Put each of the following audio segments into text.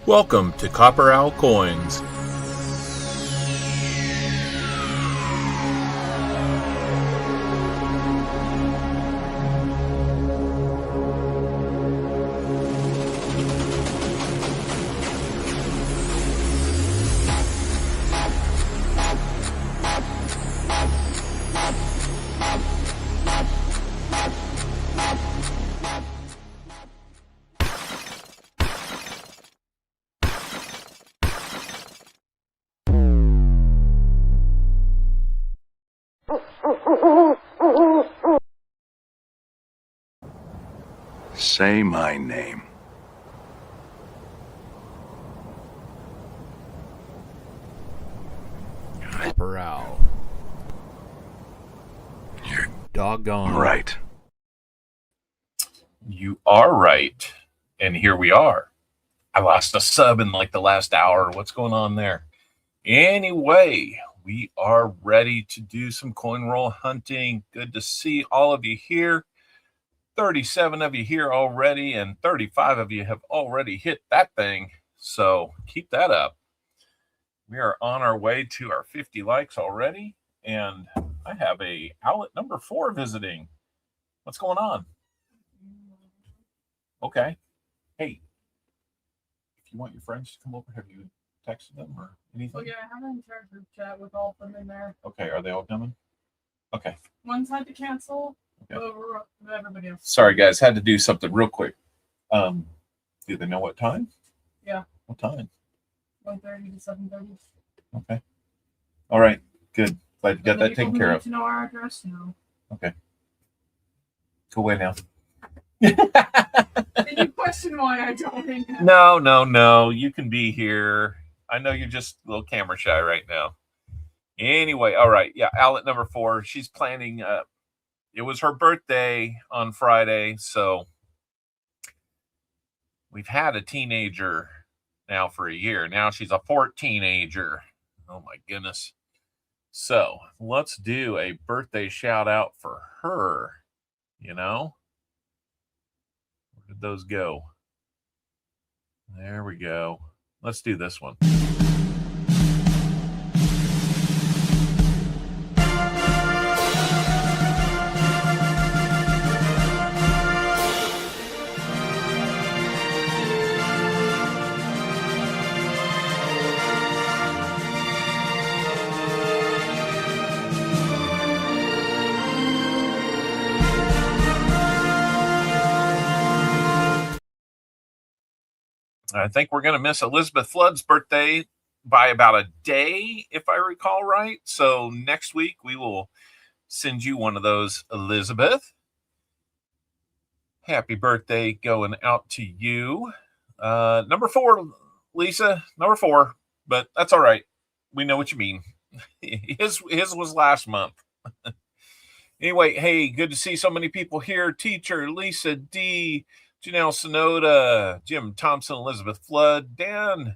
Welcome to CopperOwlCoins. Say my name. CopperOwl. You're Doggone right. You are right. And here we are. I lost a sub in like the last hour. What's going on there? Anyway, we are ready to do some coin roll hunting. Good to see all of you here. 37 of you here already, and 35 of you have already hit that thing. So keep that up. We are on our way to our 50 likes already, and I have a outlet number 4 visiting. What's going on? Okay. Hey, if you want your friends to come over, have you texted them or anything? Oh, yeah, I have an entire group chat with all of them in there. Okay, are they all coming? Okay. One's had to cancel. Okay. Over everybody else. Sorry, guys. Had to do something real quick. Do they know what time? Yeah. What time? 1:30 to 7:30. Okay. All right. Good. Glad you got that taken care of. To know our address now. Okay. Go away now. And you question why I don't. No. You can be here. I know you're just a little camera shy right now. Anyway, all right. Yeah, outlet number 4. She's planning. It was her birthday on Friday, so we've had a teenager now for a year. Now she's a 14-ager. Oh my goodness. So let's do a birthday shout out for her. You know, where did those go? There we go. Let's do this one. I think we're going to miss Elizabeth Flood's birthday by about a day, if I recall right. So next week we will send you one of those, Elizabeth. Happy birthday going out to you. Number 4, Lisa, number 4, but that's all right. We know what you mean. His was last month. Anyway, hey, good to see so many people here. Teacher, Lisa D., Janelle Sonoda, Jim Thompson, Elizabeth Flood, Dan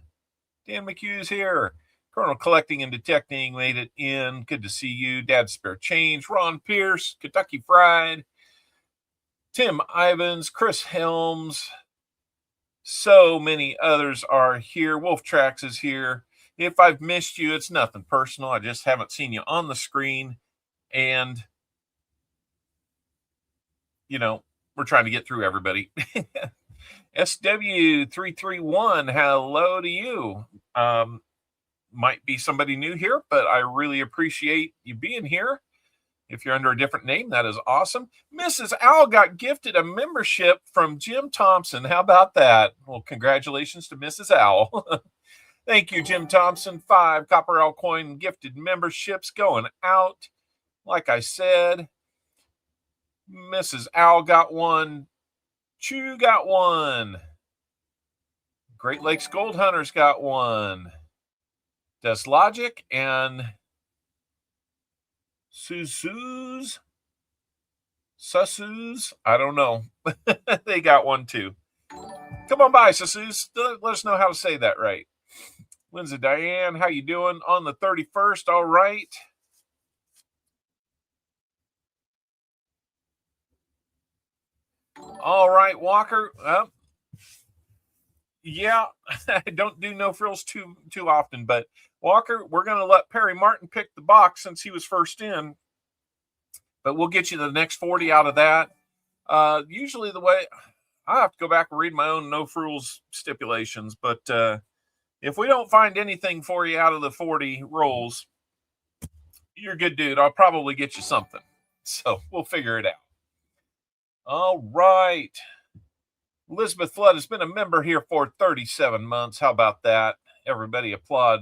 McHugh's here. Colonel Collecting and Detecting made it in. Good to see you. Dad Spare Change, Ron Pierce, Kentucky Fried, Tim Ivans, Chris Helms. So many others are here. Wolf Tracks is here. If I've missed you, it's nothing personal. I just haven't seen you on the screen. And, you know, we're trying to get through everybody. SW331, hello to you. Might be somebody new here, but I really appreciate you being here. If you're under a different name, that is awesome. Mrs. Owl got gifted a membership from Jim Thompson. How about that? Well, congratulations to Mrs. Owl. Thank you, Jim Thompson. 5 CopperOwlCoin gifted memberships going out. Like I said, Mrs. Owl got one. Chew got one. Great Lakes Gold Hunters got one. Des Logic and Susus, I don't know. They got one too. Come on by, Susus. Let us know how to say that right. Lindsay Diane, how you doing on the 31st? All right. All right, Walker. Yeah, I don't do no frills too often, but Walker, we're going to let Perry Martin pick the box since he was first in, but we'll get you the next 40 out of that. Usually the way I have to go back and read my own no frills stipulations, but if we don't find anything for you out of the 40 rolls, you're a good dude. I'll probably get you something. So we'll figure it out. All right. Elizabeth Flood has been a member here for 37 months. How about that? Everybody applaud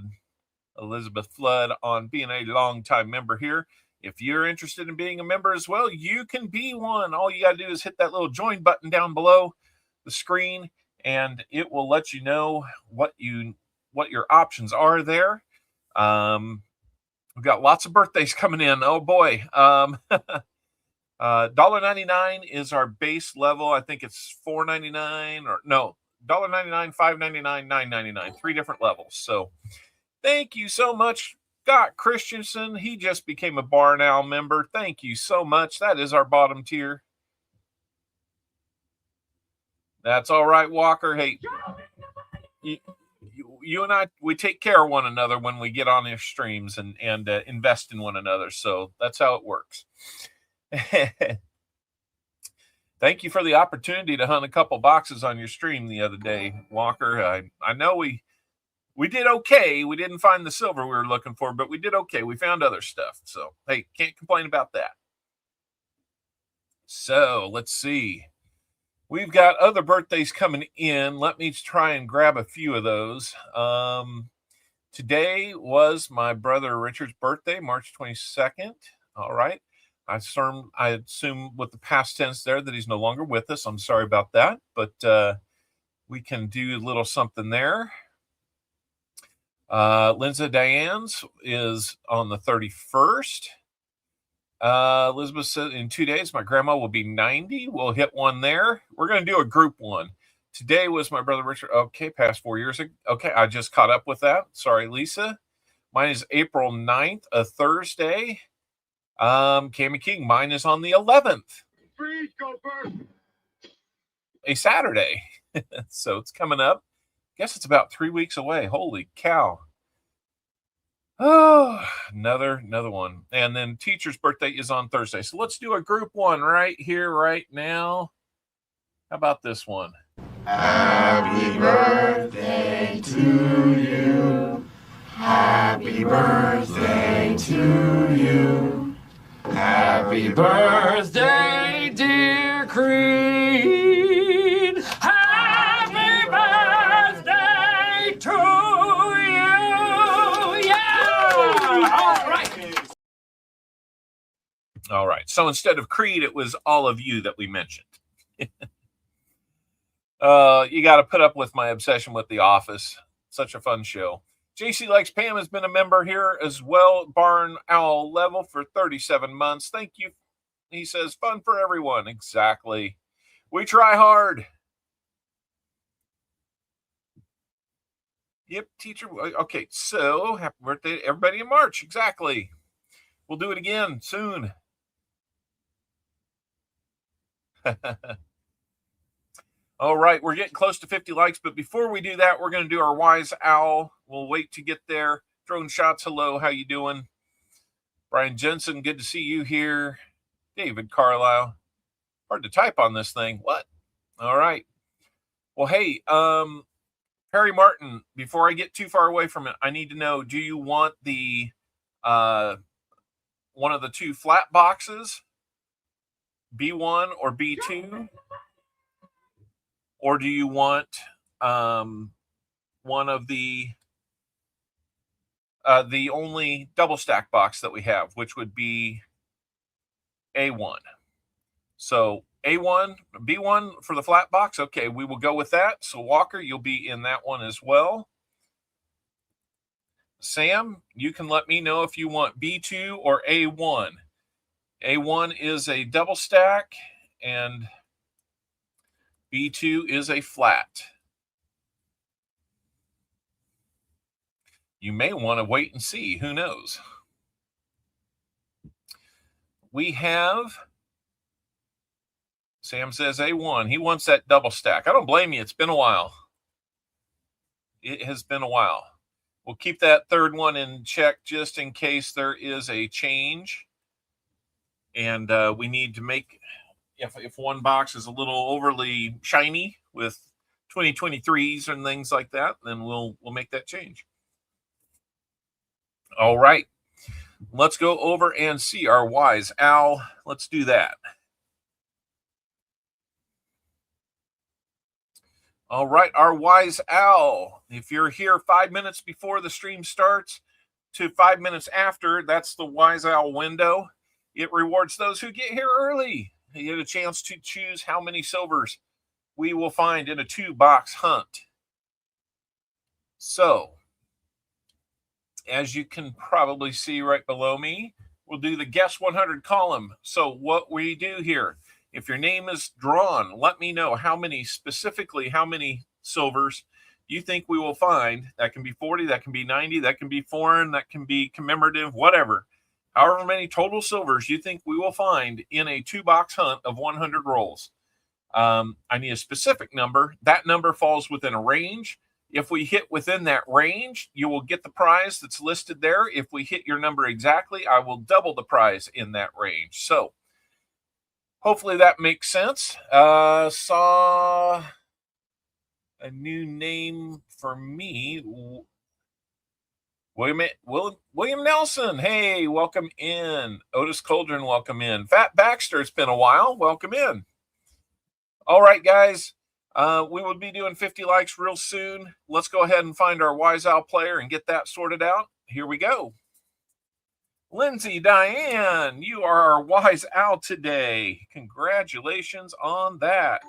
Elizabeth Flood on being a longtime member here. If you're interested in being a member as well, you can be one. All you got to do is hit that little join button down below. the screen, and it will let you know what your options are there. We've got lots of birthdays coming in. Oh boy. $1.99 is our base level. I think it's $4.99 or no, $1.99, $5.99, $9.99. 3 different levels. So thank you so much, Scott Christensen. He just became a Barn Owl member. Thank you so much. That is our bottom tier. That's all right, Walker. Hey, you and I, we take care of one another when we get on their streams and invest in one another. So that's how it works. Thank you for the opportunity to hunt a couple boxes on your stream the other day, Walker. I know we did okay. We didn't find the silver we were looking for, but we did okay. We found other stuff. So, hey, can't complain about that. So, let's see. We've got other birthdays coming in. Let me try and grab a few of those. Today was my brother Richard's birthday, March 22nd. All right. I assume with the past tense there that he's no longer with us. I'm sorry about that, but we can do a little something there. Lindsay Diane's is on the 31st. Elizabeth said in 2 days, my grandma will be 90. We'll hit one there. We're going to do a group one. Today was my brother Richard. Okay, past 4 years ago. Okay, I just caught up with that. Sorry, Lisa. Mine is April 9th, a Thursday. Cami King, mine is on the 11th. Freeze, go first. A Saturday. So it's coming up. Guess it's about 3 weeks away. Holy cow. Oh, another one. And then teacher's birthday is on Thursday. So let's do a group one right here, right now. How about this one? Happy birthday to you. Happy birthday to you. Happy birthday, dear Creed. Happy birthday to you. Yeah! All right. So instead of Creed, it was all of you that we mentioned. You got to put up with my obsession with The Office. Such a fun show. JC Likes Pam has been a member here as well, Barn Owl level for 37 months. Thank you. He says, fun for everyone. Exactly. We try hard. Yep, teacher. Okay, so happy birthday to everybody in March. Exactly. We'll do it again soon. All right, we're getting close to 50 likes, but before we do that, we're going to do our Wise Owl. We'll wait to get there. Drone Shots, hello, how you doing? Brian Jensen, good to see you here. David Carlisle. Hard to type on this thing. What? All right. Well, hey, Harry Martin, before I get too far away from it, I need to know, do you want the one of the 2 flat boxes, B1 or B2? Or do you want one of the only double stack box that we have, which would be A1? So A1, B1 for the flat box. Okay, we will go with that. So Walker, you'll be in that one as well. Sam, you can let me know if you want B2 or A1. A1 is a double stack and B2 is a flat. You may want to wait and see. Who knows? We have, Sam says A1. He wants that double stack. I don't blame you. It's been a while. It has been a while. We'll keep that third one in check just in case there is a change. And we need to make, if one box is a little overly shiny with 2023s and things like that, then we'll make that change. All right. Let's go over and see our Wise Owl. Let's do that. All right, our Wise Owl. If you're here 5 minutes before the stream starts to 5 minutes after, that's the Wise Owl window. It rewards those who get here early. You get a chance to choose how many silvers we will find in a 2-box hunt. So, as you can probably see right below me, we'll do the Guess 100 column. So what we do here, if your name is drawn, let me know how many silvers you think we will find. That can be 40, that can be 90, that can be foreign, that can be commemorative, whatever. However many total silvers you think we will find in a 2-box hunt of 100 rolls. I need a specific number. That number falls within a range. If we hit within that range, you will get the prize that's listed there. If we hit your number exactly, I will double the prize in that range. So hopefully that makes sense. Saw a new name for me. William Nelson. Hey, welcome in. Otis Coldren, welcome in. Fat Baxter, it's been a while. Welcome in. All right, guys. We will be doing 50 likes real soon. Let's go ahead and find our Wise Owl player and get that sorted out. Here we go. Lindsay Diane, you are our Wise Owl today. Congratulations on that.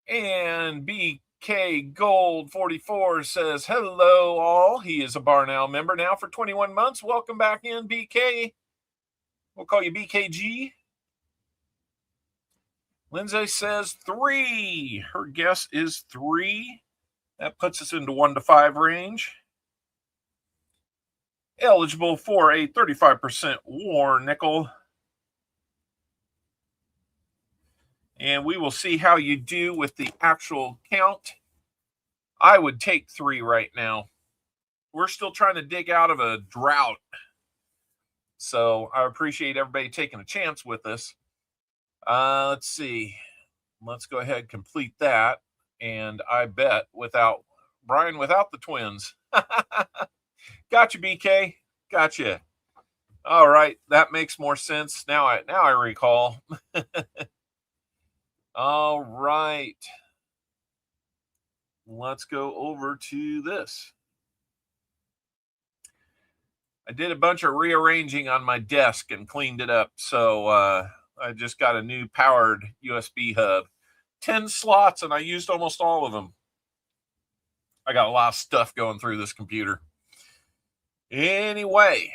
And BK Gold 44 says, hello all. He is a Barn Owl member now for 21 months. Welcome back in, BK. We'll call you BKG. Lindsay says 3. Her guess is 3. That puts us into 1 to 5 range. Eligible for a 35% war nickel. And we will see how you do with the actual count. I would take 3 right now. We're still trying to dig out of a drought. So I appreciate everybody taking a chance with us. Let's see. Let's go ahead and complete that. And I bet without the twins. Gotcha, BK. Gotcha. All right. That makes more sense. Now I recall. All right. Let's go over to this. I did a bunch of rearranging on my desk and cleaned it up. So I just got a new powered USB hub. 10 slots, and I used almost all of them. I got a lot of stuff going through this computer. Anyway.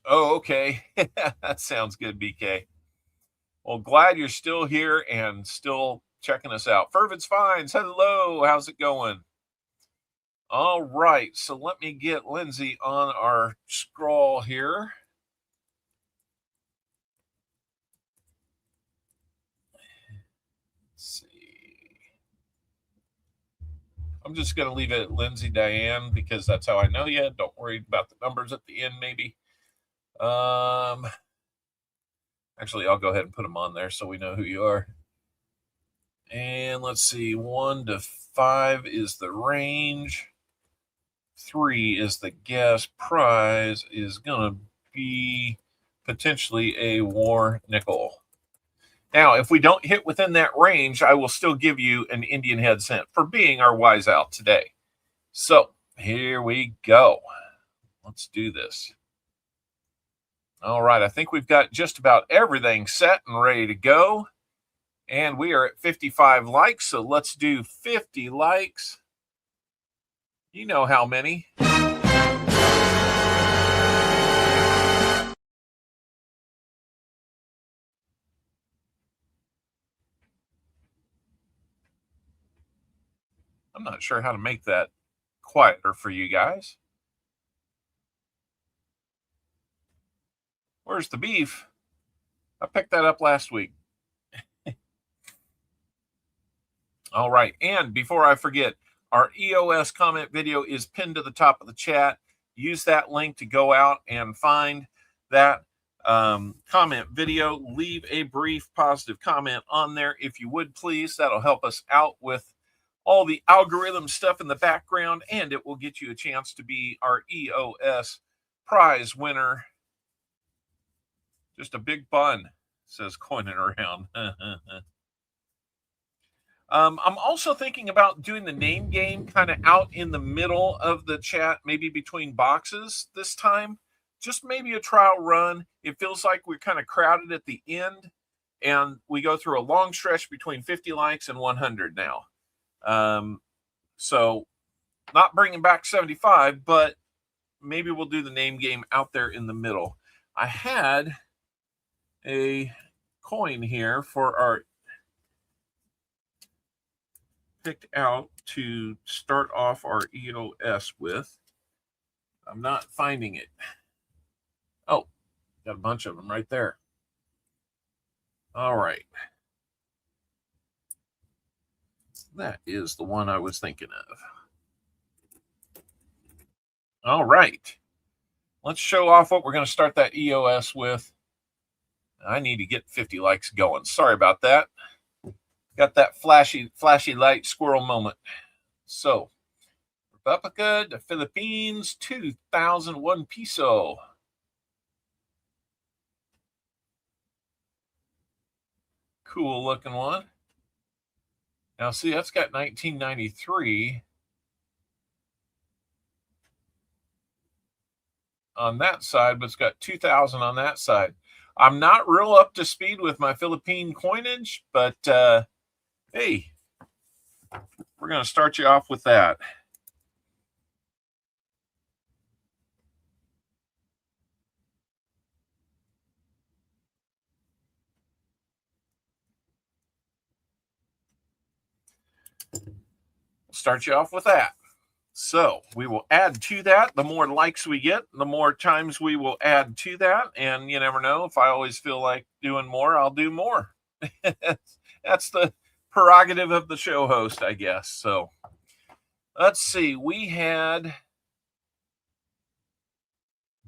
Oh, okay. That sounds good, BK. Well, glad you're still here and still checking us out. Fervid's Finds, hello. How's it going? All right, so let me get Lindsay on our scroll here. Let's see. I'm just going to leave it at Lindsay Diane because that's how I know you. Don't worry about the numbers at the end, maybe. Actually, I'll go ahead and put them on there so we know who you are. And let's see, 1 to 5 is the range. 3 is the guess. Prize is going to be potentially a war nickel. Now, if we don't hit within that range, I will still give you an Indian head cent for being our Wise Owl today. So here we go. Let's do this. All right, I think we've got just about everything set and ready to go. And we are at 55 likes, so let's do 50 likes. You know how many. I'm not sure how to make that quieter for you guys. Where's the beef? I picked that up last week. All right, and before I forget, our EOS comment video is pinned to the top of the chat. Use that link to go out and find that comment video. Leave a brief positive comment on there if you would, please. That'll help us out with all the algorithm stuff in the background, and it will get you a chance to be our EOS prize winner. Just a big bun, says Coining Around. I'm also thinking about doing the name game kind of out in the middle of the chat, maybe between boxes this time. Just maybe a trial run. It feels like we're kind of crowded at the end, and we go through a long stretch between 50 likes and 100 now. So not bringing back 75, but maybe we'll do the name game out there in the middle. I had a coin here for our picked out to start off our EOS with. I'm not finding it. Oh, got a bunch of them right there. All right. That is the one I was thinking of. All right. Let's show off what we're going to start that EOS with. I need to get 50 likes going. Sorry about that. Got that flashy light squirrel moment. So, Republica de Philippines, 2001 peso. Cool looking one. Now, see, that's got 1993 on that side, but it's got 2000 on that side. I'm not real up to speed with my Philippine coinage, but hey, we're going to start you off with that. Start you off with that. So we will add to that. The more likes we get, the more times we will add to that. And you never know, if I always feel like doing more, I'll do more. That's the prerogative of the show host, I guess. So let's see. We had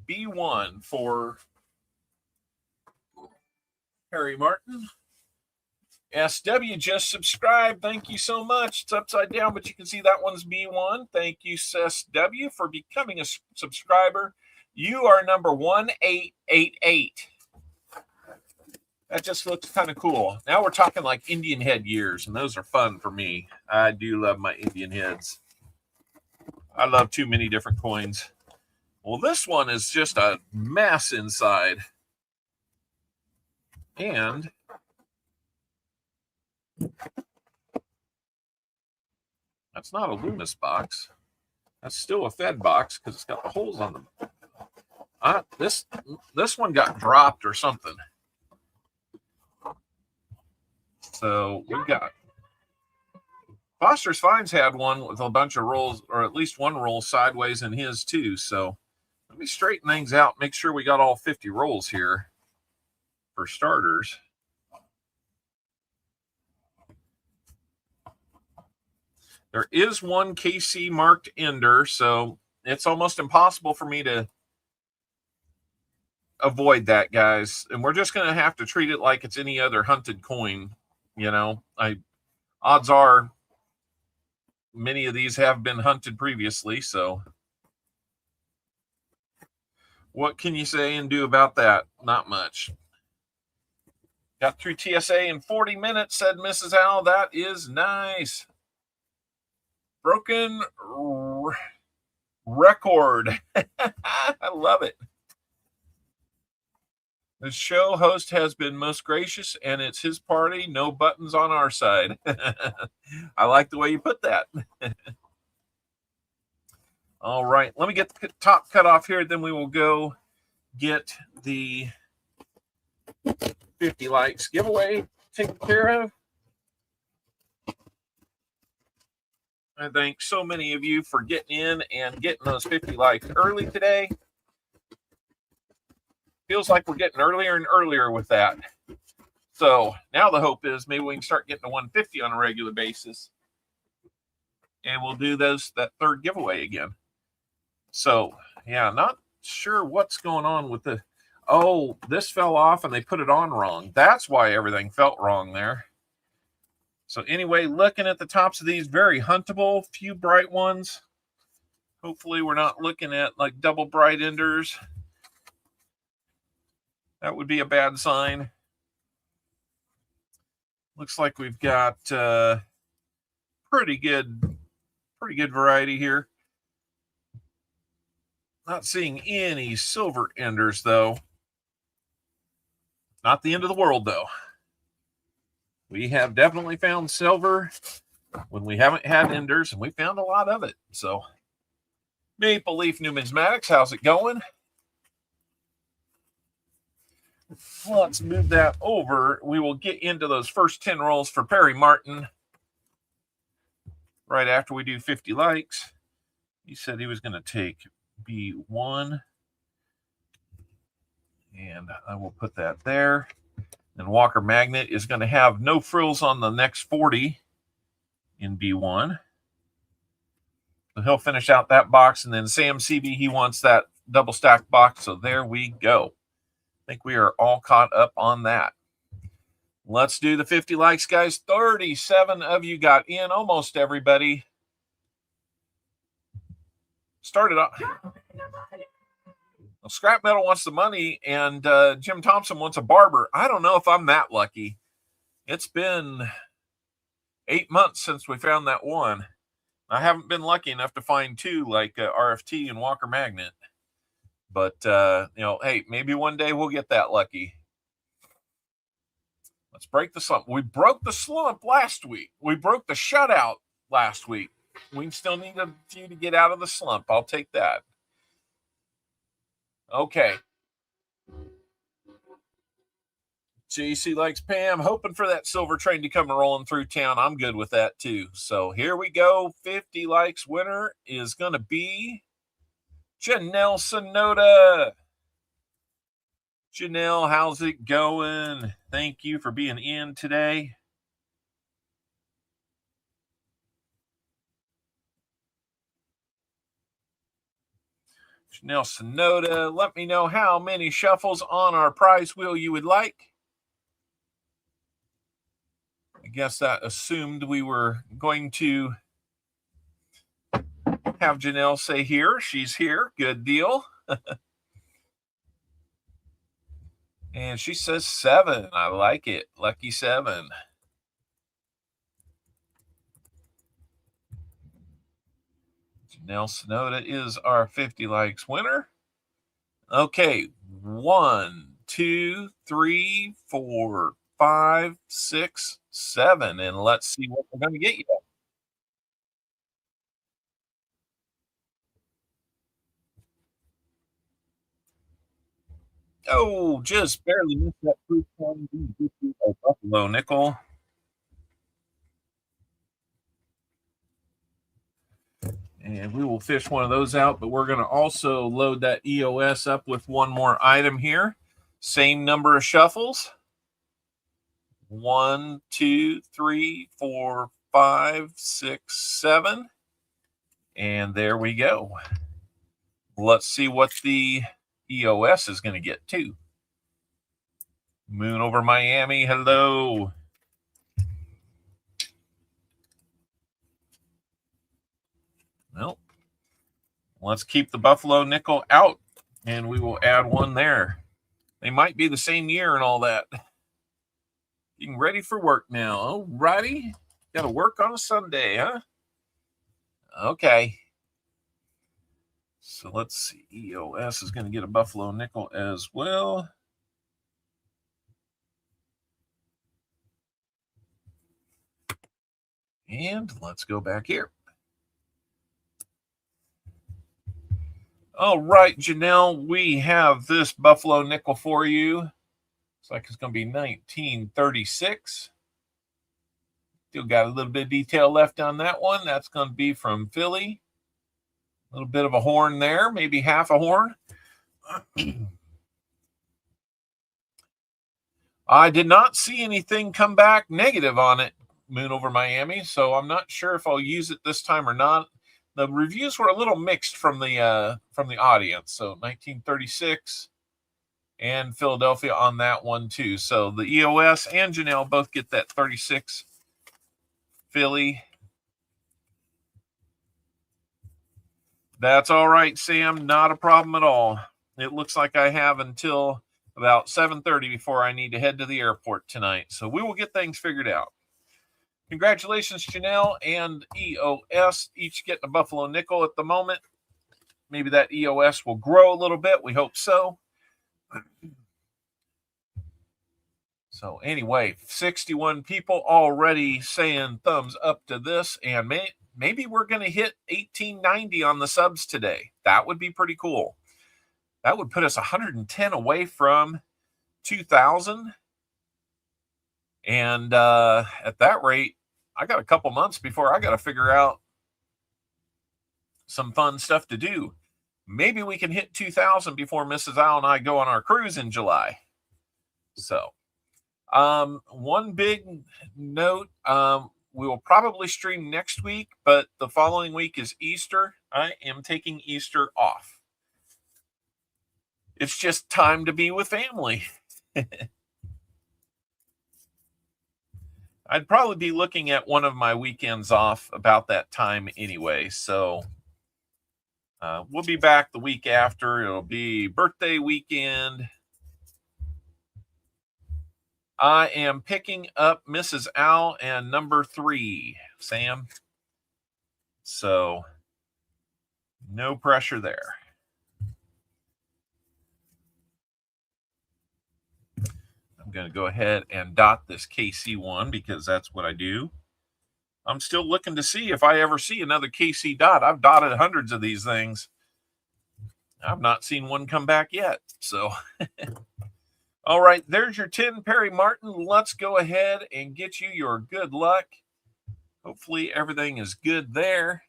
B1 for Harry Martin. SW just subscribed. Thank you so much. It's upside down, but you can see that one's B1. Thank you, SW, for becoming a subscriber. You are number 1888. That just looks kind of cool. Now we're talking like Indian head years, and those are fun for me. I do love my Indian heads. I love too many different coins. Well, this one is just a mess inside. And that's not a Loomis box. That's still a Fed box because it's got the holes on them. This one got dropped or something. So we got Foster's Finds had one with a bunch of rolls, or at least one roll sideways in his too. So let me straighten things out. Make sure we got all 50 rolls here for starters. There is one KC marked ender, so it's almost impossible for me to avoid that, guys. And we're just going to have to treat it like it's any other hunted coin. You know, odds are many of these have been hunted previously, so what can you say and do about that? Not much. Got through TSA in 40 minutes, said Mrs. Al. That is nice. Broken record. I love it. The show host has been most gracious, and it's his party. No buttons on our side. I like the way you put that. All right. Let me get the top cut off here. Then we will go get the 50 likes giveaway taken care of. I thank so many of you for getting in and getting those 50 likes early today. Feels like we're getting earlier and earlier with that. So now the hope is maybe we can start getting to 150 on a regular basis. And we'll do that third giveaway again. So, yeah, not sure what's going on with the... Oh, this fell off and they put it on wrong. That's why everything felt wrong there. So anyway, looking at the tops of these, very huntable, few bright ones. Hopefully we're not looking at like double bright enders. That would be a bad sign. Looks like we've got pretty good variety here. Not seeing any silver enders, though. Not the end of the world, though. We have definitely found silver when we haven't had enders, and we found a lot of it. So, Maple Leaf Numismatics, how's it going? Let's move that over. We will get into those first 10 rolls for Perry Martin right after we do 50 likes. He said he was going to take B1, and I will put that there. And Walker Magnet is going to have no frills on the next 40 in B1. So he'll finish out that box, and then Sam CB, he wants that double stack box. So there we go. I think we are all caught up on that. Let's do the 50 likes, guys. 37 of you got in, almost everybody. Started off. Well, Scrap Metal wants the money, and Jim Thompson wants a barber. I don't know if I'm that lucky. It's been 8 months since we found that one. I haven't been lucky enough to find two like RFT and Walker Magnet. But, hey, maybe one day we'll get that lucky. Let's break the slump. We broke the slump last week. We broke the shutout last week. We still need a few to get out of the slump. I'll take that. Okay. JC likes Pam. Hoping for that silver train to come rolling through town. I'm good with that, too. So here we go. 50 likes winner is going to be Janelle Sonoda. Janelle, how's it going? Thank you for being in today. Janelle Sonoda, let me know how many shuffles on our prize wheel you would like. I guess that assumed we were going to have Janelle say here. She's here. Good deal. And she says 7. I like it. Lucky 7. Janelle Sonoda is our 50 likes winner. Okay. 1, 2, 3, 4, 5, 6, 7. And let's see what we're going to get you. Oh, just barely missed that proof coin. Buffalo nickel. And we will fish one of those out, but we're going to also load that EOS up with one more item here. Same number of shuffles. 1, 2, 3, 4, 5, 6, 7. And there we go. Let's see what the EOS is going to get too. Moon over Miami. Hello. Well, let's keep the Buffalo nickel out, and we will add one there. They might be the same year and all that. Getting ready for work now. All righty. Got to work on a Sunday, huh? Okay. So let's see. EOS is going to get a Buffalo nickel as well. And let's go back here. All right, Janelle, we have this Buffalo nickel for you. Looks like it's going to be 1936. Still got a little bit of detail left on that one. That's going to be from Philly. A little bit of a horn there, maybe half a horn. I did not see anything come back negative on it, Moon over Miami, so I'm not sure if I'll use it this time or not. The reviews were a little mixed from the audience. So 1936 and Philadelphia on that one too. So the EOS and Janelle both get that 36 Philly. That's all right, Sam. Not a problem at all. It looks like I have until about 7:30 before I need to head to the airport tonight. So we will get things figured out. Congratulations, Janelle and EOS, each getting a Buffalo nickel at the moment. Maybe that EOS will grow a little bit. We hope so. So anyway, 61 people already saying thumbs up to this, and maybe we're going to hit 1890 on the subs today. That would be pretty cool. That would put us 110 away from 2,000. And at that rate, I got a couple months before I got to figure out some fun stuff to do. Maybe we can hit 2,000 before Mrs. Al and I go on our cruise in July. So, one big note, we will probably stream next week, but the following week is Easter. I am taking Easter off. It's just time to be with family. I'd probably be looking at one of my weekends off about that time anyway. So we'll be back the week after. It'll be birthday weekend. I am picking up Mrs. Al and number 3, Sam. So no pressure there. I'm going to go ahead and dot this KC one because that's what I do. I'm still looking to see if I ever see another KC dot. I've dotted hundreds of these things. I've not seen one come back yet. So, all right, there's your 10, Perry Martin. Let's go ahead and get you your good luck. Hopefully everything is good there.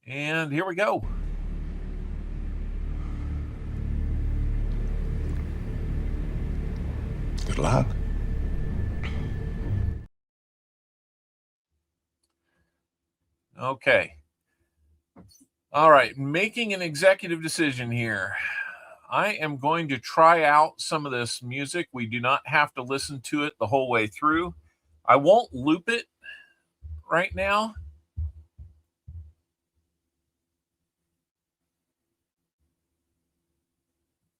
And here we go. Good luck. Okay. All right, making an executive decision here. I am going to try out some of this music. We do not have to listen to it the whole way through. I won't loop it right now.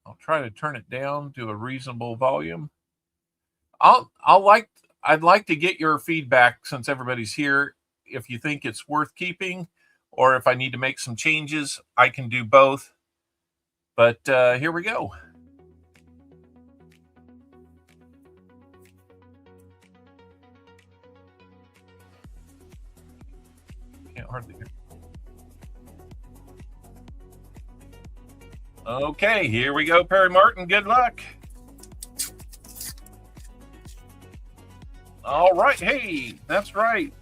I'll try to turn it down to a reasonable volume. I'd like to get your feedback since everybody's here. If you think it's worth keeping or if I need to make some changes, I can do both. But here we go. Can't hardly hear. Okay, here we go, Perry Martin. Good luck. All right. Hey, that's right.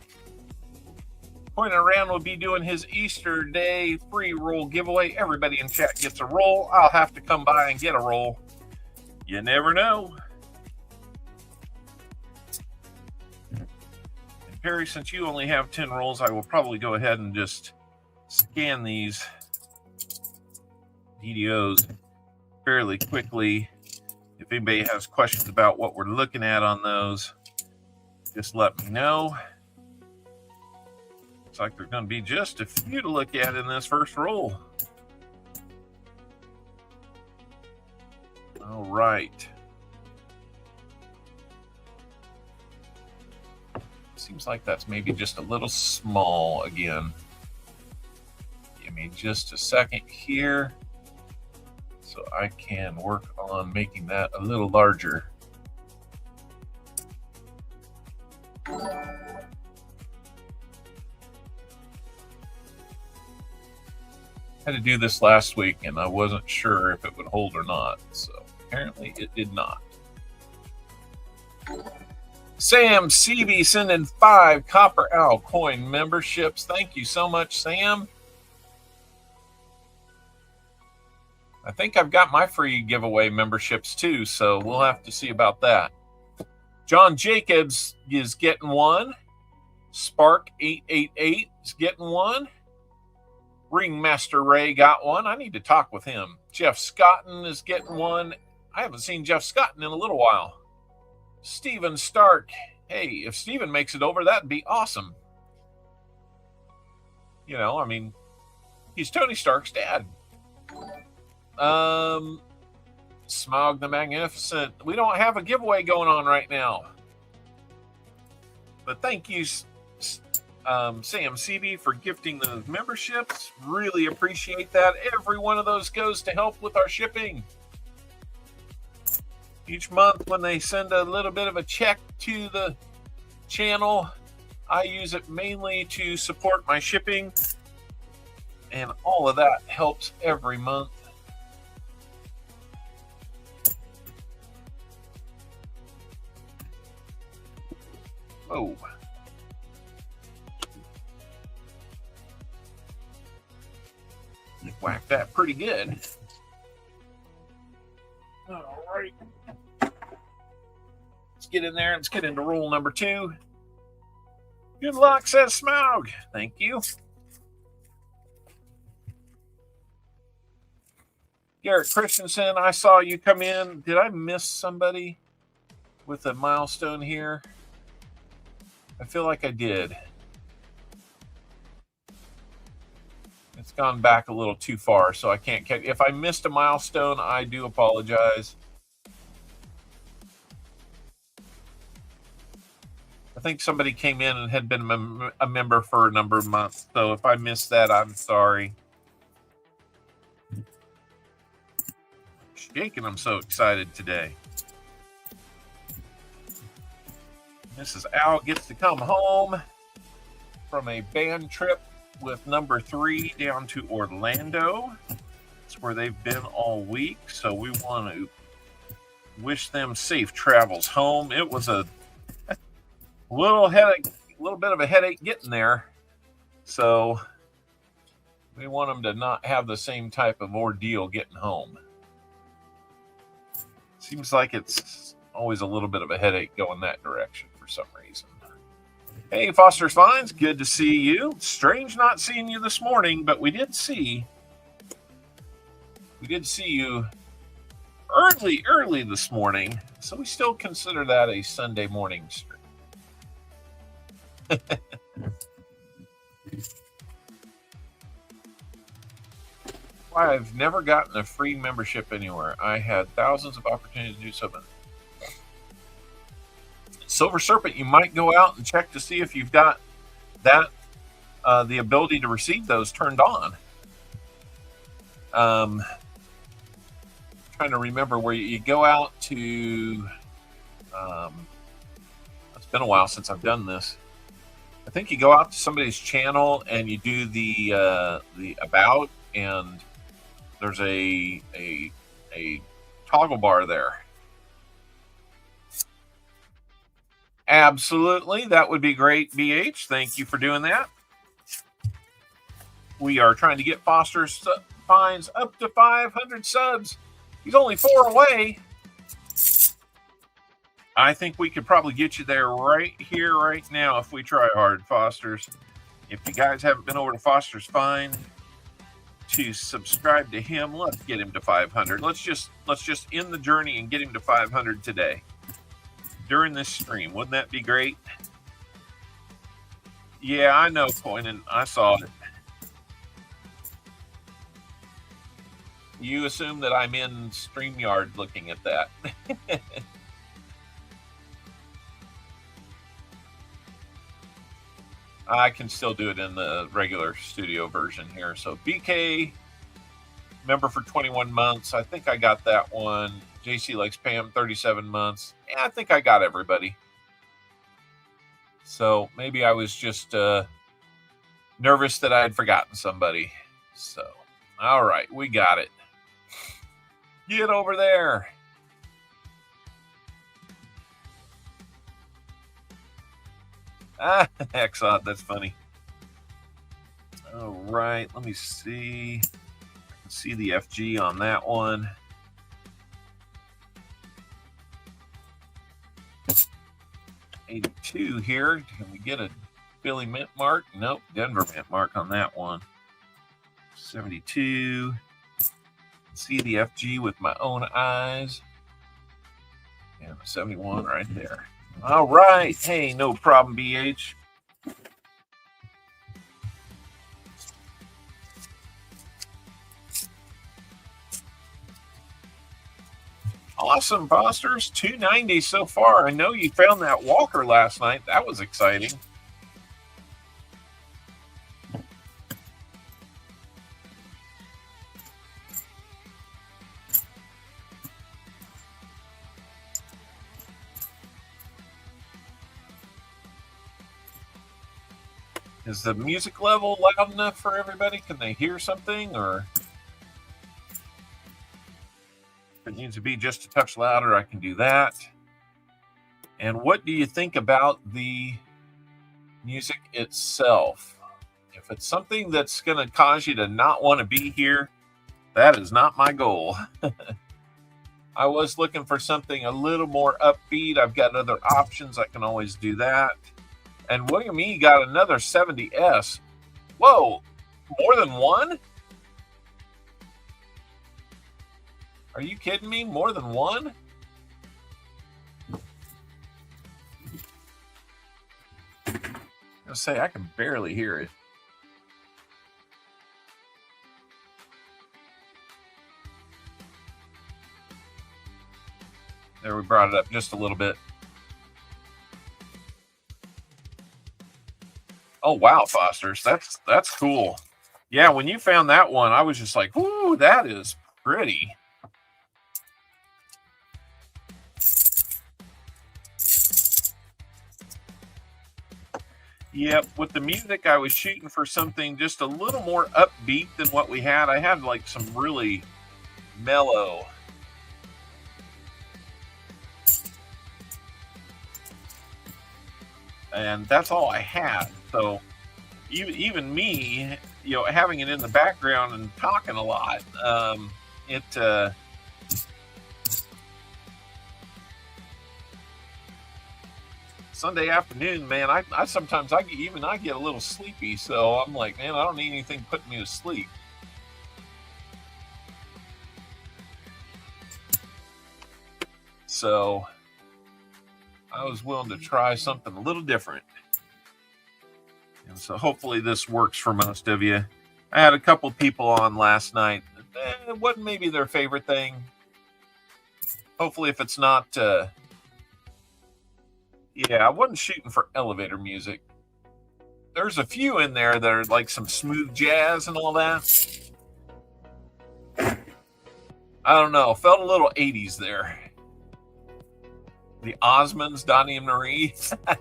Point around will be doing his Easter Day free roll giveaway. Everybody in chat gets a roll. I'll have to come by and get a roll. You never know. And Perry, since you only have 10 rolls, I will probably go ahead and just scan these DDOs fairly quickly. If anybody has questions about what we're looking at on those, just let me know. Looks like there's going to be just a few to look at in this first roll. All right. Seems like that's maybe just a little small again. Give me just a second here so I can work on making that a little larger. I had to do this last week and I wasn't sure if it would hold or not, so apparently it did not. Sam CB sending 5 CopperOwlCoin memberships. Thank you so much, Sam. I think I've got my free giveaway memberships too, so we'll have to see about that. John Jacobs is getting one. Spark888 is getting one. Ringmaster Ray got one. I need to talk with him. Jeff Scotton is getting one. I haven't seen Jeff Scotton in a little while. Steven Stark. Hey, if Steven makes it over, that'd be awesome. You know, I mean, he's Tony Stark's dad. Smog the Magnificent. We don't have a giveaway going on right now. But thank you, Sam CB, for gifting those memberships. Really appreciate that. Every one of those goes to help with our shipping. Each month when they send a little bit of a check to the channel, I use it mainly to support my shipping. And all of that helps every month. Whoa. Whacked that pretty good. All right. Let's get in there. Let's get into rule number 2. Good luck, says Smaug. Thank you. Garrett Christensen, I saw you come in. Did I miss somebody with a milestone here? I feel like I did. It's gone back a little too far, so I can't catch. If I missed a milestone, I do apologize. I think somebody came in and had been a member for a number of months, so if I missed that, I'm sorry. Shaking, I'm so excited today. Mrs. Al gets to come home from a band trip with number 3 down to Orlando. That's where they've been all week, so we want to wish them safe travels home. It was a little bit of a headache getting there, so we want them to not have the same type of ordeal getting home. Seems like it's always a little bit of a headache going that direction for some reason. Hey, Foster's Finds, good to see you. Strange not seeing you this morning, but we did see you early this morning, so we still consider that a Sunday morning stream. I've never gotten a free membership anywhere. I had thousands of opportunities to do something. Silver Serpent, you might go out and check to see if you've got that the ability to receive those turned on. Trying to remember where you go out to. It's been a while since I've done this. I think you go out to somebody's channel and you do the about, and there's a toggle bar there. Absolutely, that would be great, BH. Thank you for doing that. We are trying to get Foster's Finds up to 500 subs. He's only 4 away. I think we could probably get you there right here, right now, if we try hard, Foster's. If you guys haven't been over to Foster's Find to subscribe to him, let's get him to 500. Let's just end the journey and get him to 500 today during this stream. Wouldn't that be great? Yeah, I know, Coinan. I saw it. You assume that I'm in StreamYard looking at that. I can still do it in the regular studio version here. So BK, member for 21 months. I think I got that one. JC likes Pam, 37 months. Yeah, I think I got everybody. So maybe I was just nervous that I had forgotten somebody. So, all right, we got it. Get over there. Exod, that's funny. All right, let me see. I can see the FG on that one. $82 here. Can we get a Philly mint mark? Nope, Denver mint mark on that one. 72. See the FG with my own eyes. And 71 right there. All right. Hey, no problem, BH. Awesome, Fosters. 290 so far. I know you found that walker last night. That was exciting. Is the music level loud enough for everybody? Can they hear something, or if it needs to be just a touch louder, I can do that. And what do you think about the music itself? If it's something that's going to cause you to not want to be here, that is not my goal. I was looking for something a little more upbeat. I've got other options. I can always do that. And William E. got another 70S. Whoa, more than one? Are you kidding me? More than one? I'll say I can barely hear it. There, we brought it up just a little bit. Oh, wow, Fosters. That's cool. Yeah, when you found that one, I was just like, whoo, that is pretty. Yep, with the music, I was shooting for something just a little more upbeat than what we had. I had like some really mellow. And that's all I had. So even me, you know, having it in the background and talking a lot, Sunday afternoon, man, I sometimes I get a little sleepy. So I'm like, man, I don't need anything putting me to sleep. So I was willing to try something a little different. And so hopefully this works for most of you. I had a couple people on last night. It wasn't maybe their favorite thing. Hopefully if it's not... yeah, I wasn't shooting for elevator music. There's a few in there that are like some smooth jazz and all that. I don't know. Felt a little 80s there. The Osmonds, Donnie and Marie. A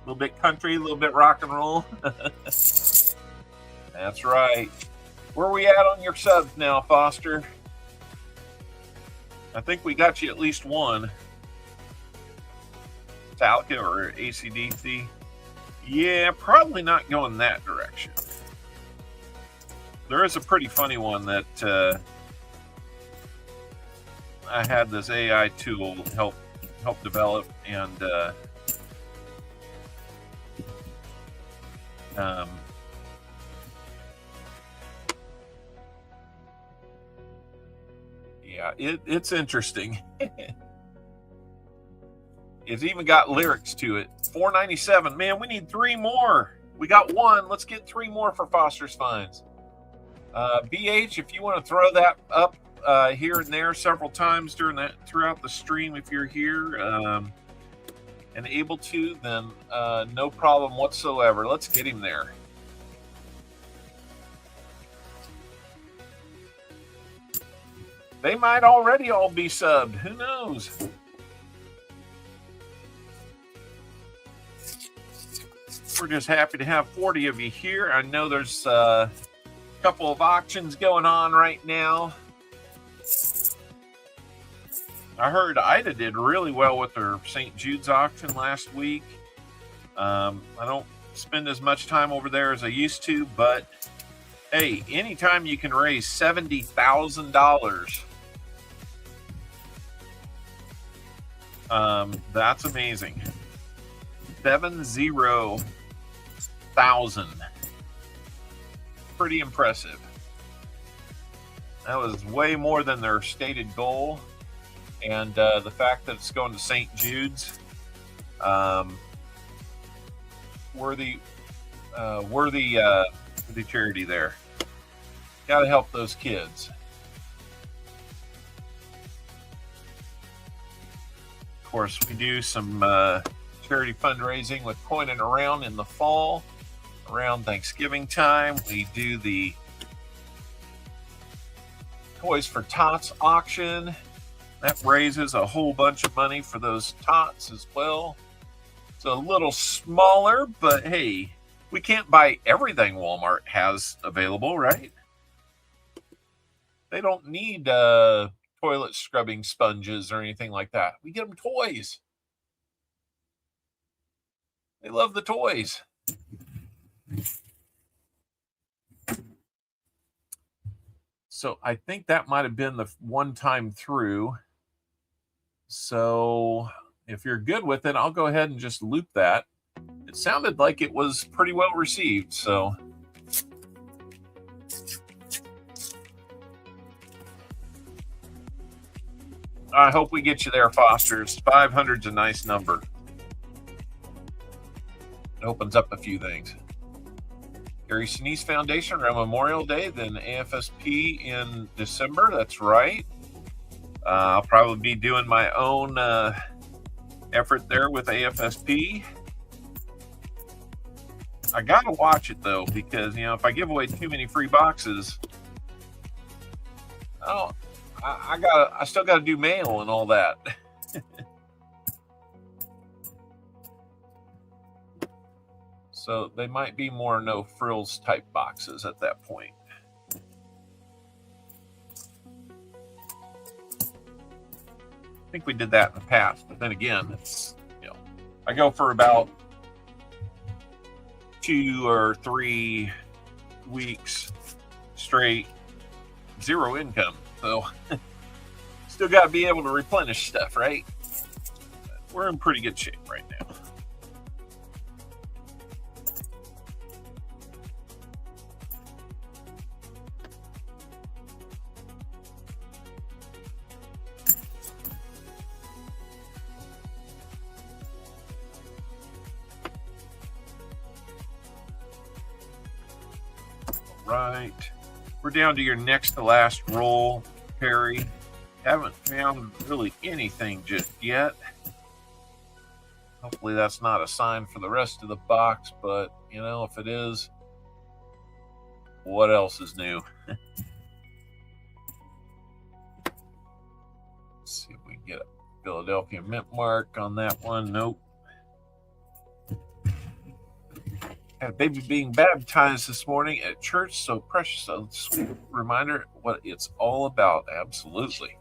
little bit country, a little bit rock and roll. That's right. Where are we at on your subs now, Foster? I think we got you at least one. Metallica or AC/DC. Yeah, probably not going that direction. There is a pretty funny one that I had this AI tool help develop, and yeah, it's interesting. It's even got lyrics to it. $4.97. Man, we need 3 more. We got 1. Let's get 3 more for Foster's Finds. BH, if you want to throw that up here and there several times throughout the stream, if you're here and able to, then no problem whatsoever. Let's get him there. They might already all be subbed. Who knows? We're just happy to have 40 of you here. I know there's a couple of auctions going on right now. I heard Ida did really well with her St. Jude's auction last week. I don't spend as much time over there as I used to, but hey, anytime you can raise $70,000, that's amazing. 70,000. Pretty impressive. That was way more than their stated goal. And the fact that it's going to St. Jude's, worthy charity there. Got to help those kids. course, we do some charity fundraising with Coin and Around in the fall. Around Thanksgiving time, we do the Toys for Tots auction. That raises a whole bunch of money for those tots as well. It's a little smaller, but hey, we can't buy everything Walmart has available, right? They don't need toilet scrubbing sponges or anything like that. We get them toys. They love the toys. So I think that might have been the one time through. So if you're good with it, I'll go ahead and just loop that. It sounded like it was pretty well received, so. I hope we get you there, Fosters. 500's a nice number. It opens up a few things. Gary Sinise Foundation around Memorial Day, then AFSP in December. That's right. I'll probably be doing my own effort there with AFSP. I gotta watch it though, because if I give away too many free boxes, I still gotta do mail and all that. So they might be more no frills type boxes at that point. I think we did that in the past, but then again, it's I go for about 2 or 3 weeks straight, zero income. So still got to be able to replenish stuff, right? We're in pretty good shape right now. Right. We're down to your next to last roll, Perry. Haven't found really anything just yet. Hopefully that's not a sign for the rest of the box, but if it is, what else is new? Let's see if we can get a Philadelphia mint mark on that one. Nope. Had a baby being baptized this morning at church. So precious, a sweet reminder what it's all about. Absolutely.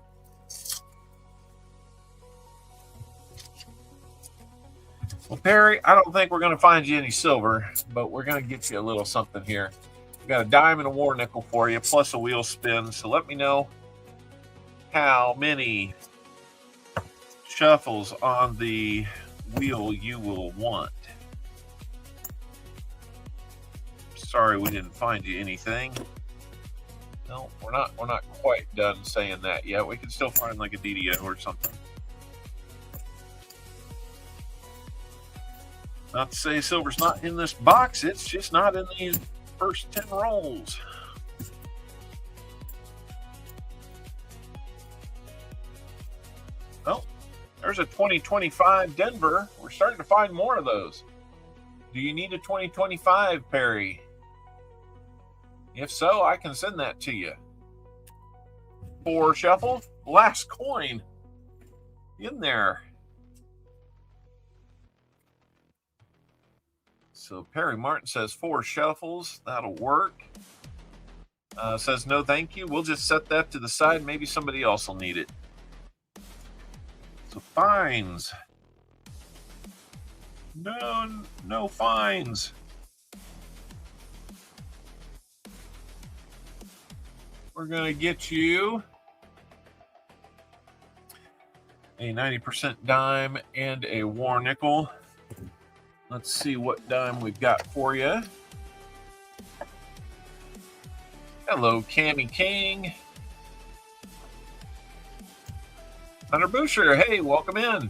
Well, Perry, I don't think we're going to find you any silver, but we're going to get you a little something here. We got a dime and a war nickel for you, plus a wheel spin. So let me know how many shuffles on the wheel you will want. Sorry we didn't find you anything. No, we're not quite done saying that yet. We can still find like a DDO or something. Not to say silver's not in this box, it's just not in these first 10 rolls. Oh, there's a 2025 Denver. We're starting to find more of those. Do you need a 2025, Perry? If so, I can send that to you. 4 shuffle, last coin in there. So Perry Martin says 4 shuffles. That'll work. Says no, thank you. We'll just set that to the side. Maybe somebody else will need it. So fines. No fines. We're going to get you a 90% dime and a war nickel. Let's see what dime we've got for you. Hello, Cammy King. Hunter Boucher, hey, welcome in.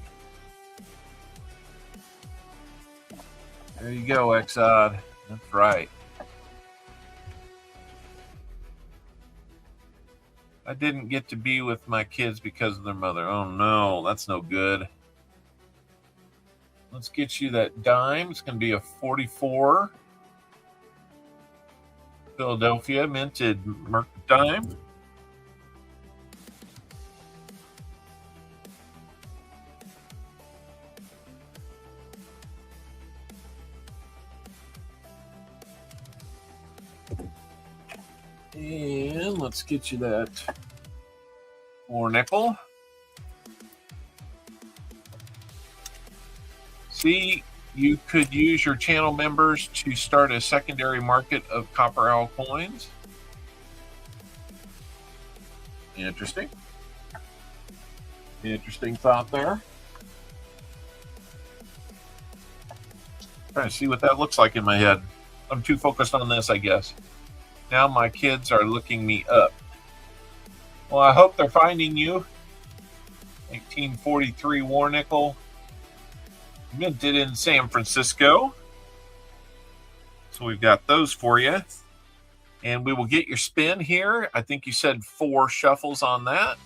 There you go, Exod. That's right. I didn't get to be with my kids because of their mother. Oh no, that's no good. Let's get you that dime. It's going to be a 44 Philadelphia minted Merc dime. And let's get you that 4 nickel. See, you could use your channel members to start a secondary market of CopperOwlCoins. Interesting. Interesting thought there. Trying to see what that looks like in my head. I'm too focused on this, I guess. Now my kids are looking me up. Well, I hope they're finding you. 1943 war nickel. Minted in San Francisco. So we've got those for you. And we will get your spin here. I think you said 4 shuffles on that.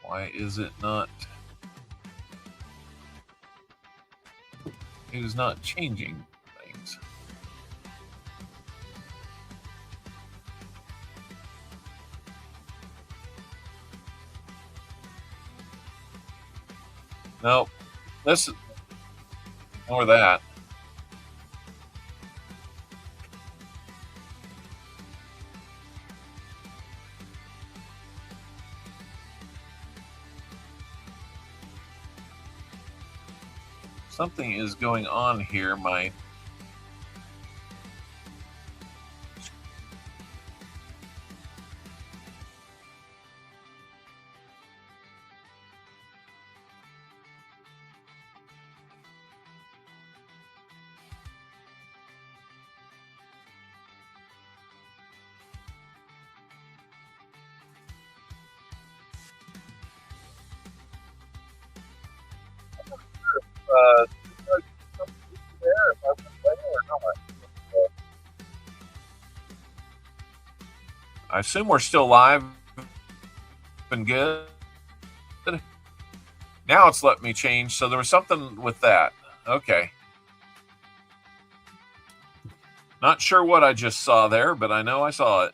Why is it not? It is not changing things. Nope. Listen. Ignore that. Something is going on here. My I assume we're still live and good. Now it's let me change, so there was something with that. Okay. Not sure what I just saw there, but I know I saw it.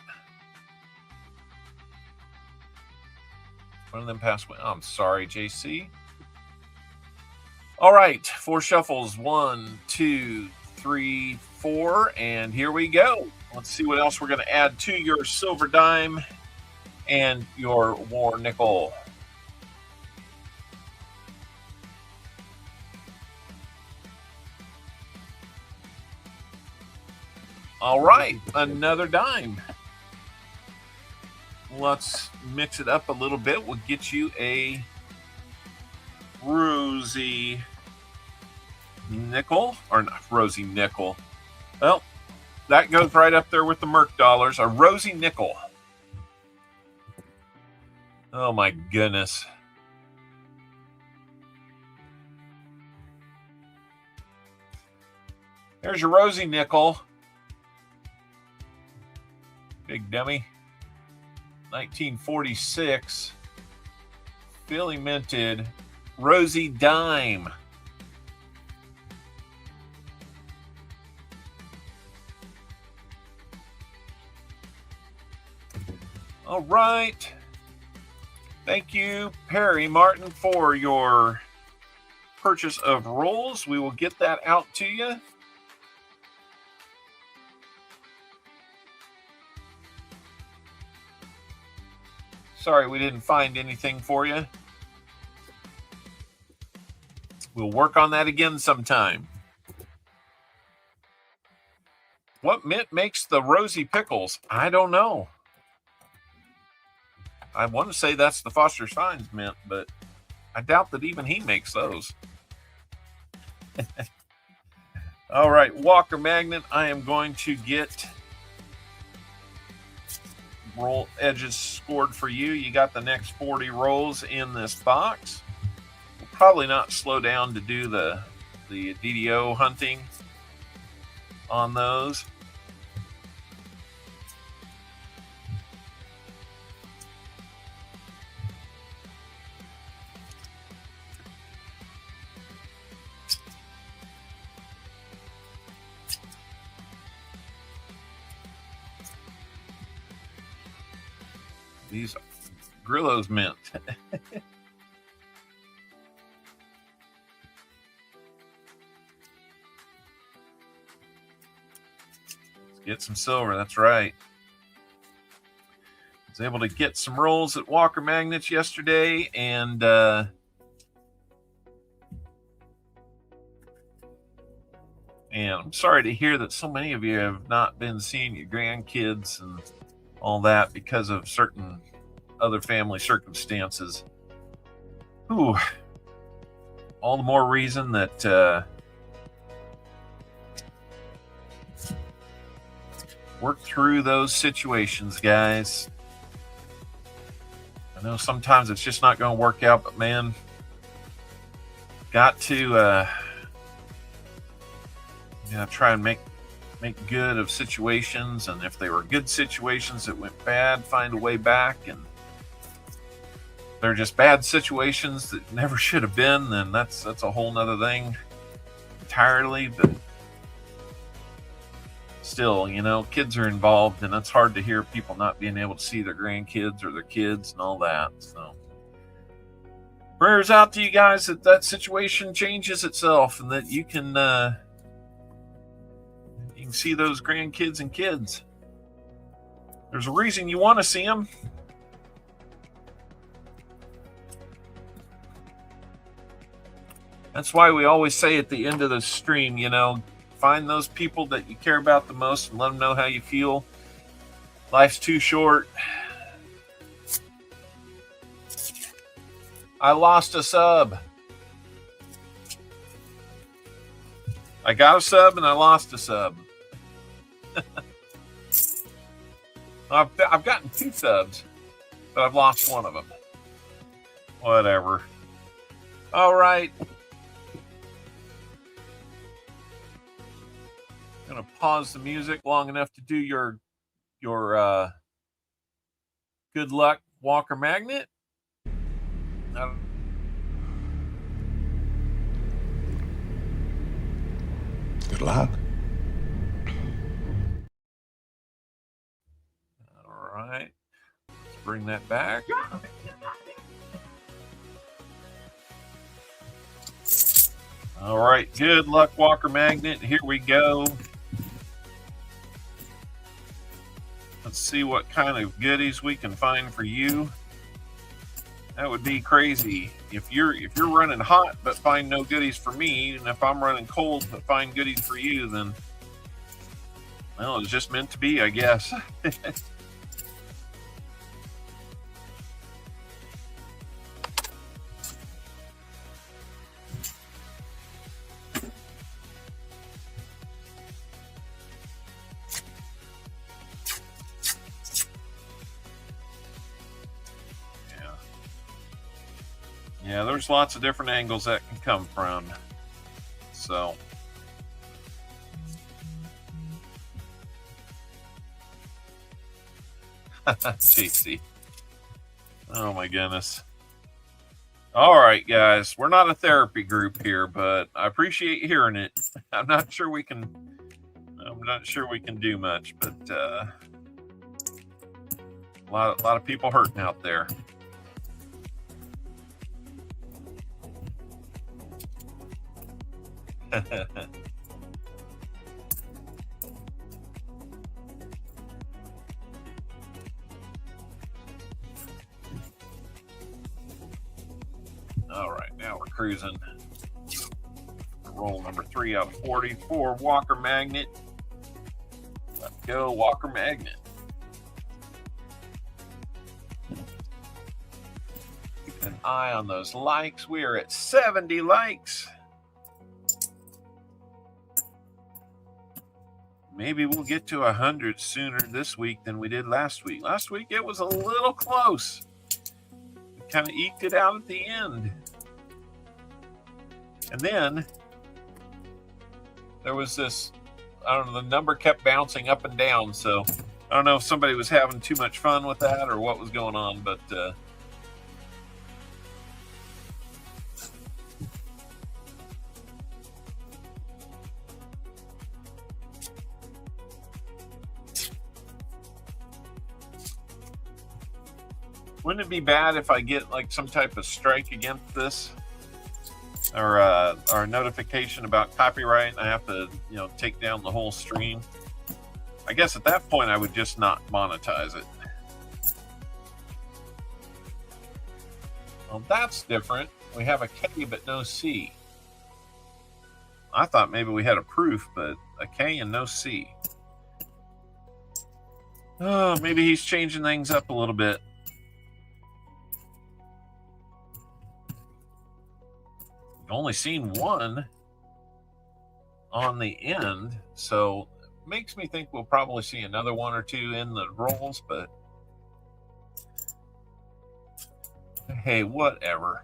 One of them passed away. Oh, I'm sorry, JC. All right, 4 shuffles. 1, 2, 3, 4, and here we go. Let's see what else we're going to add to your silver dime and your war nickel. All right, another dime. Let's mix it up a little bit. We'll get you a rosy nickel, or not rosy nickel. Well, that goes right up there with the Merc dollars. A rosy nickel. Oh my goodness. There's your rosy nickel. Big dummy. 1946. Philly minted rosy dime. All right. Thank you, Perry Martin, for your purchase of rolls. We will get that out to you. Sorry we didn't find anything for you. We'll work on that again sometime. What mint makes the rosy pickles? I don't know. I want to say that's the Foster Steins mint, but I doubt that even he makes those. All right, Walker Magnet, I am going to get roll edges scored for you. You got the next 40 rolls in this box. We'll probably not slow down to do the DDO hunting on those. These Grillo's mint. Get some silver. That's right. Was able to get some rolls at Walker Magnets yesterday, and I'm sorry to hear that so many of you have not been seeing your grandkids and all that because of certain other family circumstances. Ooh, all the more reason that work through those situations, guys. I know sometimes it's just not going to work out, but man, got to try and make good of situations, and if they were good situations that went bad, find a way back. And they're just bad situations that never should have been, then that's a whole nother thing entirely. But still, kids are involved, and it's hard to hear people not being able to see their grandkids or their kids and all that. So prayers out to you guys that situation changes itself, and that you can see those grandkids and kids. There's a reason you want to see them. That's why we always say at the end of the stream, find those people that you care about the most and let them know how you feel. Life's too short. I lost a sub. I got a sub and I lost a sub. I've gotten 2 subs, but I've lost one of them. Whatever. All right. I'm going to pause the music long enough to do your good luck Walker Magnet. Good luck. All right. Let's bring that back. All right. Good luck Walker Magnet. Here we go. Let's see what kind of goodies we can find for you. That would be crazy if you're running hot but find no goodies for me, and if I'm running cold but find goodies for you, then well, it's just meant to be, I guess. Yeah, there's lots of different angles that can come from. So, JC. Oh my goodness. All right, guys, we're not a therapy group here, but I appreciate hearing it. I'm not sure we can do much, but a lot of people hurting out there. All right, now we're cruising. Roll number 3 out of 44. Walker Magnet. Let's go, Walker Magnet. Keep an eye on those likes. We are at 70 likes. Maybe we'll get to 100 sooner this week than we did last week. Last week it was a little close. We kind of eked it out at the end. And then there was this, I don't know, the number kept bouncing up and down. So I don't know if somebody was having too much fun with that or what was going on, but Wouldn't it be bad if I get like some type of strike against this, or a notification about copyright, and I have to, take down the whole stream? I guess at that point I would just not monetize it. Well, that's different. We have a K but no C. I thought maybe we had a proof, but a K and no C. Oh, maybe he's changing things up a little bit. We've only seen one on the end, so it makes me think we'll probably see another one or two in the rolls, but hey, whatever.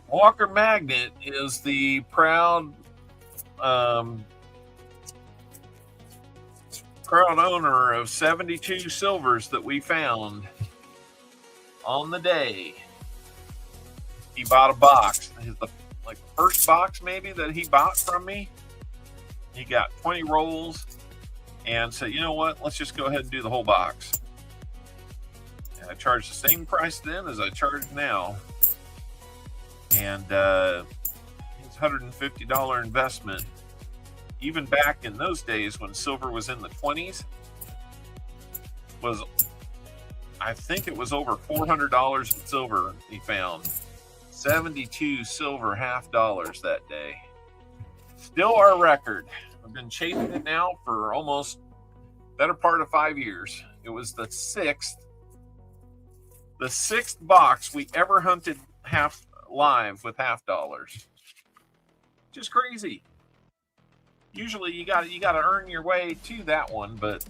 Walker Magnet is the proud owner of 72 silvers that we found on the day. He bought a box. The first box maybe that he bought from me. He got 20 rolls and said, you know what, let's just go ahead and do the whole box. And I charged the same price then as I charge now. And it's $150 investment. Even back in those days when silver was in the 20s, I think it was over $400 in silver he found. 72 silver half dollars that day. Still our record. I've been chasing it now for almost better part of 5 years. It was the sixth box we ever hunted live with half dollars. Just crazy. Usually you got to earn your way to that one, but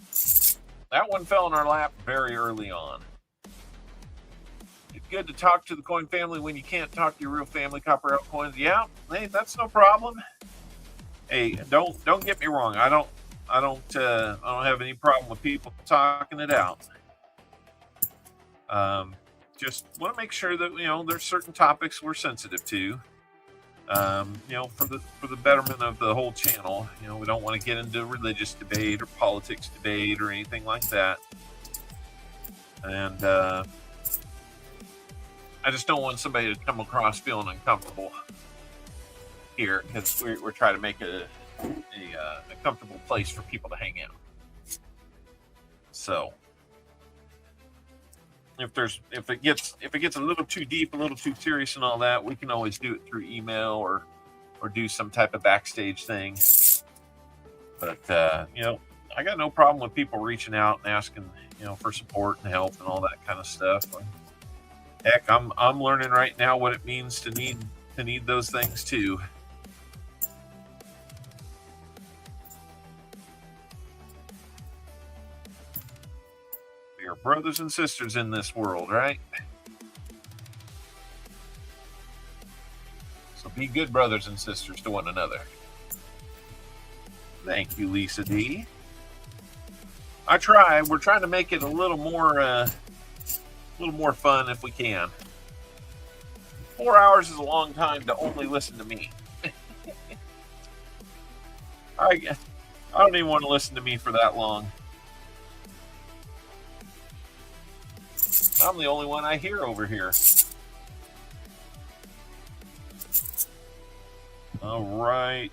that one fell in our lap very early on. It's good to talk to the coin family when you can't talk to your real family, CopperOwlCoins. Yeah, hey, that's no problem. Hey, don't get me wrong. I don't have any problem with people talking it out. Just want to make sure that there's certain topics we're sensitive to. For the betterment of the whole channel. We don't want to get into religious debate or politics debate or anything like that. And I just don't want somebody to come across feeling uncomfortable here, because we're trying to make a comfortable place for people to hang out. So if it gets a little too deep, a little too serious and all that, we can always do it through email or do some type of backstage thing. But I got no problem with people reaching out and asking for support and help and all that kind of stuff. Heck, I'm learning right now what it means to need those things too. We are brothers and sisters in this world, right? So be good brothers and sisters to one another. Thank you, Lisa D. We're trying to make it a little more fun if we can. 4 hours is a long time to only listen to me. I don't even want to listen to me for that long. I'm the only one I hear over here. All right.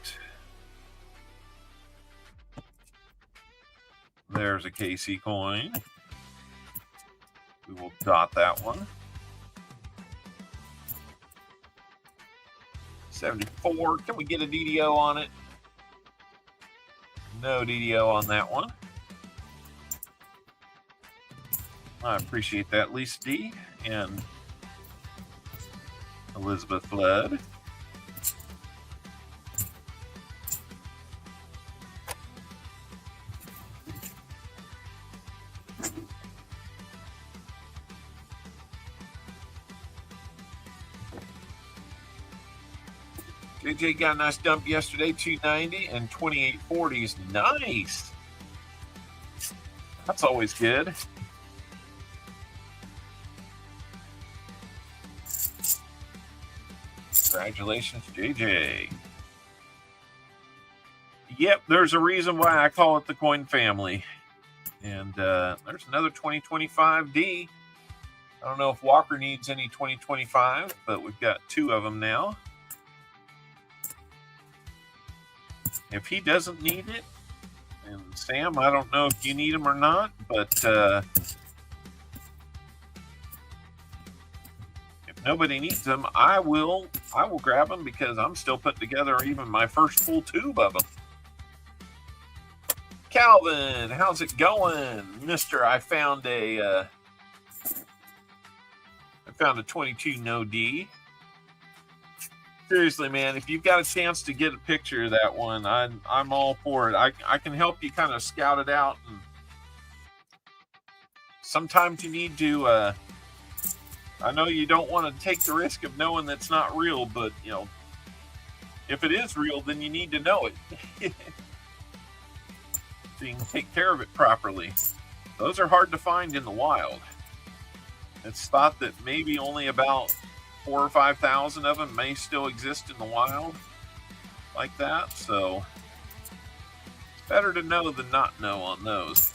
There's a KC coin. We will dot that one. 74. Can we get a DDO on it? No DDO on that one. I appreciate that, Lisa D. and Elizabeth Flood. JJ got a nice dump yesterday, 290 and 2840s. Nice. That's always good. Congratulations, JJ. Yep, there's a reason why I call it the coin family. And there's another 2025D. I don't know if Walker needs any 2025, but we've got 2 of them now. If he doesn't need it, and Sam, I don't know if you need them or not, but if nobody needs them, I will grab them because I'm still putting together even my first full tube of them. Calvin, how's it going, Mister? I found a 22 no D. Seriously, man, if you've got a chance to get a picture of that one, I'm all for it. I can help you kind of scout it out, and sometimes you need to. I know you don't want to take the risk of knowing that's not real, but you know, if it is real, then you need to know it. So you can take care of it properly. Those are hard to find in the wild. It's thought that maybe only about 4,000 or 5,000 of them may still exist in the wild like that. So it's better to know than not know on those.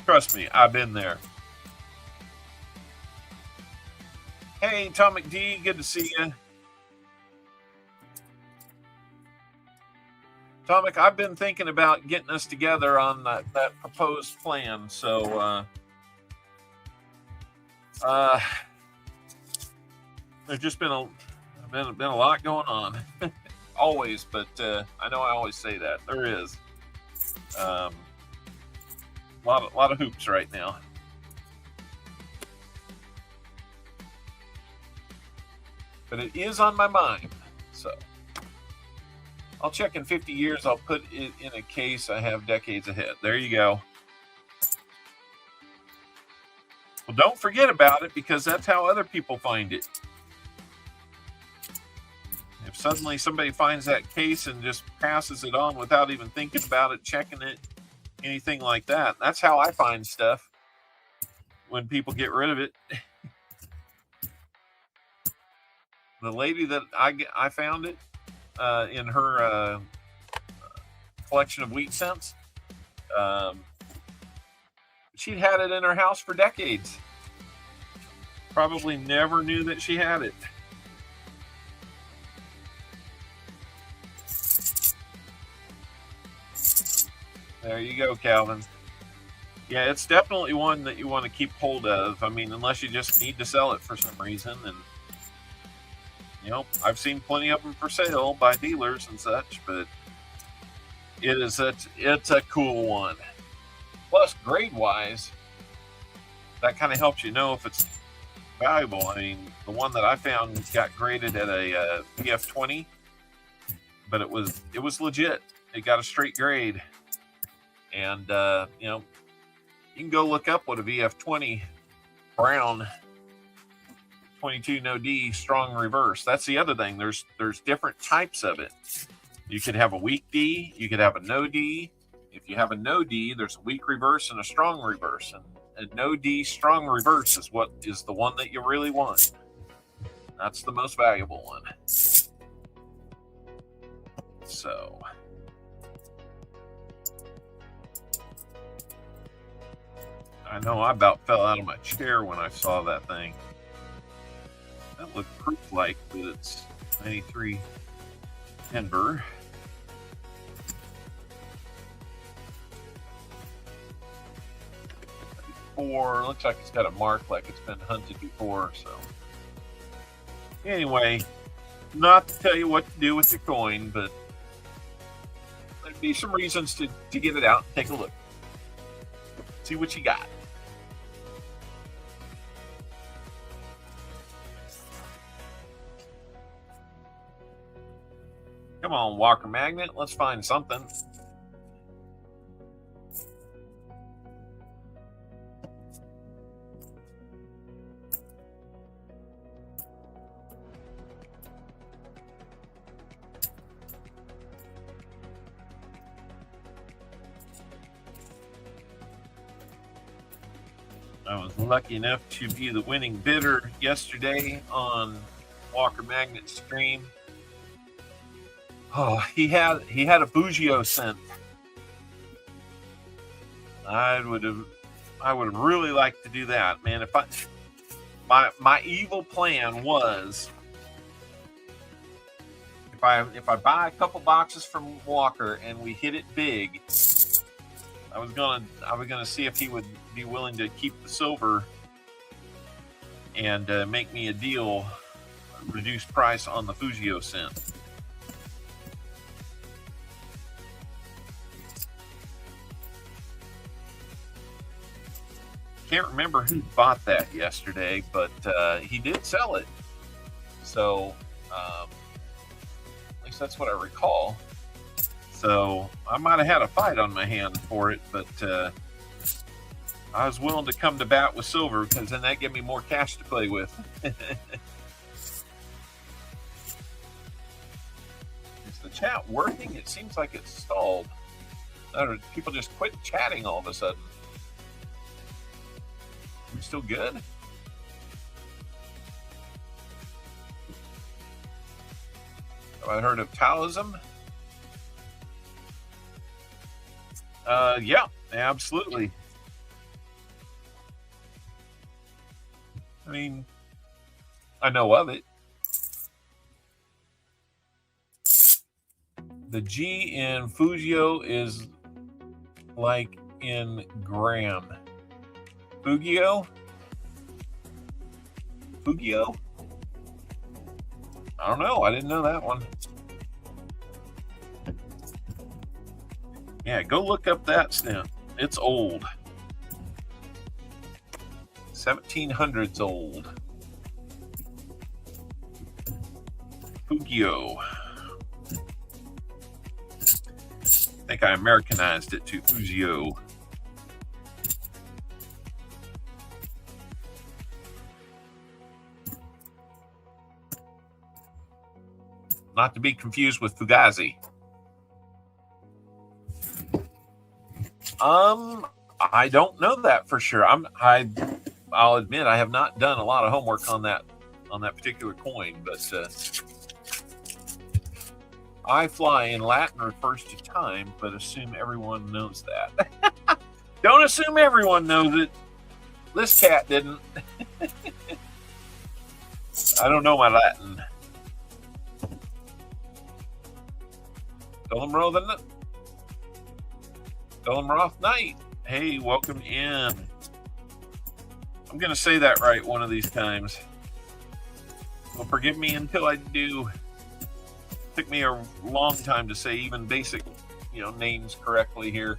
Trust me, I've been there. Hey, Atomic D, good to see you. Atomic, I've been thinking about getting us together on that proposed plan. So there's just been a lot going on. Always, but I know I always say that. There is a lot of hoops right now. But it is on my mind, so I'll check in 50 years. I'll put it in a case I have decades ahead. There you go. Well, don't forget about it, because that's how other people find it. If suddenly somebody finds that case and just passes it on without even thinking about it, checking it, anything like that, that's how I find stuff when people get rid of it. The lady that I found it in her collection of wheat cents, she'd had it in her house for decades. Probably never knew that she had it. There you go, Calvin. Yeah, it's definitely one that you want to keep hold of. I mean, unless you just need to sell it for some reason. And you know, I've seen plenty of them for sale by dealers and such, but it's a cool one. Plus, grade-wise, that kind of helps you know if it's valuable. I mean, the one that I found got graded at a VF20, but it was legit. It got a straight grade, and you know, you can go look up what a VF20 brown 22 no D strong reverse. That's the other thing. There's different types of it. You could have a weak D, you could have a no D. If you have a no D, there's a weak reverse and a strong reverse. And a no D strong reverse is what is the one that you really want. That's the most valuable one. So I know I about fell out of my chair when I saw that thing. That looked proof-like, but it's 93 Denver. Looks like it's got a mark like it's been hunted before. So anyway, not to tell you what to do with your coin, but there'd be some reasons to get it out and take a look. See what you got. Come on, Walker Magnet. Let's find something. I was lucky enough to be the winning bidder yesterday on Walker Magnet's stream. Oh, he had a Bugio cent. I would really like to do that, man. If my evil plan was, if I buy a couple boxes from Walker and we hit it big, I was gonna see if he would be willing to keep the silver and make me a deal, reduced price on the Fugio cent. Can't remember who bought that yesterday, but he did sell it. So at least that's what I recall. So I might have had a fight on my hands for it, but I was willing to come to bat with silver because then that gave me more cash to play with. Is the chat working? It seems like it's stalled. Or people just quit chatting all of a sudden. We still good? Have I heard of Taoism? Yeah, absolutely. I mean, I know of it. The G in Fugio is like in gram. Fugio? Fugio? I don't know. I didn't know that one. Yeah, go look up that stamp. It's old. 1700s old. Fugio. I think I Americanized it to Fugio. Not to be confused with Fugazi. I don't know that for sure. I'll admit I have not done a lot of homework on that particular coin, but I fly in Latin refers to time, but assume everyone knows that. Don't assume everyone knows it. This cat didn't. I don't know my Latin. Roth Knight. Hey, welcome in. I'm going to say that right one of these times. Well, forgive me until I do. Took me a long time to say even basic, names correctly here.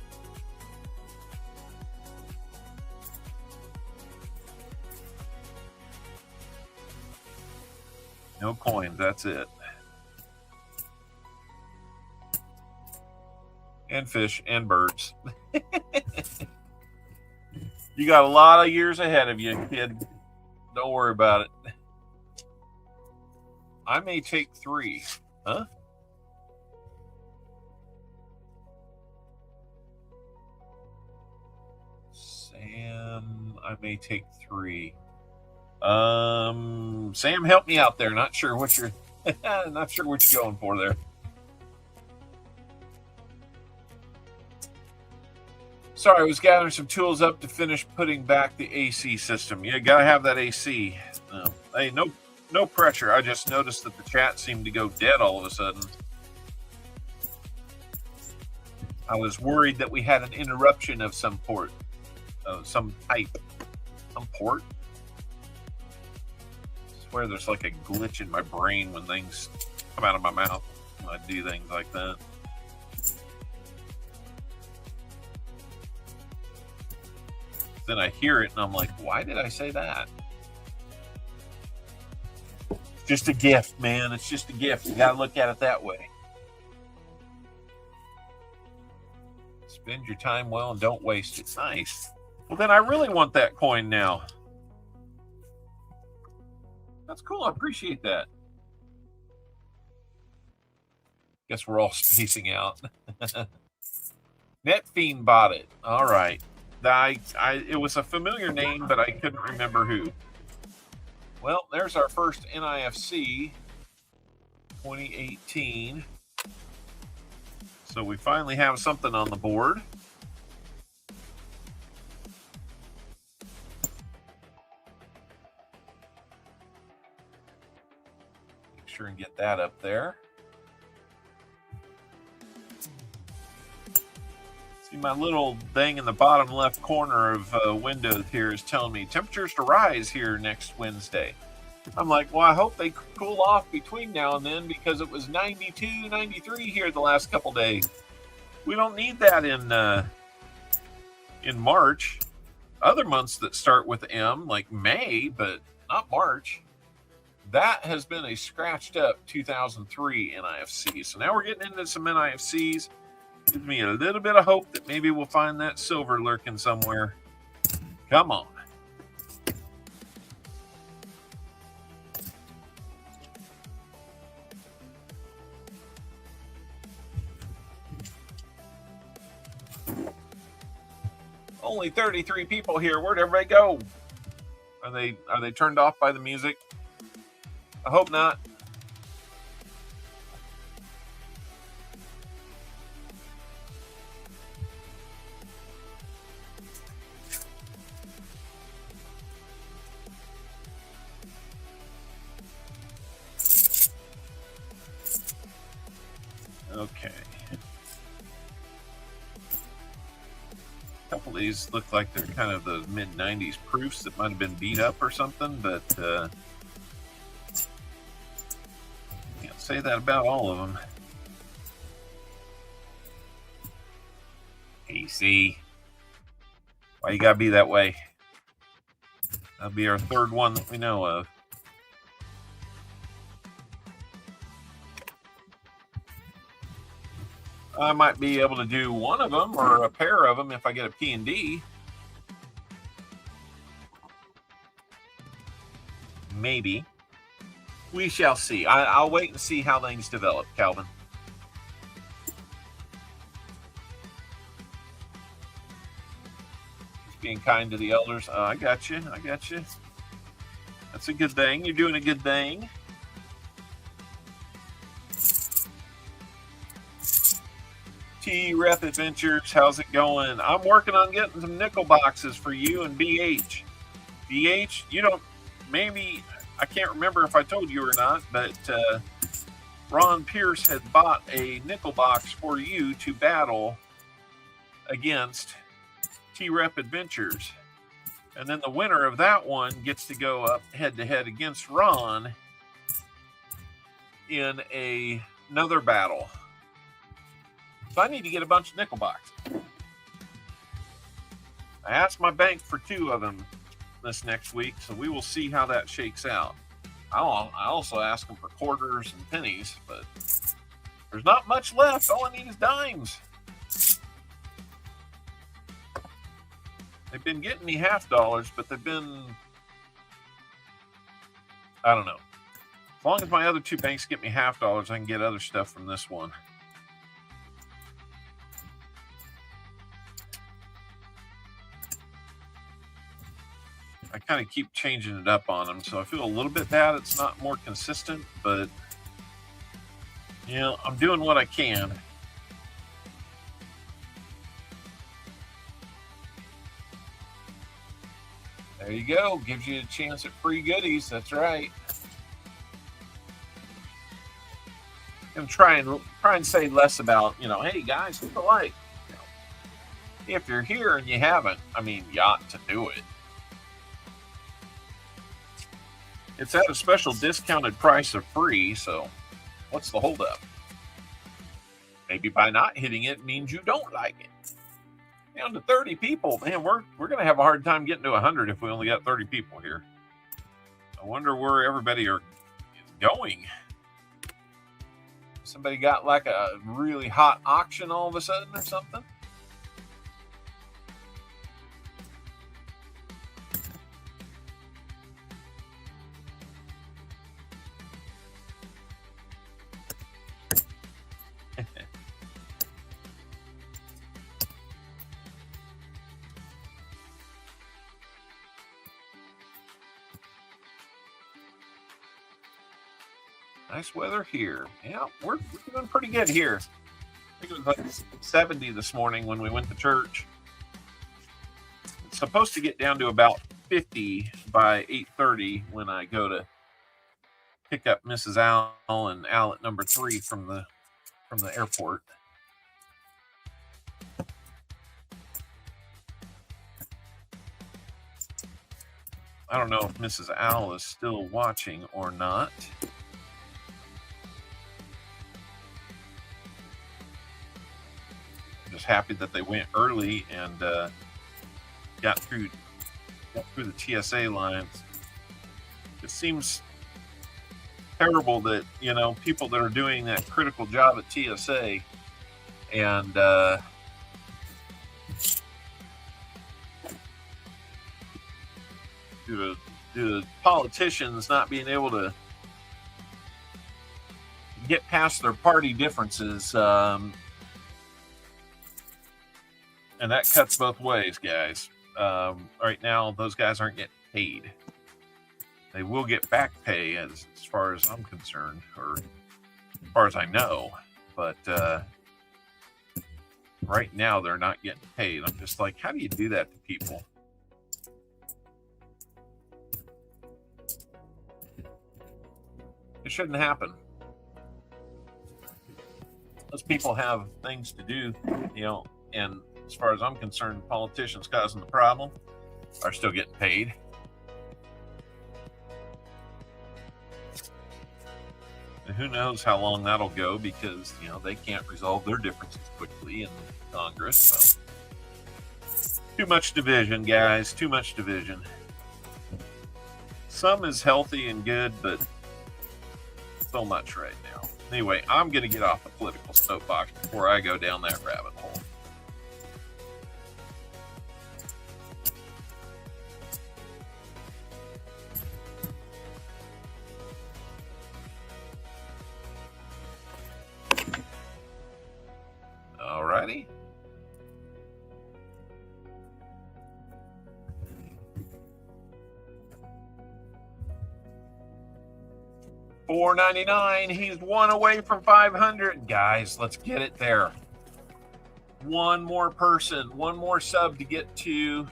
No coins, that's it. And fish and birds. You got a lot of years ahead of you, kid. Don't worry about it. I may take 3. Huh? Sam, I may take 3. Sam, help me out there. Not sure what you're going for there. Sorry, I was gathering some tools up to finish putting back the AC system. Yeah, gotta have that AC. Hey, no pressure. I just noticed that the chat seemed to go dead all of a sudden. I was worried that we had an interruption of some type. Some port? I swear there's like a glitch in my brain when things come out of my mouth when I do things like that. Then I hear it and I'm like, why did I say that? Just a gift, man. It's just a gift. You got to look at it that way. Spend your time well and don't waste it. Nice. Well, then I really want that coin now. That's cool. I appreciate that. Guess we're all spacing out. NetFiend bought it. All right. It was a familiar name, but I couldn't remember who. Well, there's our first NIFC 2018. So we finally have something on the board. sure and get that up there. See, my little thing in the bottom left corner of Windows here is telling me temperatures to rise here next Wednesday. I'm like, well, I hope they cool off between now and then because it was 92, 93 here the last couple days. We don't need that in March. Other months that start with M, like May, but not March. That has been a scratched up 2003 NIFC. So now we're getting into some NIFCs. Gives me a little bit of hope that maybe we'll find that silver lurking somewhere. Come on. Only 33 people here. Where'd everybody go? Are they turned off by the music? I hope not. Okay. A couple of these look like they're kind of the mid-90s proofs that might have been beat up or something, but can't say that about all of them. AC. Why you gotta be that way? That'll be our third one that we know of. I might be able to do one of them or a pair of them if I get a P&D. Maybe. We shall see. I'll wait and see how things develop, Calvin. Just being kind to the elders. I got you. I got you. That's a good thing. You're doing a good thing. Rep Adventures, how's it going? I'm working on getting some nickel boxes for you and BH. BH, you don't, maybe, I can't remember if I told you or not, but Ron Pierce had bought a nickel box for you to battle against T-Rep Adventures. And then the winner of that one gets to go up head-to-head against Ron in another battle. So I need to get a bunch of nickel boxes. I asked my bank for 2 of them this next week, so we will see how that shakes out. I also asked them for quarters and pennies, but there's not much left. All I need is dimes. They've been getting me $half, but they've been, I don't know. As long as my other 2 banks get me $half, I can get other stuff from this one. I kind of keep changing it up on them, so I feel a little bit bad it's not more consistent, but you know, I'm doing what I can. There you go. Gives you a chance at free goodies. That's right. And try and say less about, you know, hey guys, hit the like. You know, if you're here and you haven't, I mean, you ought to do it. It's at a special discounted price of free, so what's the holdup? Maybe by not hitting it means you don't like it. Down to 30 people, man, we're going to have a hard time getting to 100 if we only got 30 people here. I wonder where everybody is going. Somebody got like a really hot auction all of a sudden or something? Nice weather here. Yeah, we're doing pretty good here. I think it was like 70 this morning when we went to church. It's supposed to get down to about 50 by 8:30 when I go to pick up Mrs. Al and Al at number 3 from the airport. I don't know if Mrs. Al is still watching or not. I'm just happy that they went early and got through the TSA lines. It seems terrible that, you know, people that are doing that critical job at TSA and due to politicians not being able to get past their party differences, and that cuts both ways, guys. Right now, those guys aren't getting paid. They will get back pay as far as I'm concerned, or as far as I know, but right now they're not getting paid. I'm just like, how do you do that to people? It shouldn't happen. Those people have things to do, you know, and as far as I'm concerned, politicians causing the problem are still getting paid. And who knows how long that'll go, because, you know, they can't resolve their differences quickly in Congress. So. Too much division, guys. Too much division. Some is healthy and good, but so much right now. Anyway, I'm going to get off the political soapbox before I go down that rabbit hole. Alrighty. $4.99. He's one away from 500. Guys, let's get it there. One more person, one more sub to get to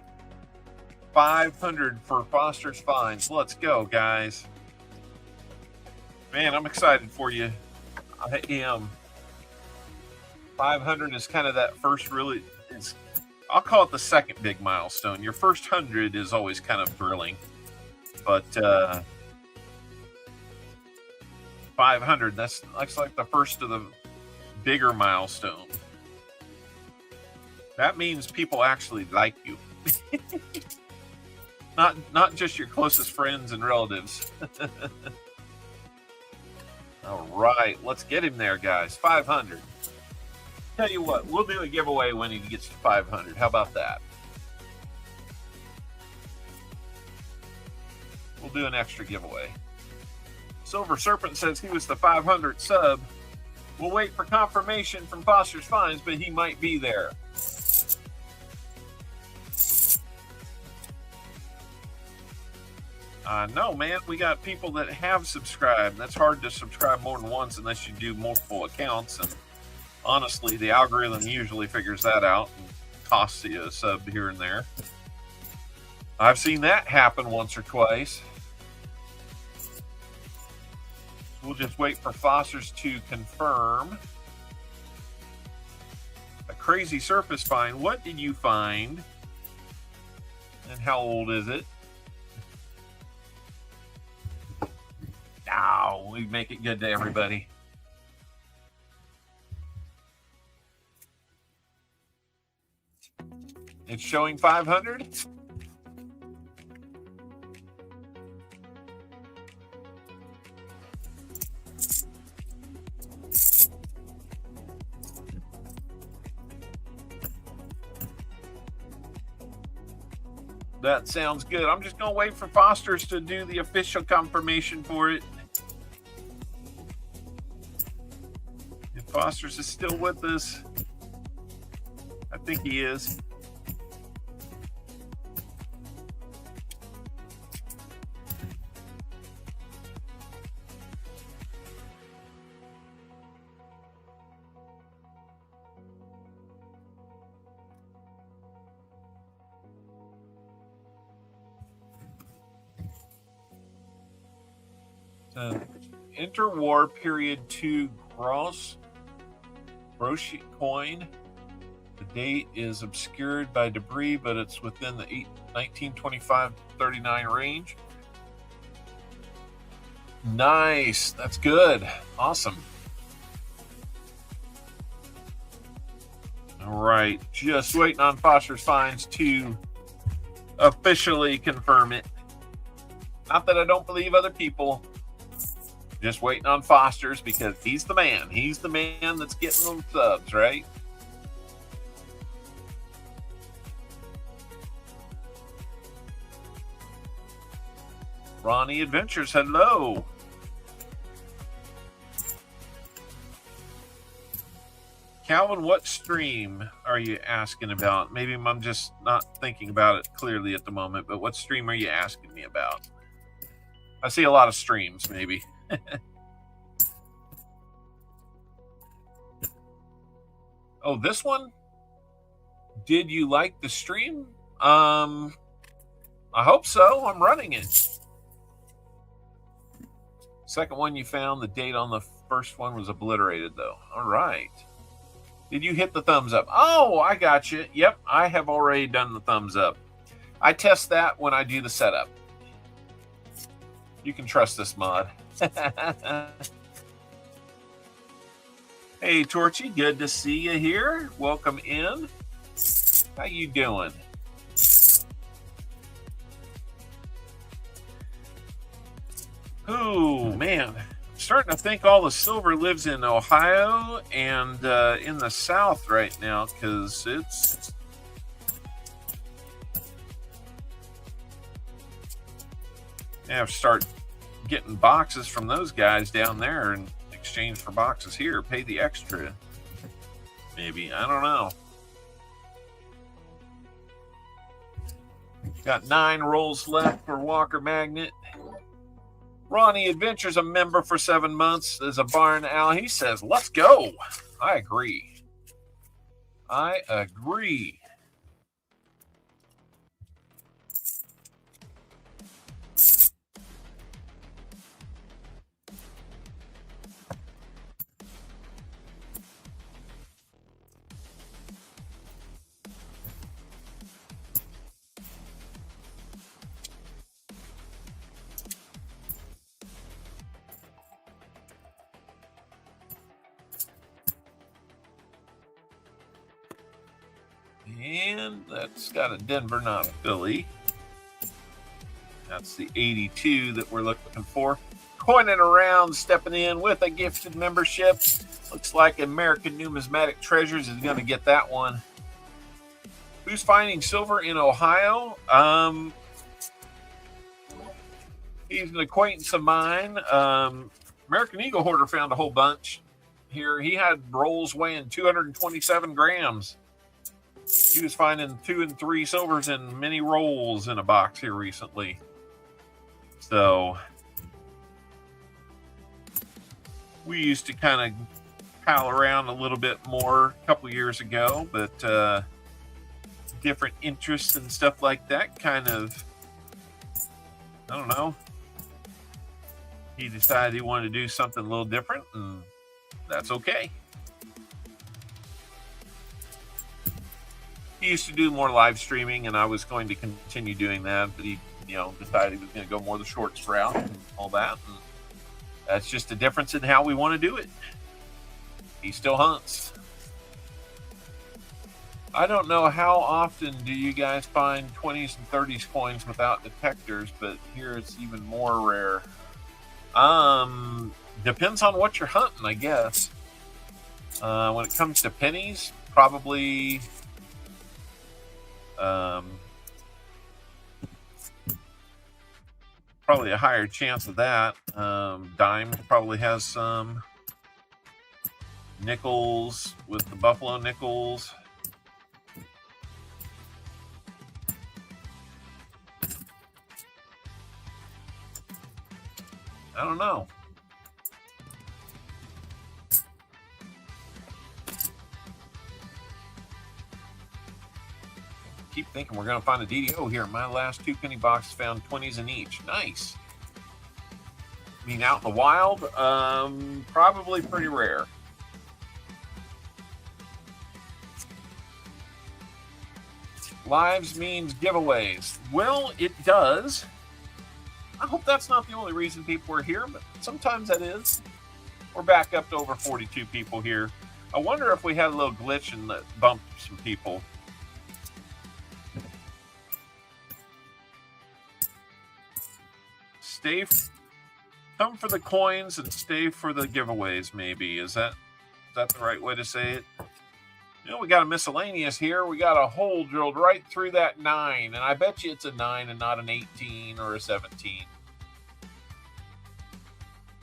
500 for Foster's Finds. Let's go, guys. Man, I'm excited for you. I am. 500 is kind of that first really, I'll call it the second big milestone. Your first 100 is always kind of thrilling, but 500, that's like the first of the bigger milestone. That means people actually like you. not just your closest friends and relatives. All right, let's get him there, guys. 500. Tell you what, we'll do a giveaway when he gets to 500. How about that? We'll do an extra giveaway. Silver Serpent says he was the 500 sub. We'll wait for confirmation from Foster's Finds, but he might be there. No, man, we got people that have subscribed. That's hard to subscribe more than once unless you do multiple accounts. And honestly, the algorithm usually figures that out and costs you a sub here and there. I've seen that happen once or twice. We'll just wait for Foster's to confirm. A crazy surface find. What did you find? And how old is it? Now we make it good to everybody. It's showing 500. That sounds good. I'm just going to wait for Foster's to do the official confirmation for it. If Foster's is still with us, I think he is. Interwar period 2 gross coin. The date is obscured by debris, but it's within the 1925-39 range. Nice. That's good. Awesome. All right. Just waiting on Foster's Finds to officially confirm it. Not that I don't believe other people. Just waiting on Foster's because he's the man. He's the man that's getting them subs, right? Ronnie Adventures, hello. Calvin, what stream are you asking about? Maybe I'm just not thinking about it clearly at the moment, but what stream are you asking me about? I see a lot of streams, maybe. Oh, this one? Did you like the stream? I hope so. I'm running it. Second one you found, the date on the first one was obliterated, though. All right. Did you hit the thumbs up? Oh, I got you. Yep, I have already done the thumbs up. I test that when I do the setup. You can trust this mod. Hey, Torchy, good to see you here. Welcome in. How you doing? Oh, man. I'm starting to think all the silver lives in Ohio and in the South right now because it's... I have to start getting boxes from those guys down there in exchange for boxes here. Pay the extra. Maybe. I don't know. Got 9 rolls left for Walker Magnet. Ronnie Adventures, a member for 7 months. There's a Barn Owl. He says, let's go. I agree. I agree. And that's got a Denver, not a Philly. That's the 82 that we're looking for. Coining around, stepping in with a gifted membership. Looks like American Numismatic Treasures is going to get that one. Who's finding silver in Ohio? He's an acquaintance of mine. American Eagle Hoarder found a whole bunch here. He had rolls weighing 227 grams. He was finding 2 and 3 silvers in many rolls in a box here recently. So we used to kind of pal around a little bit more a couple years ago, but different interests and stuff like that kind of, I don't know. He decided he wanted to do something a little different, and that's okay. He used to do more live streaming, and I was going to continue doing that, but he, decided he was going to go more the shorts route and all that. And that's just a difference in how we want to do it. He still hunts. I don't know how often do you guys find 20s and 30s coins without detectors, but here it's even more rare. Depends on what you're hunting, I guess. When it comes to pennies, probably... probably a higher chance of that. Dime probably has some. Nickels with the Buffalo nickels. I don't know. Keep thinking we're going to find a DDO here. My last 2 penny boxes found 20s in each. Nice. mean out in the wild? Probably pretty rare. Lives means giveaways. Well, it does. I hope that's not the only reason people are here, but sometimes that is. We're back up to over 42 people here. I wonder if we had a little glitch and that bumped some people. Come for the coins and stay for the giveaways, maybe. Is that the right way to say it? You know, we got a miscellaneous here. We got a hole drilled right through that 9, and I bet you it's a 9 and not an 18 or a 17.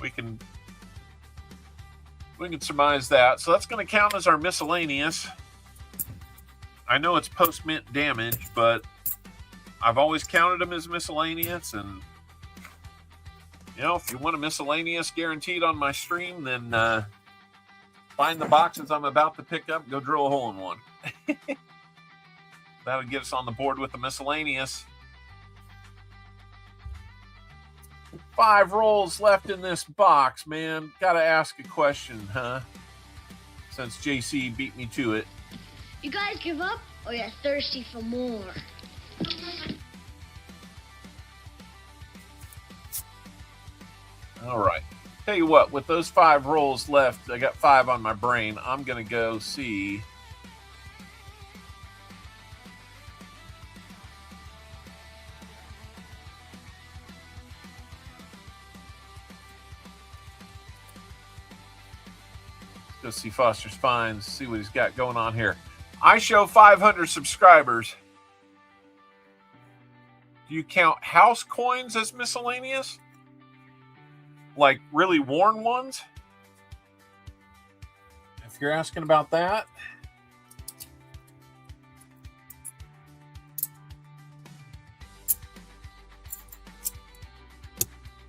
We can surmise that. So that's going to count as our miscellaneous. I know it's post-mint damage, but I've always counted them as miscellaneous. And, you know, if you want a miscellaneous guaranteed on my stream, then find the boxes I'm about to pick up, go drill a hole in one. That'll get us on the board with the miscellaneous. 5 rolls left in this box, man. Gotta ask a question, huh? Since JC beat me to it. You guys give up, or you're thirsty for more? All right. Tell you what, with those 5 rolls left, I got 5 on my brain. I'm going to go see. Go see Foster's Finds, see what he's got going on here. I show 500 subscribers. Do you count house coins as miscellaneous? Like really worn ones? If you're asking about that.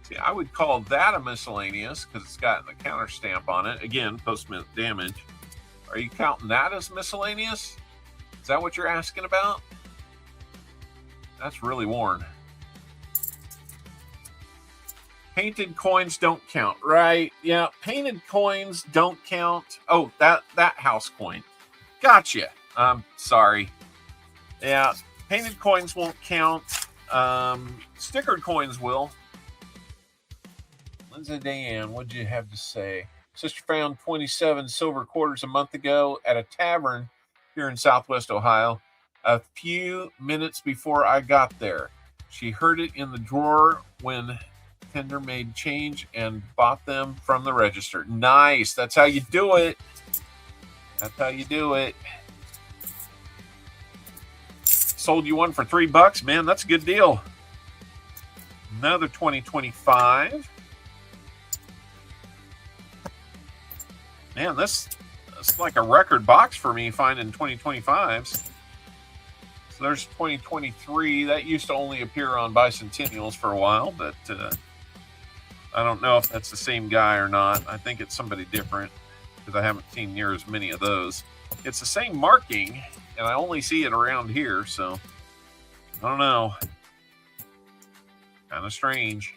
See, I would call that a miscellaneous because it's got the counter stamp on it. Again, post-mint damage. Are you counting that as miscellaneous? Is that what you're asking about? That's really worn. Painted coins don't count, right? Yeah, painted coins don't count. Oh, that house coin. Gotcha. Sorry. Yeah, painted coins won't count. Stickered coins will. Lindsay Dan, what'd you have to say? Sister found 27 silver quarters a month ago at a tavern here in Southwest Ohio. A few minutes before I got there. She heard it in the drawer when tender made change and bought them from the register. Nice. That's how you do it. That's how you do it. Sold you one for $3, man. That's a good deal. Another 2025. Man, that's like a record box for me finding 2025s. So there's 2023. That used to only appear on bicentennials for a while, but I don't know if that's the same guy or not. I think it's somebody different because I haven't seen near as many of those. It's the same marking, and I only see it around here, so I don't know. Kind of strange.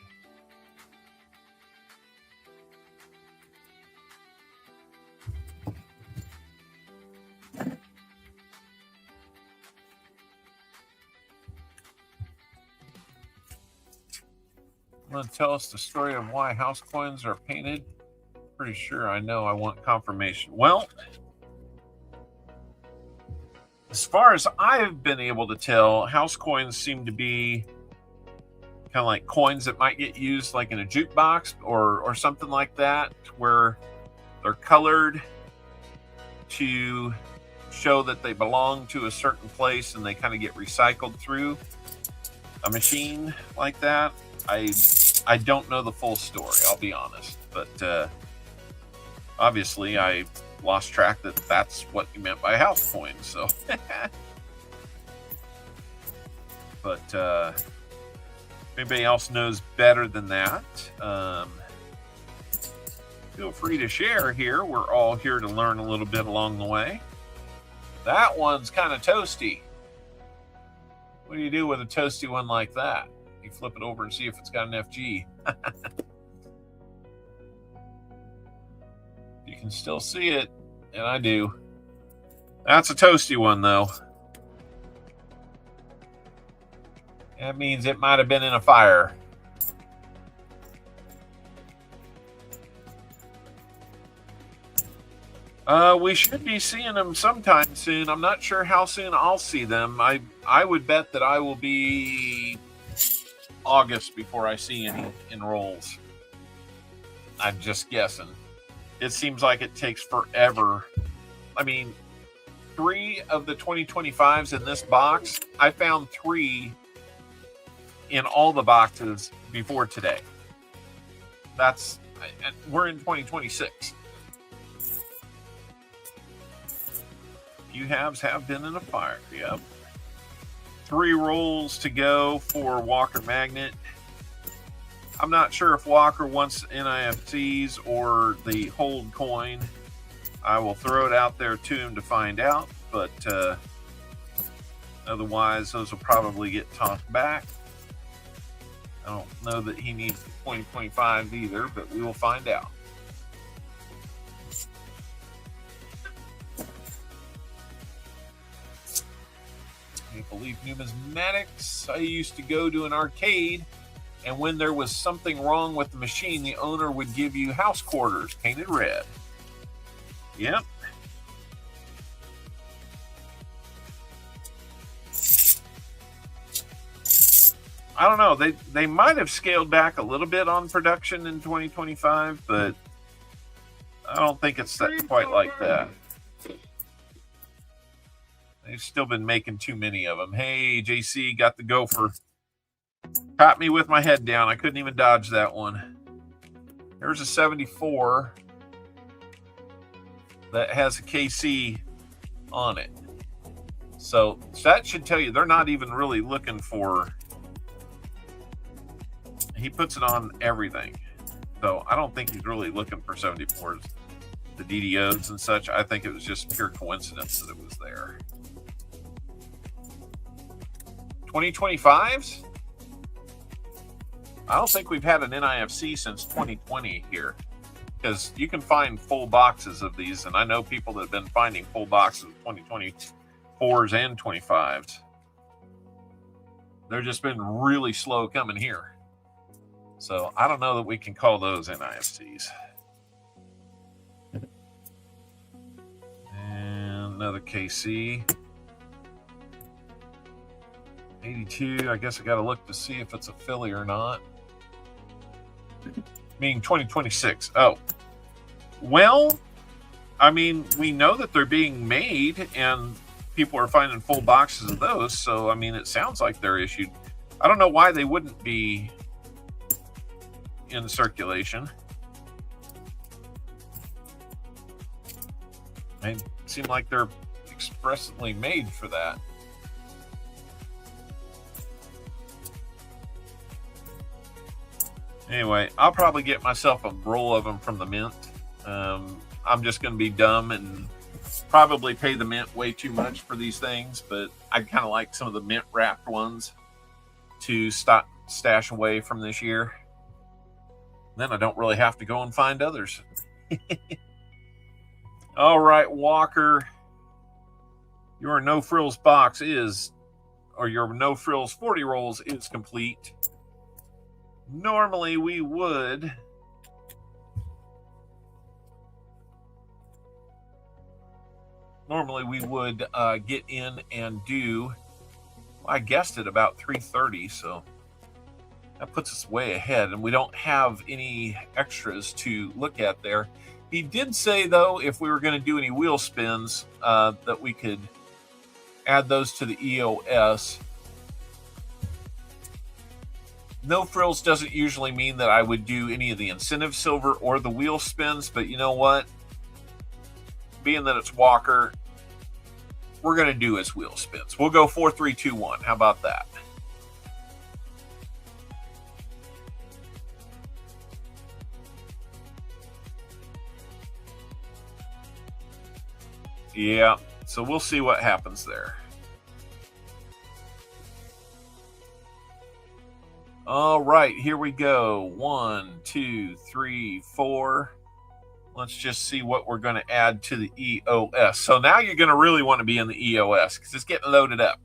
Want to tell us the story of why house coins are painted? Pretty sure I know. I want confirmation. Well, as far as I've been able to tell, house coins seem to be kind of like coins that might get used like in a jukebox or something like that, where they're colored to show that they belong to a certain place and they kind of get recycled through a machine like that. I don't know the full story, I'll be honest, but obviously I lost track that that's what you meant by house coins. So, but if anybody else knows better than that, feel free to share here. We're all here to learn a little bit along the way. That one's kind of toasty. What do you do with a toasty one like that? You flip it over and see if it's got an FG. You can still see it, and I do. That's a toasty one, though. That means it might have been in a fire. We should be seeing them sometime soon. I'm not sure how soon I'll see them. I would bet that I will be August before I see any enrolls. I'm just guessing. It seems like it takes forever. I mean, 3 of the 2025s in this box, I found 3 in all the boxes before today. We're in 2026. Few halves have been in a fire. Yep. 3 rolls to go for Walker Magnet. I'm not sure if Walker wants NIFTs or the hold coin. I will throw it out there to him to find out, but otherwise those will probably get tossed back. I don't know that he needs the 2025 either, but we will find out. Maple Leaf Numismatics. I used to go to an arcade, and when there was something wrong with the machine, the owner would give you house quarters painted red. Yep. I don't know. They might have scaled back a little bit on production in 2025, but I don't think it's quite like that. They've still been making too many of them. Hey, JC, got the gopher. Caught me with my head down. I couldn't even dodge that one. Here's a 74 that has a KC on it. So that should tell you they're not even really looking for... He puts it on everything. So I don't think he's really looking for 74s. The DDOs and such, I think it was just pure coincidence that it was there. 2025s? I don't think we've had an NIFC since 2020 here, because you can find full boxes of these, and I know people that have been finding full boxes of 2024s and 25s. They've just been really slow coming here. So I don't know that we can call those NIFCs. And another KC. 82, I guess I got to look to see if it's a Philly or not. Meaning 2026. Oh. Well, I mean, we know that they're being made and people are finding full boxes of those. So, I mean, it sounds like they're issued. I don't know why they wouldn't be in circulation. They seem like they're expressly made for that. Anyway, I'll probably get myself a roll of them from the mint. I'm just going to be dumb and probably pay the mint way too much for these things, but I kind of like some of the mint wrapped ones to stash away from this year. Then I don't really have to go and find others. All right, Walker, your no frills box is, or your no frills 40 rolls is complete. Normally we would get in and do, I guessed it about 3:30, so that puts us way ahead, and we don't have any extras to look at there. He did say, though, if we were going to do any wheel spins, that we could add those to the EOS. No frills doesn't usually mean that I would do any of the incentive silver or the wheel spins, but you know what? Being that it's Walker, we're going to do his wheel spins. We'll go 4, 3, 2, 1. How about that? Yeah, so we'll see what happens there. All right, here we go. 1, 2, 3, 4. Let's just see what we're going to add to the EOS. So now you're going to really want to be in the EOS because it's getting loaded up.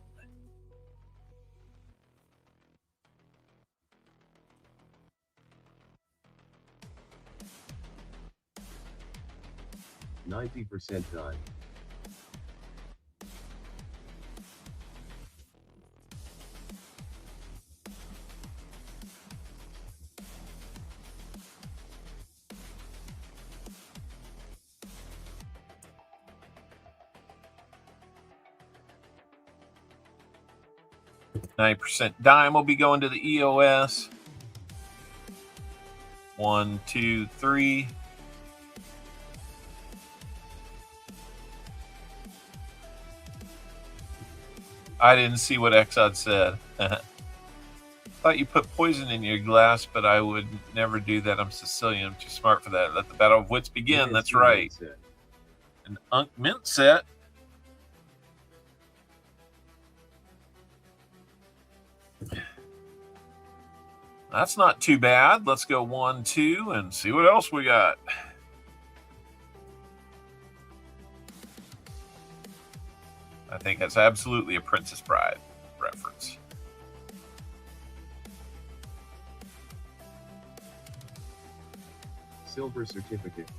%90 done. %9 dime will be going to the EOS. 1, 2, 3. I didn't see what Exod said. Thought you put poison in your glass, but I would never do that. I'm Sicilian. I'm too smart for that. Let the battle of wits begin. That's right. An Unk Mint set. That's not too bad. Let's go 1, 2, and see what else we got. I think that's absolutely a Princess Bride reference. Silver certificate.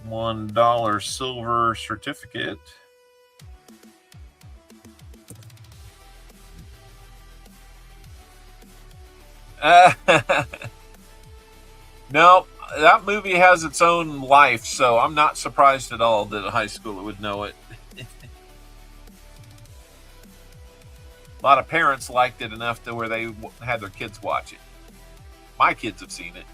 $1 silver certificate. No, that movie has its own life, so I'm not surprised at all that a high schooler would know it. A lot of parents liked it enough to where they had their kids watch it. My kids have seen it.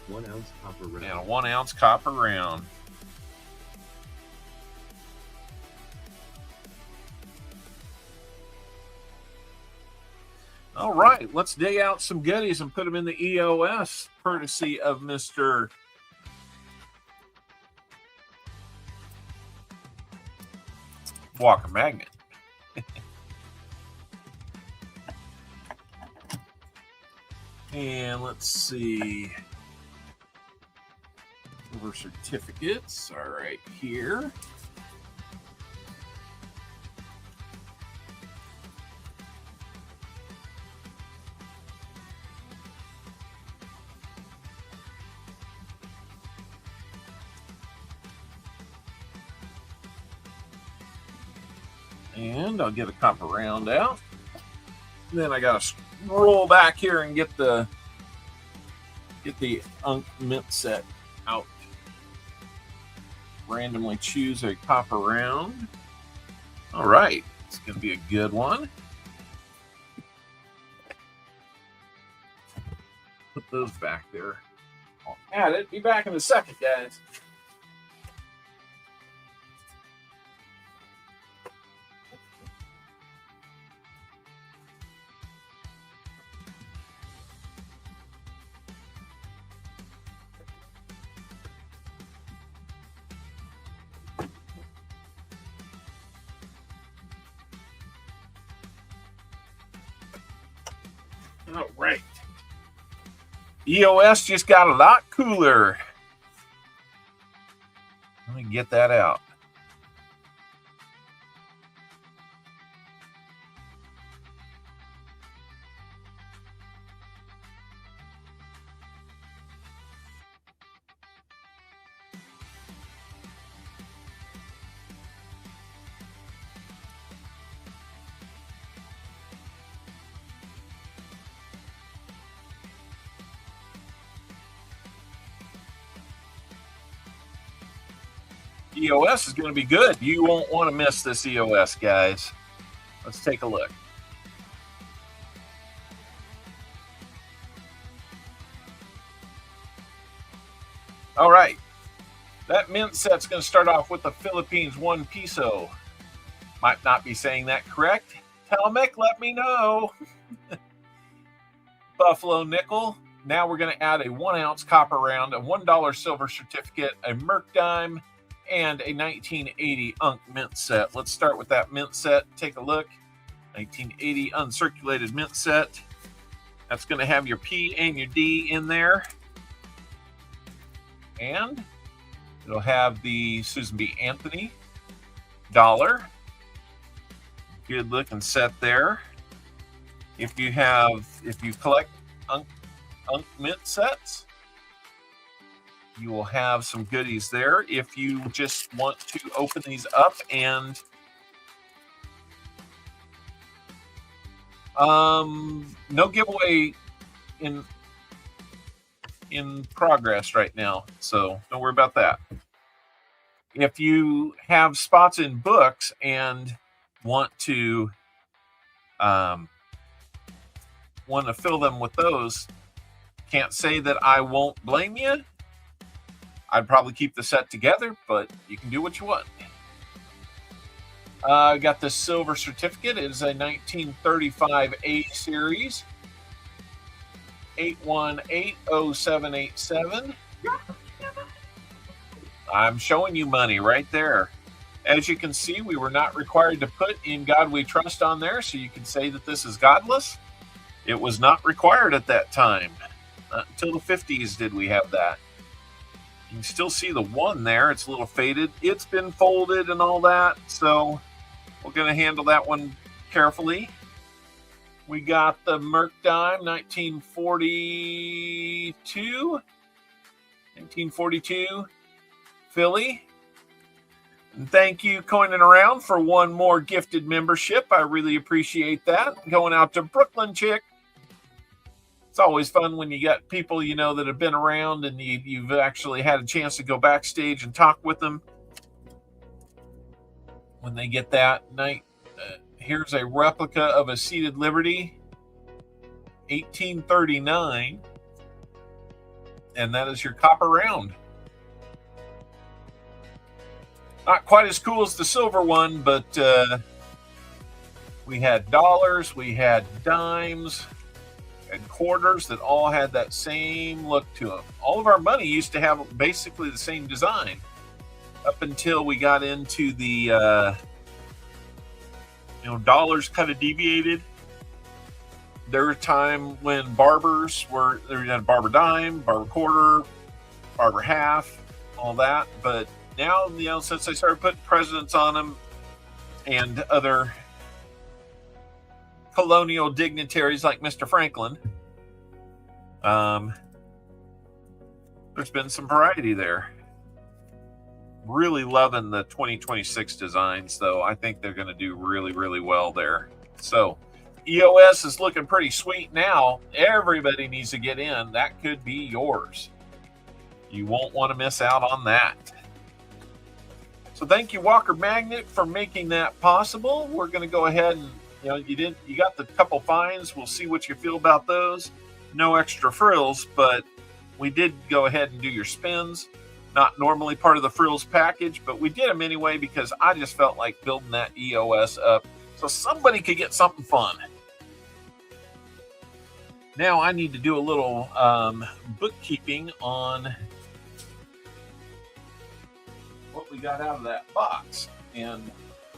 1 ounce copper round. And a 1 ounce copper round. All right, let's dig out some goodies and put them in the EOS, courtesy of Mr. Walker Magnet. And let's see. Silver certificates are right here. And I'll get a copper round out. Then I gotta roll back here and get the Unk Mint set out. Randomly choose a copper round. All right, it's gonna be a good one. Put those back there. I'll add it. Be back in a second, guys. All right. EOS just got a lot cooler. Let me get that out. EOS is going to be good. You won't want to miss this EOS, guys. Let's take a look. All right. That mint set's going to start off with the Philippines 1 peso. Might not be saying that correct. Tell Mick, let me know. Buffalo nickel. Now we're going to add a 1 ounce copper round, a $1 silver certificate, a Merc dime, and a 1980 Unk Mint set. Let's start with that mint set. Take a look. 1980 uncirculated mint set. That's going to have your P and your D in there. And it'll have the Susan B. Anthony dollar. Good looking set there. If you collect Unk Mint sets, you will have some goodies there. If you just want to open these up and no giveaway in progress right now, so don't worry about that. If you have spots in books and want to fill them with those, can't say that I won't blame you. I'd probably keep the set together, but you can do what you want. I got the silver certificate. It is a 1935 A series, 8180787. I'm showing you money right there. As you can see, we were not required to put "In God We Trust" on there, so you can say that this is godless. It was not required at that time. Not until the 50s did we have that. You can still see the 1 there. It's a little faded. It's been folded and all that, so we're going to handle that one carefully. We got the Merc Dime, 1942 Philly. And thank you, Coining Around, for one more gifted membership. I really appreciate that. Going out to Brooklyn Chick. It's always fun when you get people you know that have been around and you've actually had a chance to go backstage and talk with them. When they get that night, here's a replica of a Seated Liberty, 1839, and that is your copper round. Not quite as cool as the silver one, but we had dollars, we had dimes, and quarters that all had that same look to them. All of our money used to have basically the same design up until we got into the dollars kind of deviated. There was a time when barbers were, there had a barber dime, barber quarter, barber half, all that. But now, since they started putting presidents on them and other colonial dignitaries like Mr. Franklin, there's been some variety there. Really loving the 2026 designs, though. I think they're going to do really, really well there. So EOS is looking pretty sweet now. Everybody needs to get in. That could be yours. You won't want to miss out on that. So thank you, Walker Magnet, for making that possible. We're going to go ahead and, you got the couple fines. We'll see what you feel about those. No extra frills, but we did go ahead and do your spins. Not normally part of the frills package, but we did them anyway because I just felt like building that EOS up so somebody could get something fun. Now I need to do a little bookkeeping on what we got out of that box. And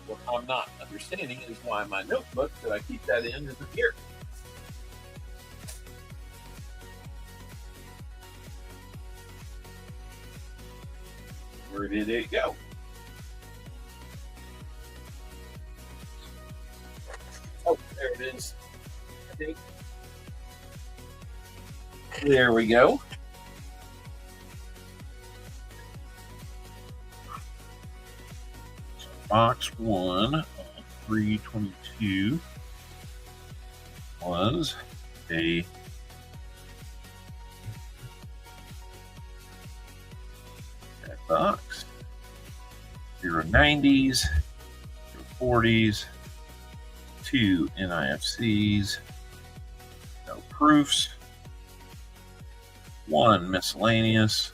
what I'm not understanding is why my notebook that I keep that in isn't here. Where did it go? Oh, there it is. I think. There we go. So box 1 of 322 was a box, 090s, 040s, 2 NIFCs, no proofs, 1 miscellaneous,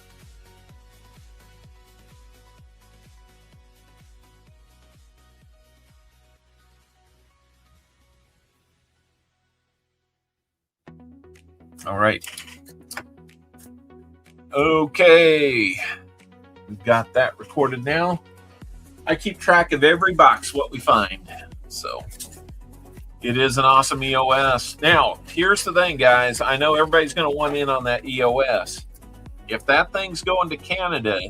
all right. Okay. We've got that recorded now. I keep track of every box, what we find. So It is an awesome EOS. Now, here's the thing, guys. I know everybody's going to want in on that EOS. If that thing's going to Canada,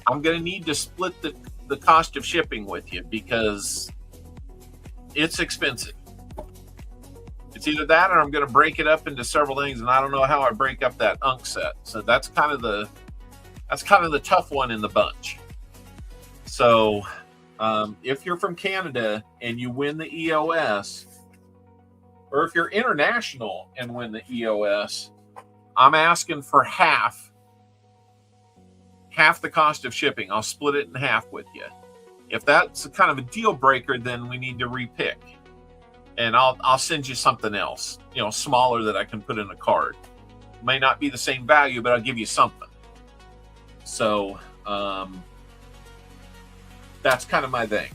I'm going to need to split the cost of shipping with you because it's expensive. It's either that or I'm going to break it up into several things, and I don't know how I break up that unk set. So that's kind of the tough one in the bunch. So if you're from Canada and you win the EOS, or if you're international and win the EOS, I'm asking for half the cost of shipping. I'll split it in half with you. If that's a kind of a deal breaker, then we need to repick. And I'll send you something else, smaller that I can put in a card. It may not be the same value, but I'll give you something. So that's kind of my thing.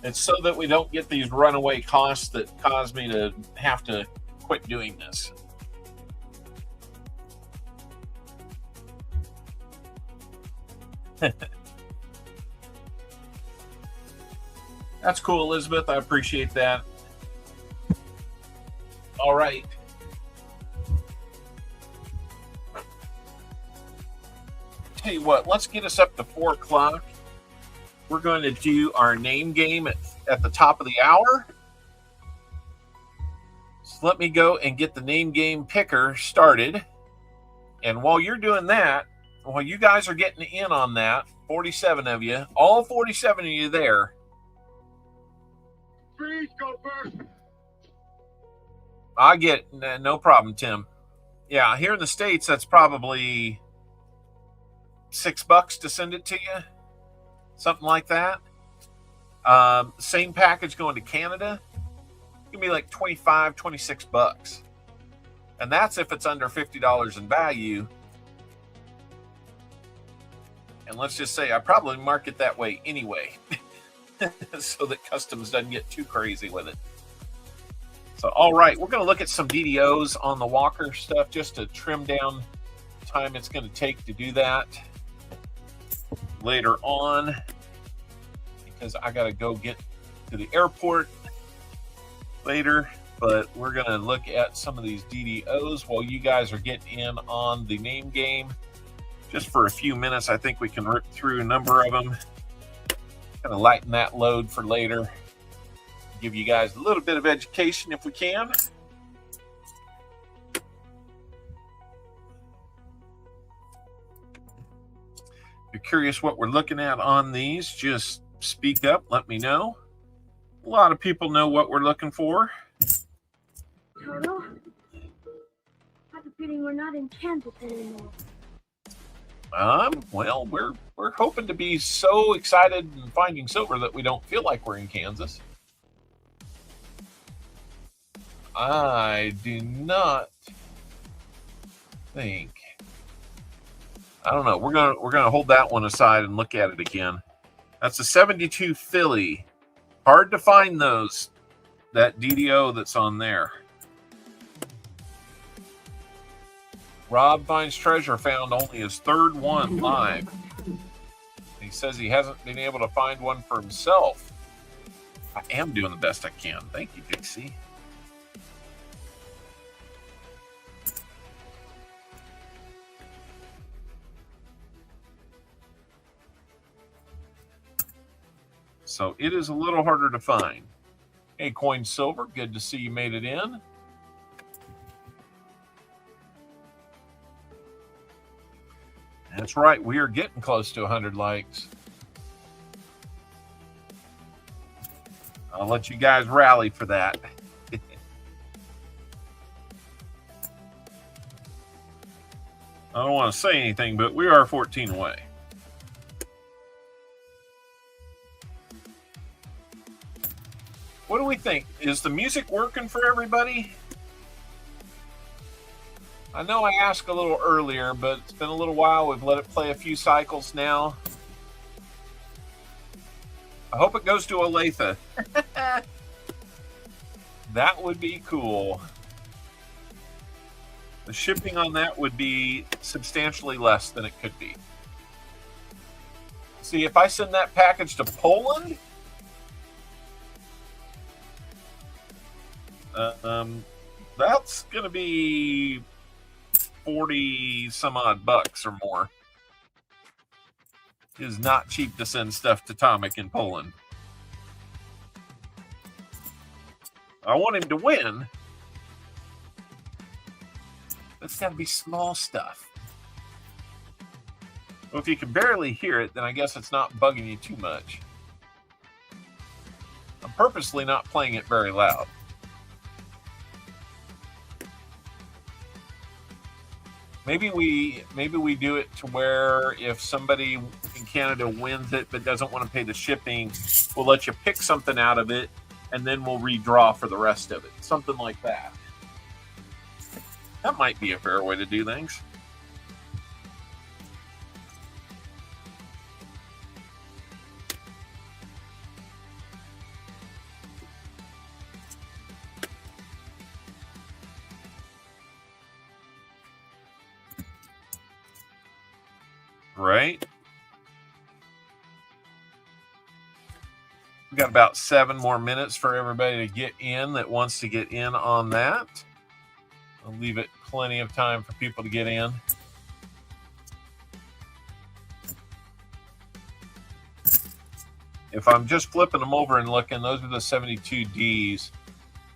It's so that we don't get these runaway costs that cause me to have to quit doing this. That's cool, Elizabeth. I appreciate that. All right. Tell you what, let's get us up to 4 o'clock. We're going to do our name game at the top of the hour. So let me go and get the name game picker started. And while you're doing that, while you guys are getting in on that, 47 of you, all 47 of you there. Please go first. I get no problem, Tim. Yeah, here in the States, that's probably $6 to send it to you. Something like that. Same package going to Canada. It can be like $25, $26. And that's if it's under $50 in value. And let's just say I probably mark it that way anyway. So that customs doesn't get too crazy with it. So, all right, we're going to look at some DDOs on the Walker stuff just to trim down the time it's going to take to do that later on, because I got to go get to the airport later. But we're going to look at some of these DDOs while you guys are getting in on the name game. Just for a few minutes, I think we can rip through a number of them. Kind of lighten that load for later. Give you guys a little bit of education if we can. If you're curious what we're looking at on these, just speak up, let me know. A lot of people know what we're looking for. Toto, I have a feeling we're not in Kansas anymore. Well, we're hoping to be so excited in finding silver that we don't feel like we're in Kansas. I do not think. I don't know. We're gonna hold that one aside and look at it again. That's a 72 Philly. Hard to find those. That DDO that's on there. Rob finds treasure found only his 3rd one live. He says he hasn't been able to find one for himself. I am doing the best I can. Thank you, Dixie. So it is a little harder to find. Hey, Coin Silver, good to see you made it in. That's right. We are getting close to 100 likes. I'll let you guys rally for that. I don't want to say anything, but we are 14 away. What do we think? Is the music working for everybody? I know I asked a little earlier, but it's been a little while. We've let it play a few cycles now. I hope it goes to Olathe. That would be cool. The shipping on that would be substantially less than it could be. See, if I send that package to Poland, That's going to be 40 some odd bucks or more. It is not cheap to send stuff to Tomek in Poland. I want him to win. It's got to be small stuff. Well, if you can barely hear it, then I guess it's not bugging you too much. I'm purposely not playing it very loud. Maybe we do it to where if somebody in Canada wins it but doesn't want to pay the shipping, we'll let you pick something out of it, and then we'll redraw for the rest of it. Something like that. That might be a fair way to do things. Right? We've got about 7 more minutes for everybody to get in that wants to get in on that. I'll leave it plenty of time for people to get in. If I'm just flipping them over and looking, those are the 72Ds.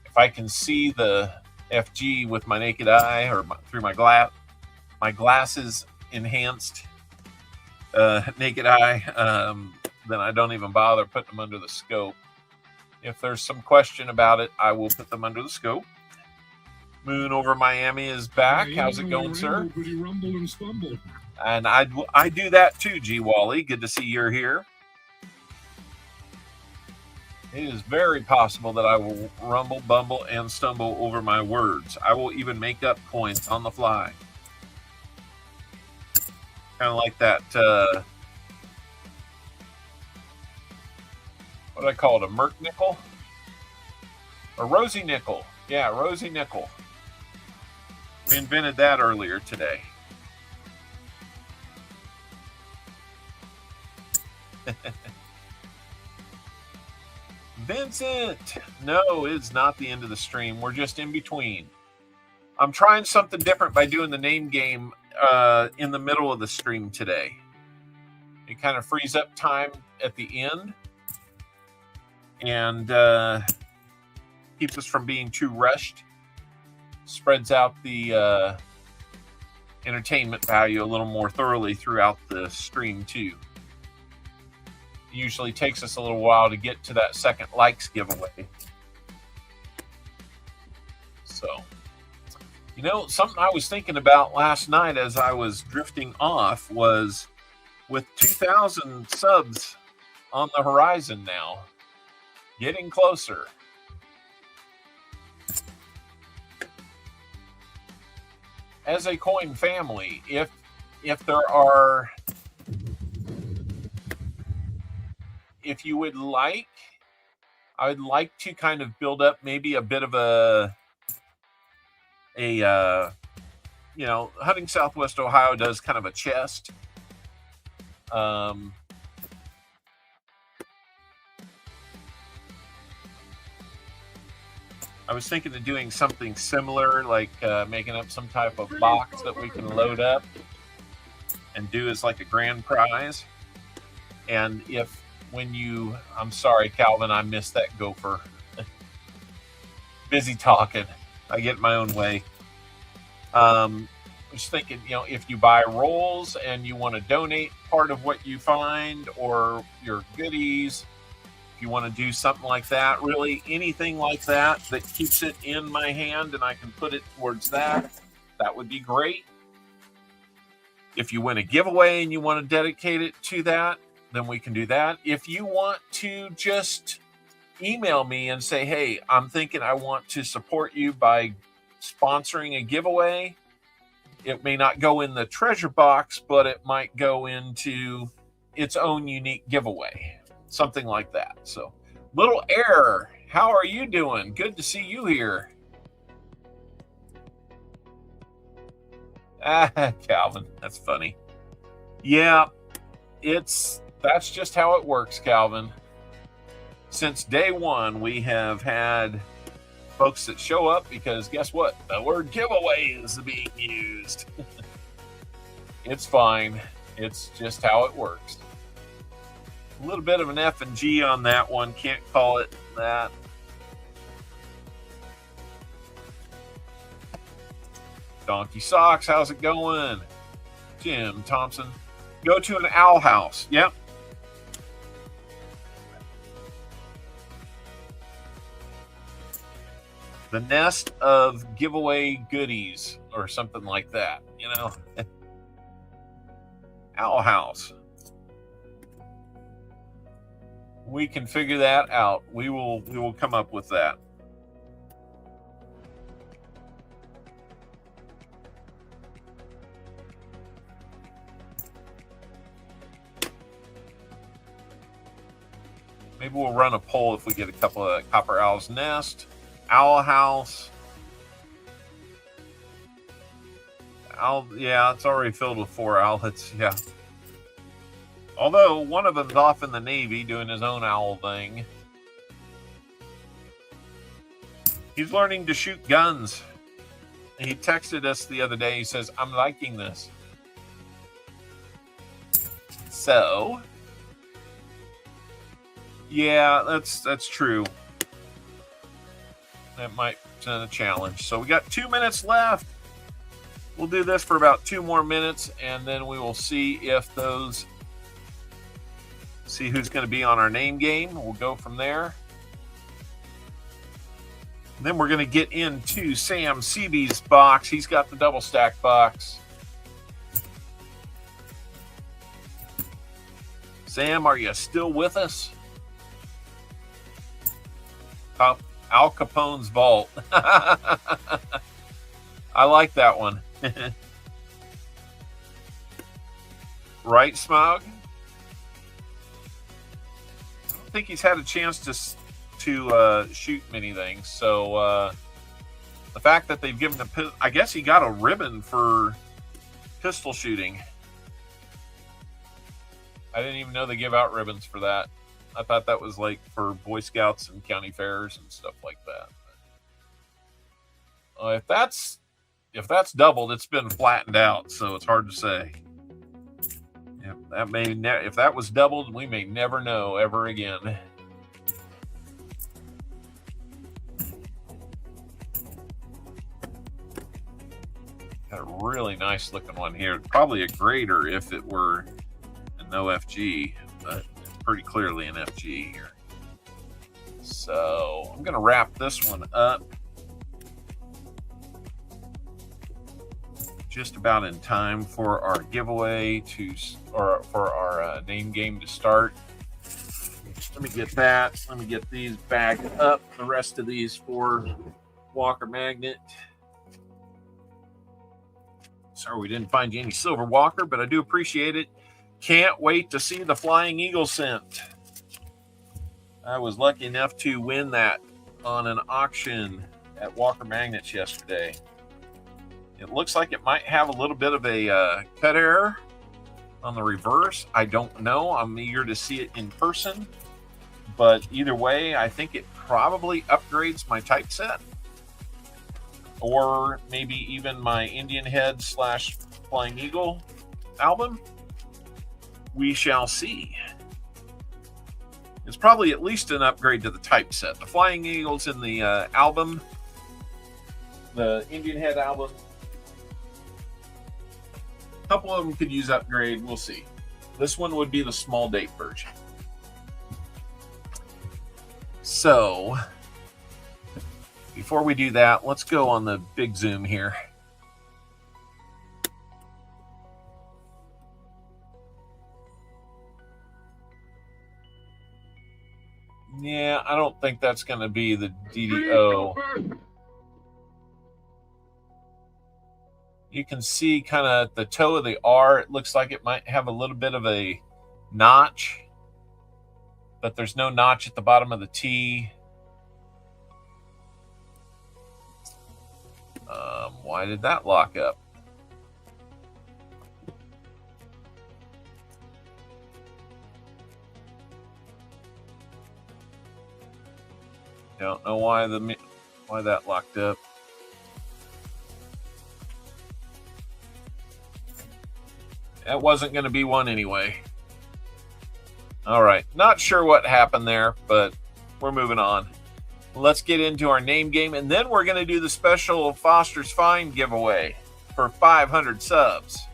If I can see the FG with my naked eye or through my glasses enhanced naked eye, then I don't even bother putting them under the scope. If there's some question about it, I will put them under the scope. Moon over Miami is back. How's it going, sir? Rumble and stumble. And I do that too, G Wally. Good to see you're here. It is very possible that I will rumble, bumble, and stumble over my words. I will even make up coins on the fly. Kind of like that, what do I call it, a Merc nickel? A Rosy nickel. Yeah, Rosy nickel. We invented that earlier today. Vincent! No, it's not the end of the stream. We're just in between. I'm trying something different by doing the name game in the middle of the stream today. It kind of frees up time at the end and keeps us from being too rushed. Spreads out the entertainment value a little more thoroughly throughout the stream too. It usually takes us a little while to get to that second likes giveaway. So, you know, something I was thinking about last night as I was drifting off was with 2,000 subs on the horizon now, getting closer. As a coin family, if there are, if you would like, I would like to kind of build up maybe a bit of a you know, Hunting Southwest Ohio does kind of a chest. I was thinking of doing something similar, like making up some type of box that we can load up and do as like a grand prize. And if when you, I'm sorry, Calvin, I missed that gopher. Busy talking. I get my own way. Just thinking, you know, if you buy rolls and you want to donate part of what you find or your goodies, if you want to do something like that, really anything like that that keeps it in my hand and I can put it towards that, that would be great. If you win a giveaway and you want to dedicate it to that, then we can do that. If you want to just email me and say, hey, I'm thinking I want to support you by sponsoring a giveaway, it may not go in the treasure box, but it might go into its own unique giveaway. Something like that. So, Little Air, how are you doing? Good to see you here. Calvin, that's funny. Yeah, that's just how it works, Calvin. Since day one, we have had folks that show up, because guess what? The word giveaway is being used. It's fine. It's just how it works. A little bit of an F and G on that one. Can't call it that. Donkey Socks, how's it going? Jim Thompson. Go to an owl house. Yep. The nest of giveaway goodies or something like that, you know. Owl house. We can figure that out. We will come up with that. Maybe we'll run a poll if we get a couple of Copper Owl's Nest, Owl House. Yeah, it's already filled with 4 owlets. Yeah. Although one of them's off in the Navy doing his own owl thing. He's learning to shoot guns. He texted us the other day. He says, "I'm liking this." So, yeah, that's true. That might present a challenge. So we got 2 minutes left. We'll do this for about 2 more minutes, and then we will see if those. See who's going to be on our name game. We'll go from there. And then we're going to get into Sam Seabee's box. He's got the double stack box. Sam, are you still with us? Al Capone's vault. I like that one. Right, Smog? I don't think he's had a chance to shoot many things. So the fact that they've given him, I guess he got a ribbon for pistol shooting. I didn't even know they give out ribbons for that. I thought that was like for Boy Scouts and county fairs and stuff like that. If that's doubled, it's been flattened out, so it's hard to say. If that was doubled, we may never know ever again. Got a really nice looking one here. Probably a grader if it were an OFG, but it's pretty clearly an FG here. So I'm going to wrap this one up just about in time for our giveaway or for our name game to start. Let me get that. Let me get these bagged up. The rest of these for Walker Magnet. Sorry we didn't find you any Silver Walker, but I do appreciate it. Can't wait to see the Flying Eagle scent. I was lucky enough to win that on an auction at Walker Magnets yesterday. It looks like it might have a little bit of a cut error on the reverse. I don't know. I'm eager to see it in person. But either way, I think it probably upgrades my typeset. Or maybe even my Indian Head / Flying Eagle album. We shall see. It's probably at least an upgrade to the typeset. The Flying Eagles in the album, the Indian Head album, a couple of them could use upgrade. We'll see. This one would be the small date version. So, before we do that, let's go on the big zoom here. Yeah, I don't think that's going to be the DDO. You can see kind of at the toe of the R, it looks like it might have a little bit of a notch, but there's no notch at the bottom of the T. Why did that lock up? Don't know why why that locked up. That wasn't going to be one anyway. All right. Not sure what happened there, but we're moving on. Let's get into our name game, and then we're going to do the special Foster's Find giveaway for 500 subs.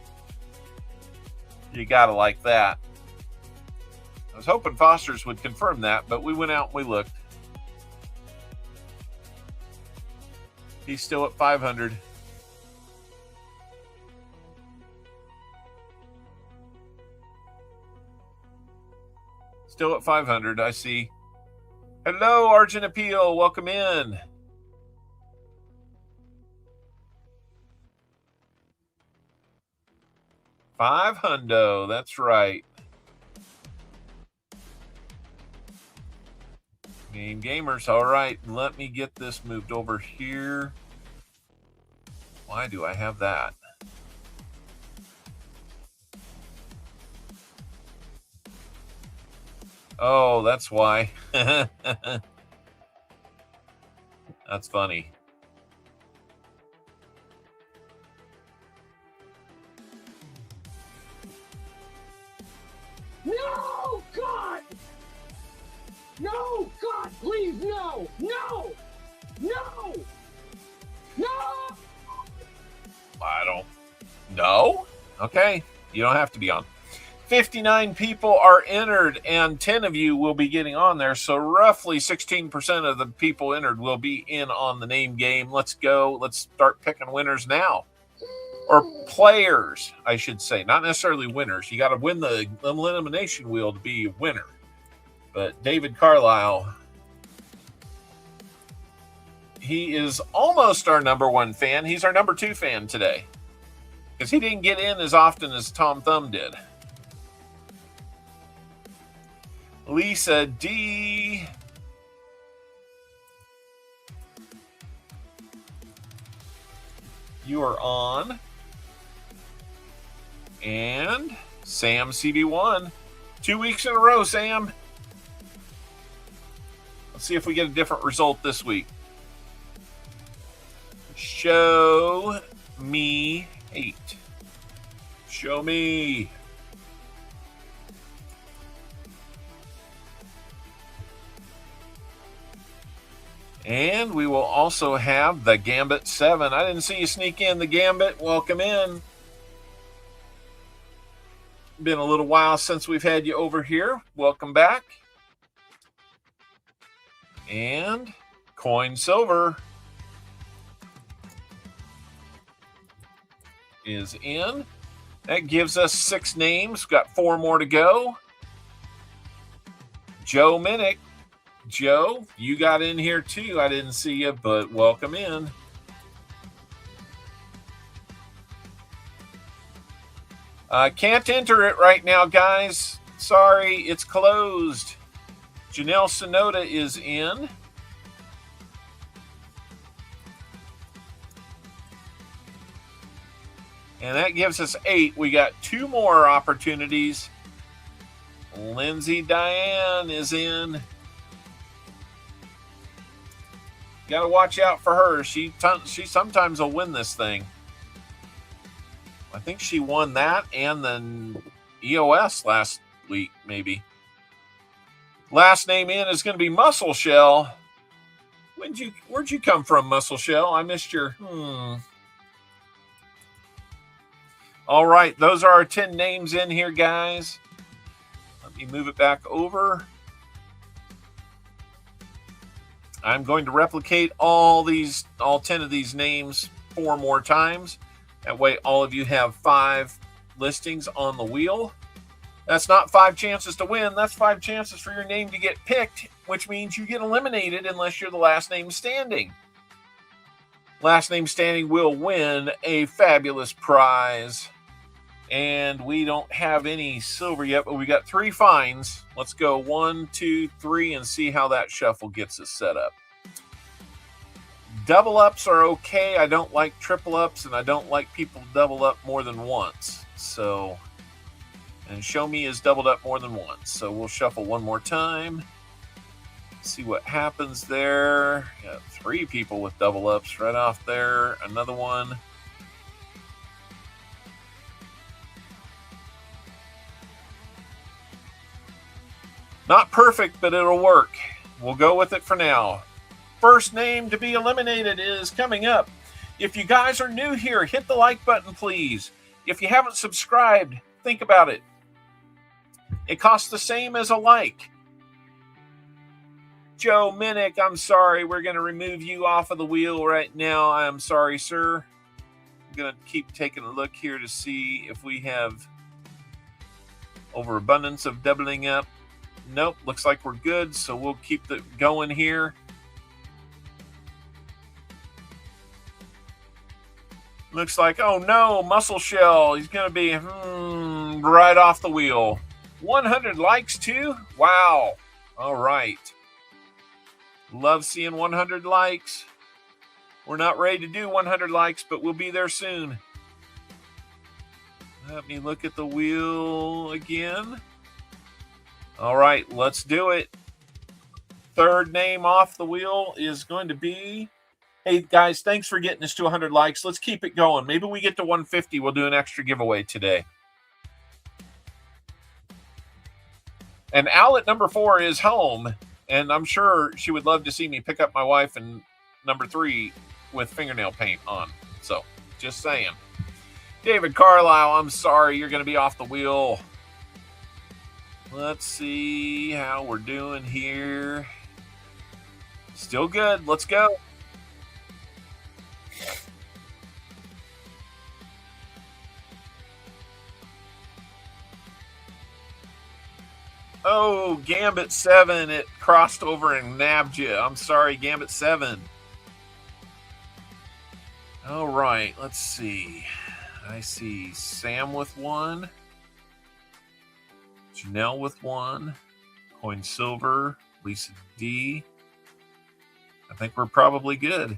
You got to like that. I was hoping Foster's would confirm that, but we went out and we looked. He's still at 500. Still at 500, I see. Hello, Argent Appeal. Welcome in. $500, that's right. Game Gamers, all right. Let me get this moved over here. Why do I have that? Oh, that's why. That's funny. No, God! No, God, please, no! No! No! No! I don't know. Okay, you don't have to be on. 59 people are entered, and 10 of you will be getting on there. So roughly 16% of the people entered will be in on the name game. Let's go. Let's start picking winners now. Or players, I should say. Not necessarily winners. You got to win the elimination wheel to be a winner. But David Carlisle, he is almost our number one fan. He's our number two fan today, because he didn't get in as often as Tom Thumb did. Lisa D. You are on. And Sam CB1. 2 weeks in a row, Sam. Let's see if we get a different result this week. Show me hate. Show me. And we will also have the Gambit 7. I didn't see you sneak in, the Gambit. Welcome in. Been a little while since we've had you over here. Welcome back. And Coin Silver is in. That gives us 6 names. Got 4 more to go. Joe Minnick. Joe, you got in here too. I didn't see you, but welcome in. Can't enter it right now, guys. Sorry, it's closed. Janelle Sonoda is in. And that gives us 8. We got 2 more opportunities. Lindsay Diane is in. Got to watch out for her. She sometimes will win this thing. I think she won that and then EOS last week, maybe. Last name in is going to be Muscle Shell. Where'd you come from, Muscle Shell? I missed your. All right, those are our 10 names in here, guys. Let me move it back over. I'm going to replicate all 10 of these names 4 more times. That way all of you have 5 listings on the wheel. That's not 5 chances to win. That's 5 chances for your name to get picked, which means you get eliminated unless you're the last name standing. Last name standing will win a fabulous prize. And we don't have any silver yet, but we got 3 fines. Let's go 1, 2, 3 and see how that shuffle gets us set up. Double ups are okay. I don't like triple ups, and I don't like people double up more than once. So, and Show Me is doubled up more than once. So we'll shuffle one more time. See what happens there. Got 3 people with double ups right off there. Another one. Not perfect, but it'll work. We'll go with it for now. First name to be eliminated is coming up. If you guys are new here, hit the like button, please. If you haven't subscribed, think about it. It costs the same as a like. Joe Minnick, I'm sorry. We're going to remove you off of the wheel right now. I'm sorry, sir. I'm going to keep taking a look here to see if we have overabundance of doubling up. Nope, looks like we're good, so we'll keep it going here. Looks like, oh no, Muscle Shell. He's going to be right off the wheel. 100 likes too? Wow. All right. Love seeing 100 likes. We're not ready to do 100 likes, but we'll be there soon. Let me look at the wheel again. All right, let's do it. Third name off the wheel is going to be... Hey, guys, thanks for getting us to 100 likes. Let's keep it going. Maybe we get to 150. We'll do an extra giveaway today. And Owlet number 4 is home, and I'm sure she would love to see me pick up my wife in number 3 with fingernail paint on. So, just saying. David Carlisle, I'm sorry. You're going to be off the wheel. Let's see how we're doing here. Still good. Let's go. Oh, Gambit 7. It crossed over and nabbed you. I'm sorry, Gambit 7. All right. Let's see. I see Sam with 1. Janelle with 1, Coin Silver, Lisa D. I think we're probably good.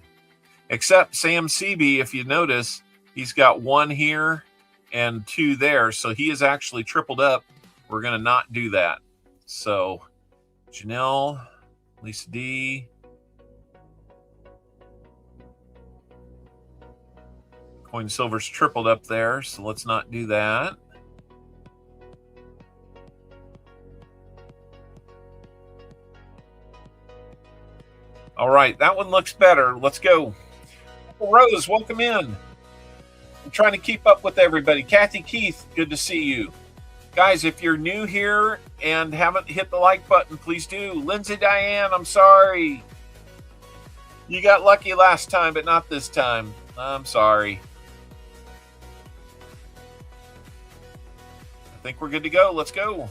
Except Sam CB, if you notice, he's got 1 here and 2 there. So he is actually tripled up. We're going to not do that. So Janelle, Lisa D. Coin Silver's tripled up there. So let's not do that. All right, that one looks better. Let's go. Rose, welcome in. I'm trying to keep up with everybody. Kathy Keith, good to see you. Guys, if you're new here and haven't hit the like button, please do. Lindsay Diane, I'm sorry. You got lucky last time, but not this time. I'm sorry. I think we're good to go. Let's go.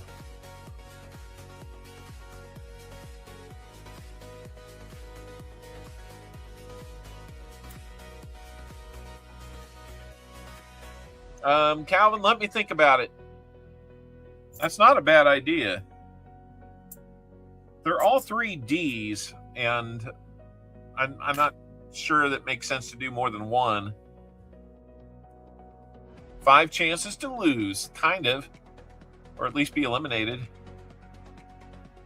Calvin, let me think about it. That's not a bad idea. They're all 3 Ds, and I'm not sure that makes sense to do more than 1. 5 chances to lose, kind of, or at least be eliminated.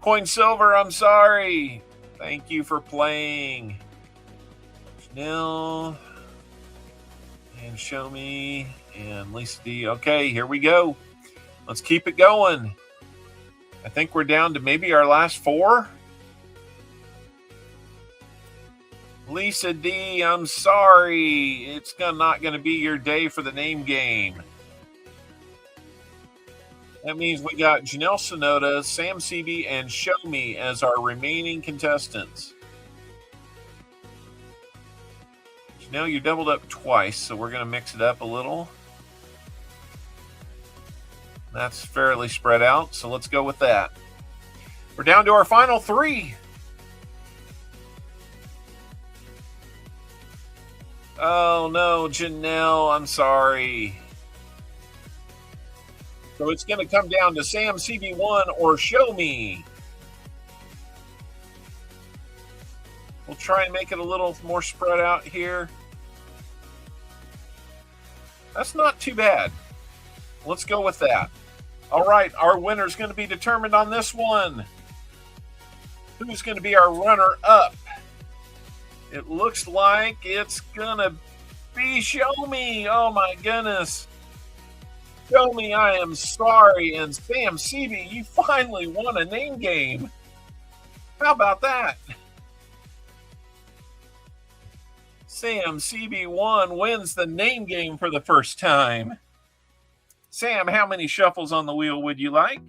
Coin Silver, I'm sorry. Thank you for playing. Janelle and Show Me and Lisa D. Okay, here we go. Let's keep it going. I think we're down to maybe our last 4. Lisa D, I'm sorry. It's not going to be your day for the name game. That means we got Janelle Sonota, Sam CB, and Show Me as our remaining contestants. Janelle, you doubled up twice, so we're going to mix it up a little. That's fairly spread out, so let's go with that. We're down to our final 3. Oh, no, Janelle, I'm sorry. So it's going to come down to Sam CB1 or Show Me. We'll try and make it a little more spread out here. That's not too bad. Let's go with that. All right, our winner is going to be determined on this one. Who's going to be our runner-up? It looks like it's going to be Show Me. Oh, my goodness. Show Me, I am sorry. And Sam CB, you finally won a name game. How about that? Sam CB1 wins the name game for the first time. Sam, how many shuffles on the wheel would you like?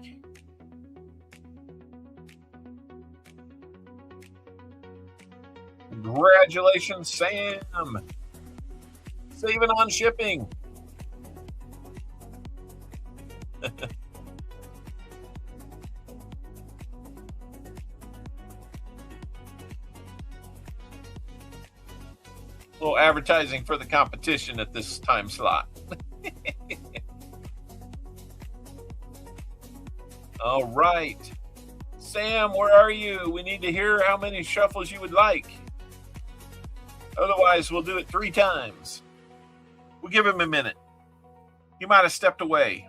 Congratulations, Sam. Saving on shipping. A little advertising for the competition at this time slot. All right. Sam, where are you? We need to hear how many shuffles you would like. Otherwise, we'll do it 3 times. We'll give him a minute. He might have stepped away.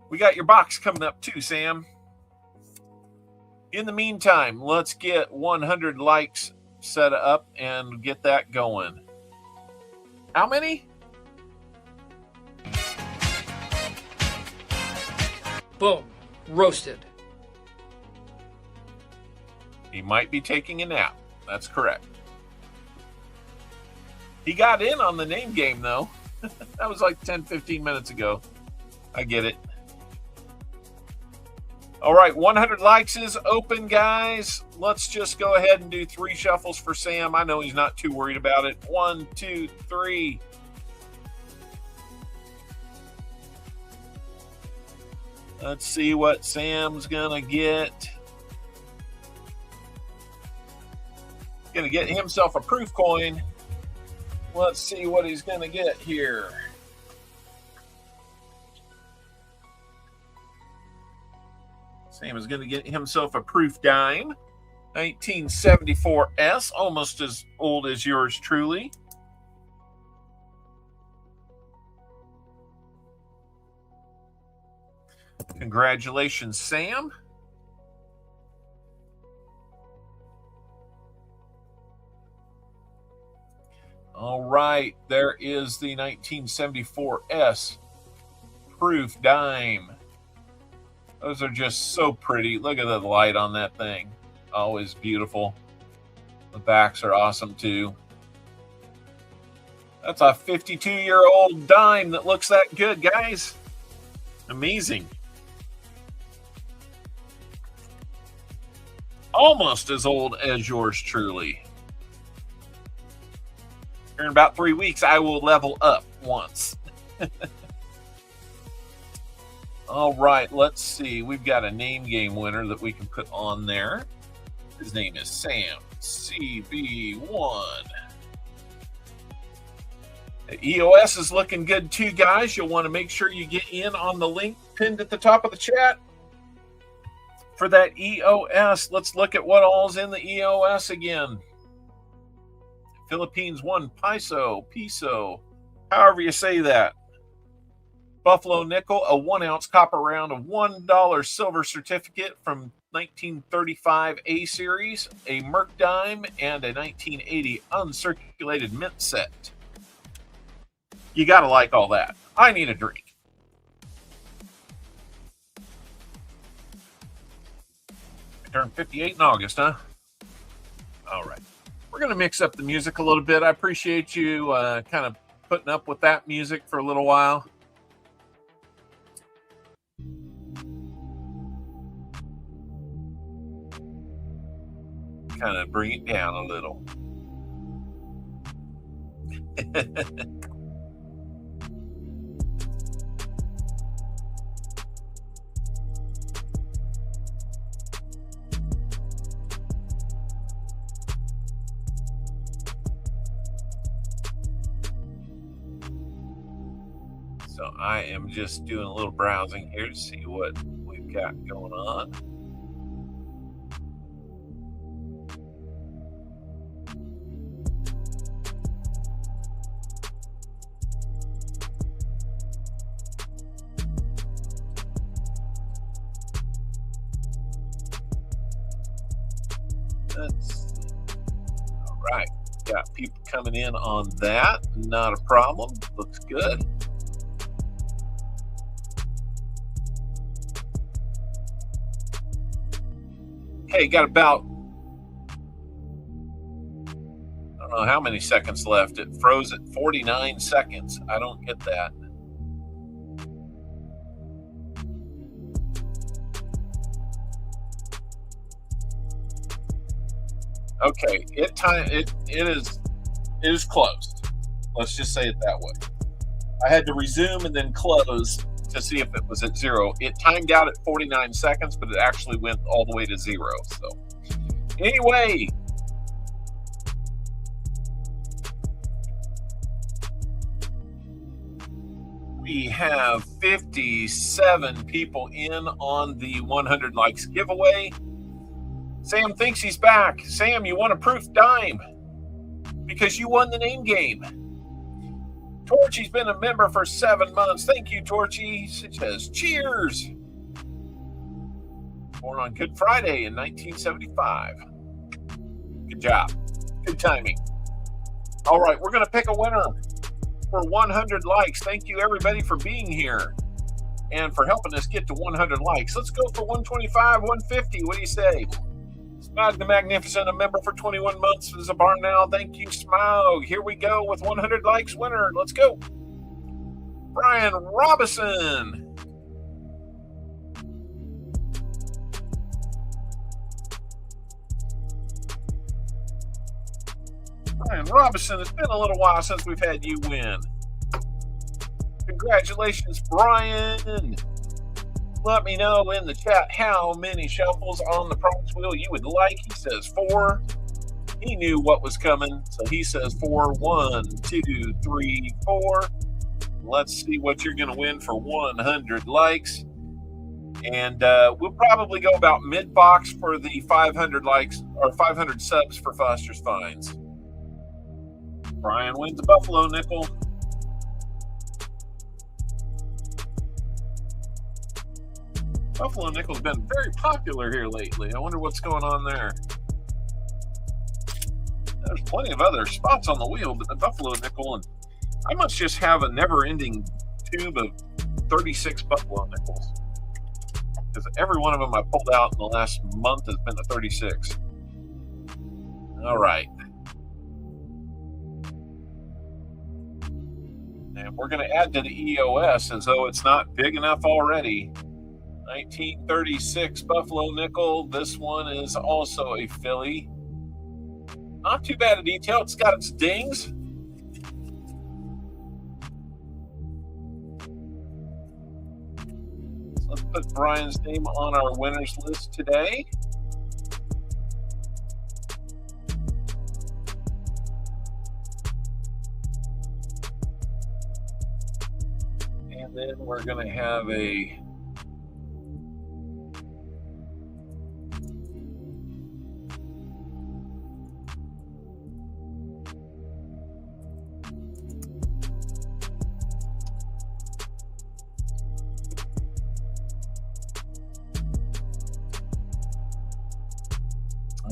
We got your box coming up too, Sam. In the meantime, let's get 100 likes set up and get that going. How many? Boom. Roasted. He might be taking a nap. That's correct. He got in on the name game, though. That was like 10, 15 minutes ago. I get it. All right, 100 likes is open, guys. Let's just go ahead and do 3 shuffles for Sam. I know he's not too worried about it. 1, 2, 3. Let's see what Sam's gonna get. Gonna get himself a proof coin. Let's see what he's gonna get here. Sam is gonna get himself a proof dime. 1974S, almost as old as yours truly. Congratulations, Sam. All right, there is the 1974S proof dime. Those are just so pretty. Look at the light on that thing. Always beautiful. The backs are awesome too. That's a 52-year-old dime that looks that good, guys. Amazing. Almost as old as yours truly. Here in about 3 weeks, I will level up once. All right, let's see. We've got a name game winner that we can put on there. His name is Sam CB1. The EOS is looking good too, guys. You'll want to make sure you get in on the link pinned at the top of the chat for that EOS. Let's look at what all's in the EOS again. Philippines 1 peso, however you say that. Buffalo nickel, a 1-ounce copper round, a $1 silver certificate from 1935 A series, a Merc dime, and a 1980 uncirculated mint set. You gotta like all that. I need a drink. I turned 58 in August, huh? All right. We're going to mix up the music a little bit. I appreciate you kind of putting up with that music for a little while. Kind of bring it down a little. So I am just doing a little browsing here to see what we've got going on. Let's see. All right. Got people coming in on that. Not a problem. Looks good. Okay, got about, I don't know how many seconds left. It froze at 49 seconds. I don't get that. Okay, it is closed. Let's just say it that way. I had to resume and then close to see if it was at 0. It timed out at 49 seconds, but it actually went all the way to 0. So anyway, we have 57 people in on the 100 likes giveaway. Sam thinks he's back. Sam, you won a proof dime because you won the name game. Torchy's been a member for 7 months. Thank you, Torchy. It says, cheers. Born on Good Friday in 1975. Good job. Good timing. All right, we're going to pick a winner for 100 likes. Thank you, everybody, for being here and for helping us get to 100 likes. Let's go for 125, 150. What do you say? Smog the Magnificent, a member for 21 months, is a bar now. Thank you, Smog. Here we go with 100 likes winner. Let's go. Brian Robinson. Brian Robinson, it's been a little while since we've had you win. Congratulations, Brian. Let me know in the chat how many shuffles on the prize wheel you would like. He says 4. He knew what was coming, so he says 4. 1, 2, 3, 4. Let's see what you're going to win for 100 likes. And we'll probably go about mid-box for the 500 likes or 500 subs for Foster's Finds. Brian wins the Buffalo nickel. Buffalo nickel's been very popular here lately. I wonder what's going on there. There's plenty of other spots on the wheel, but the Buffalo nickel, and I must just have a never-ending tube of 36 Buffalo nickels, because every one of them I pulled out in the last month has been a 36. All right. And we're going to add to the EOS as though it's not big enough already. 1936 Buffalo nickel. This one is also a Philly. Not too bad a detail. It's got its dings. So let's put Brian's name on our winners list today. And then we're going to have a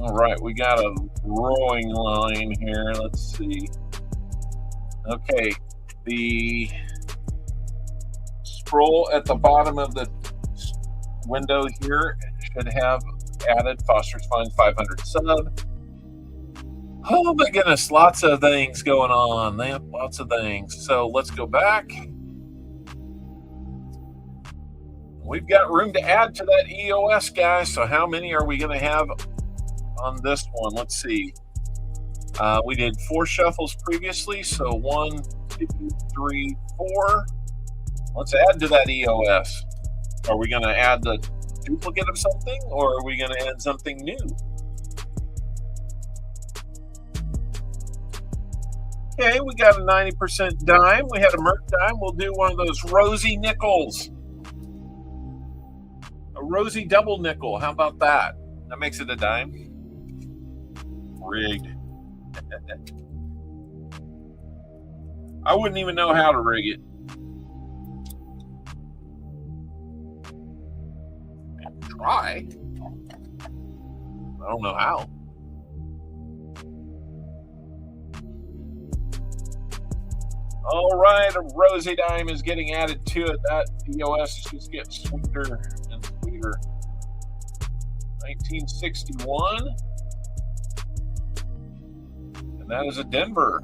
all right, we got a rowing line here. Let's see. Okay, the scroll at the bottom of the window here should have added Foster's Find 500 sub. Oh my goodness, lots of things going on. They have lots of things. So let's go back. We've got room to add to that EOS, guys. So how many are we going to have on this one? Let's see. We did 4 shuffles previously, so 1, 2, 3, 4. Let's add to that EOS. Are we going to add the duplicate of something, or are we going to add something new? Okay, we got a 90% dime. We had a Merc dime. We'll do one of those rosy nickels. A rosy double nickel. How about that? That makes it a dime. Rigged. I wouldn't even know how to rig it. Try. I don't know how. All right, a Rosie dime is getting added to it. That EOS is just getting sweeter and sweeter. 1961. And that is a Denver.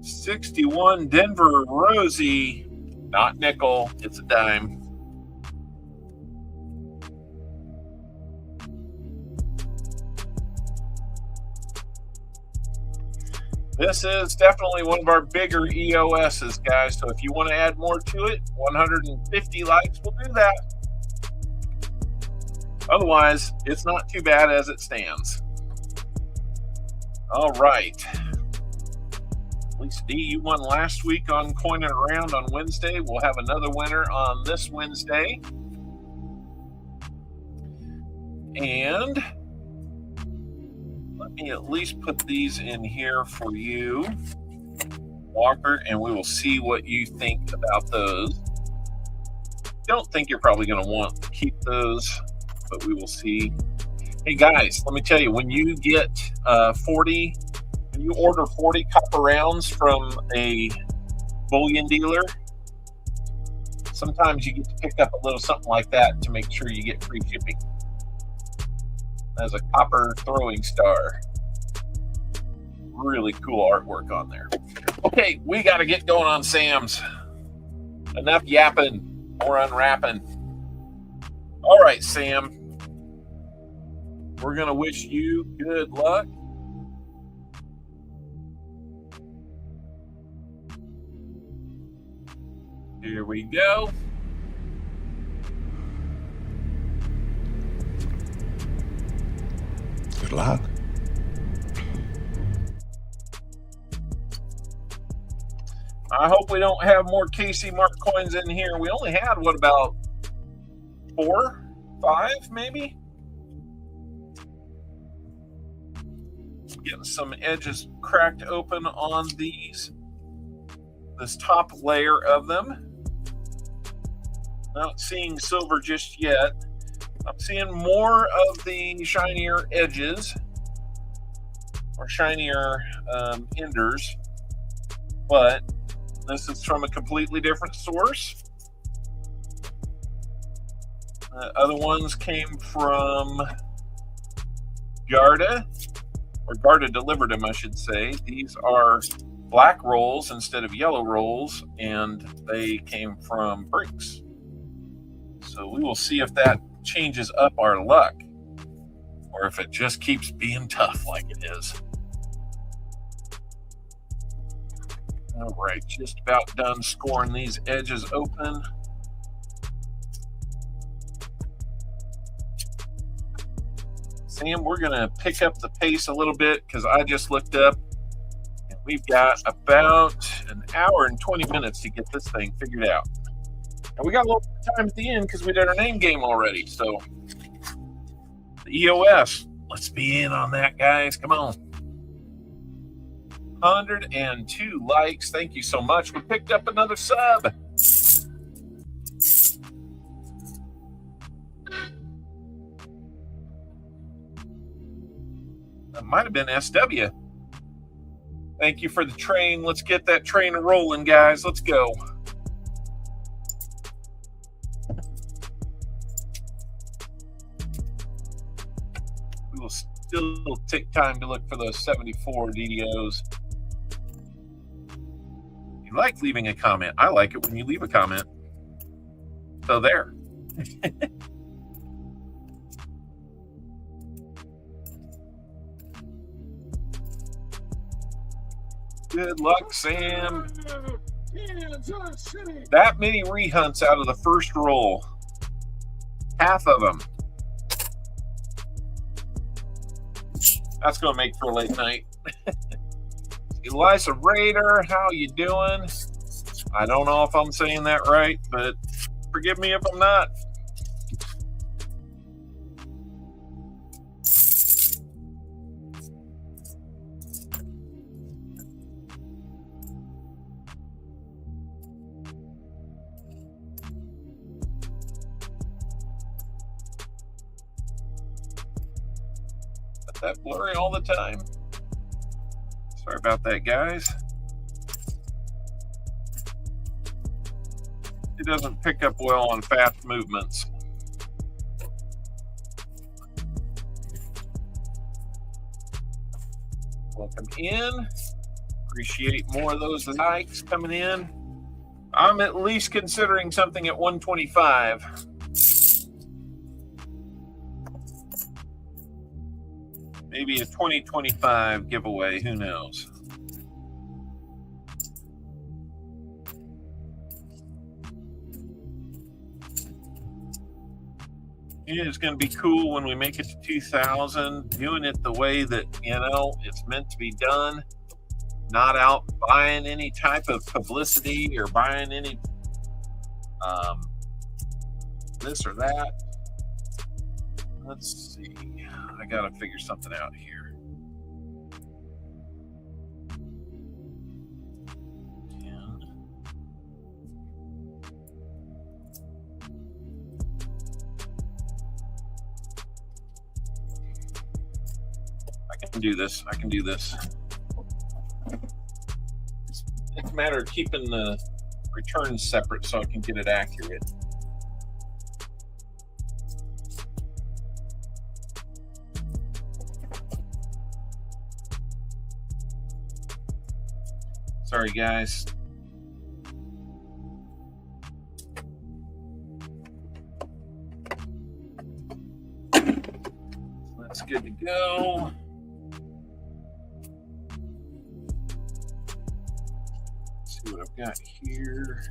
61 Denver Rosie. Not nickel, it's a dime. This is definitely one of our bigger EOSs, guys. So if you want to add more to it, 150 likes will do that. Otherwise, it's not too bad as it stands. All right. Lisa D, you won last week on Coin It Around on Wednesday. We'll have another winner on this Wednesday. And let me at least put these in here for you, Walker, and we will see what you think about those. Don't think you're probably going to want to keep those, but we will see. Hey guys, let me tell you, when you get 40, when you order 40 copper rounds from a bullion dealer, sometimes you get to pick up a little something like that to make sure you get free shipping. As a copper throwing star. Really cool artwork on there. Okay, we got to get going on Sam's. Enough yapping, more unwrapping. All right, Sam. We're going to wish you good luck. Here we go. Good luck. I hope we don't have more KC Mark coins in here. We only had, what, about 4, 5, maybe? Getting some edges cracked open on these. This top layer of them. Not seeing silver just yet. I'm seeing more of the shinier edges or shinier enders, but this is from a completely different source. Other ones came from Garda, or Garda delivered them, I should say. These are black rolls instead of yellow rolls, and they came from Bricks. So we will see if that changes up our luck or if it just keeps being tough like it is. All right, just about done scoring these edges open. Sam, we're going to pick up the pace a little bit because I just looked up and we've got about an hour and 20 minutes to get this thing figured out. And we got a little time at the end because we did our name game already. So the EOS, let's be in on that, guys. Come on. 102 likes. Thank you so much. We picked up another sub. That might have been SW. Thank you for the train. Let's get that train rolling, guys. Let's go. We will still take time to look for those 74 DDOs. You like leaving a comment. I like it when you leave a comment. So there. Good luck, Sam. That many rehunts out of the first roll. Half of them. That's going to make for a late night. Elisa Raider, how you doing? I don't know if I'm saying that right, but forgive me if I'm not. That blurry all the time. Sorry about that, guys. It doesn't pick up well on fast movements. Welcome in. Appreciate more of those likes coming in. I'm at least considering something at 125. Maybe a 2025 giveaway, who knows? It is going to be cool when we make it to 2,000, doing it the way that, you know, it's meant to be done. Not out buying any type of publicity or buying any this or that. Let's see. I got to figure something out here. I can do this. I can do this. It's a matter of keeping the returns separate so I can get it accurate. Sorry, guys. That's good to go. See what I've got here.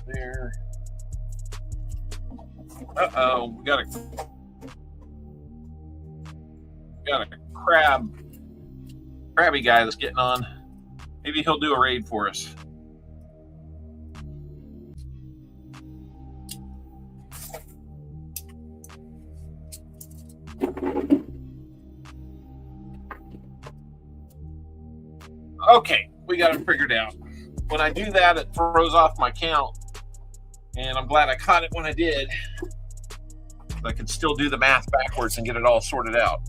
There. Uh-oh, we got a crabby guy that's getting on. Maybe he'll do a raid for us. Okay, we got it figured out. When I do that, it throws off my count. And I'm glad I caught it when I did. I could still do the math backwards and get it all sorted out.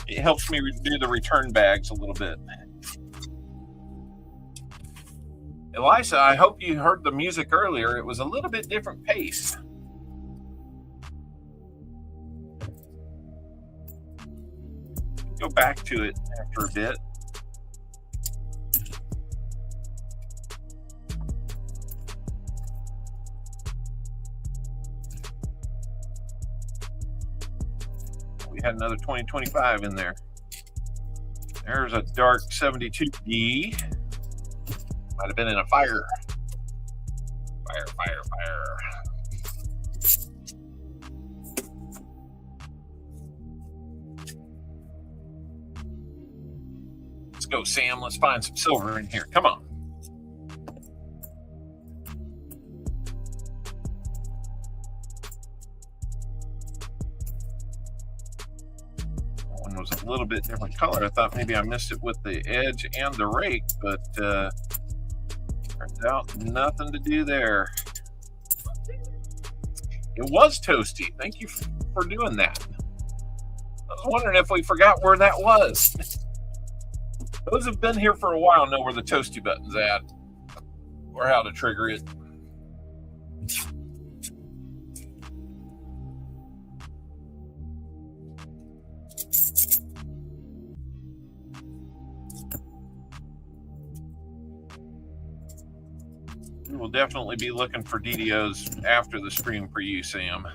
It helps me do the return bags a little bit. Elisa, I hope you heard the music earlier. It was a little bit different pace. Go back to it after a bit. Had another 2025 in there. There's a dark 72D. Might have been in a fire. Fire. Let's go, Sam. Let's find some silver in here. Come on. Was a little bit different color. I thought maybe I missed it with the edge and the rake, but turns out nothing to do there. It was toasty. Thank you for doing that. I was wondering if we forgot where that was. Those who've been here for a while know where the toasty button's at or how to trigger it. We'll definitely be looking for DDOs after the stream for you, Sam.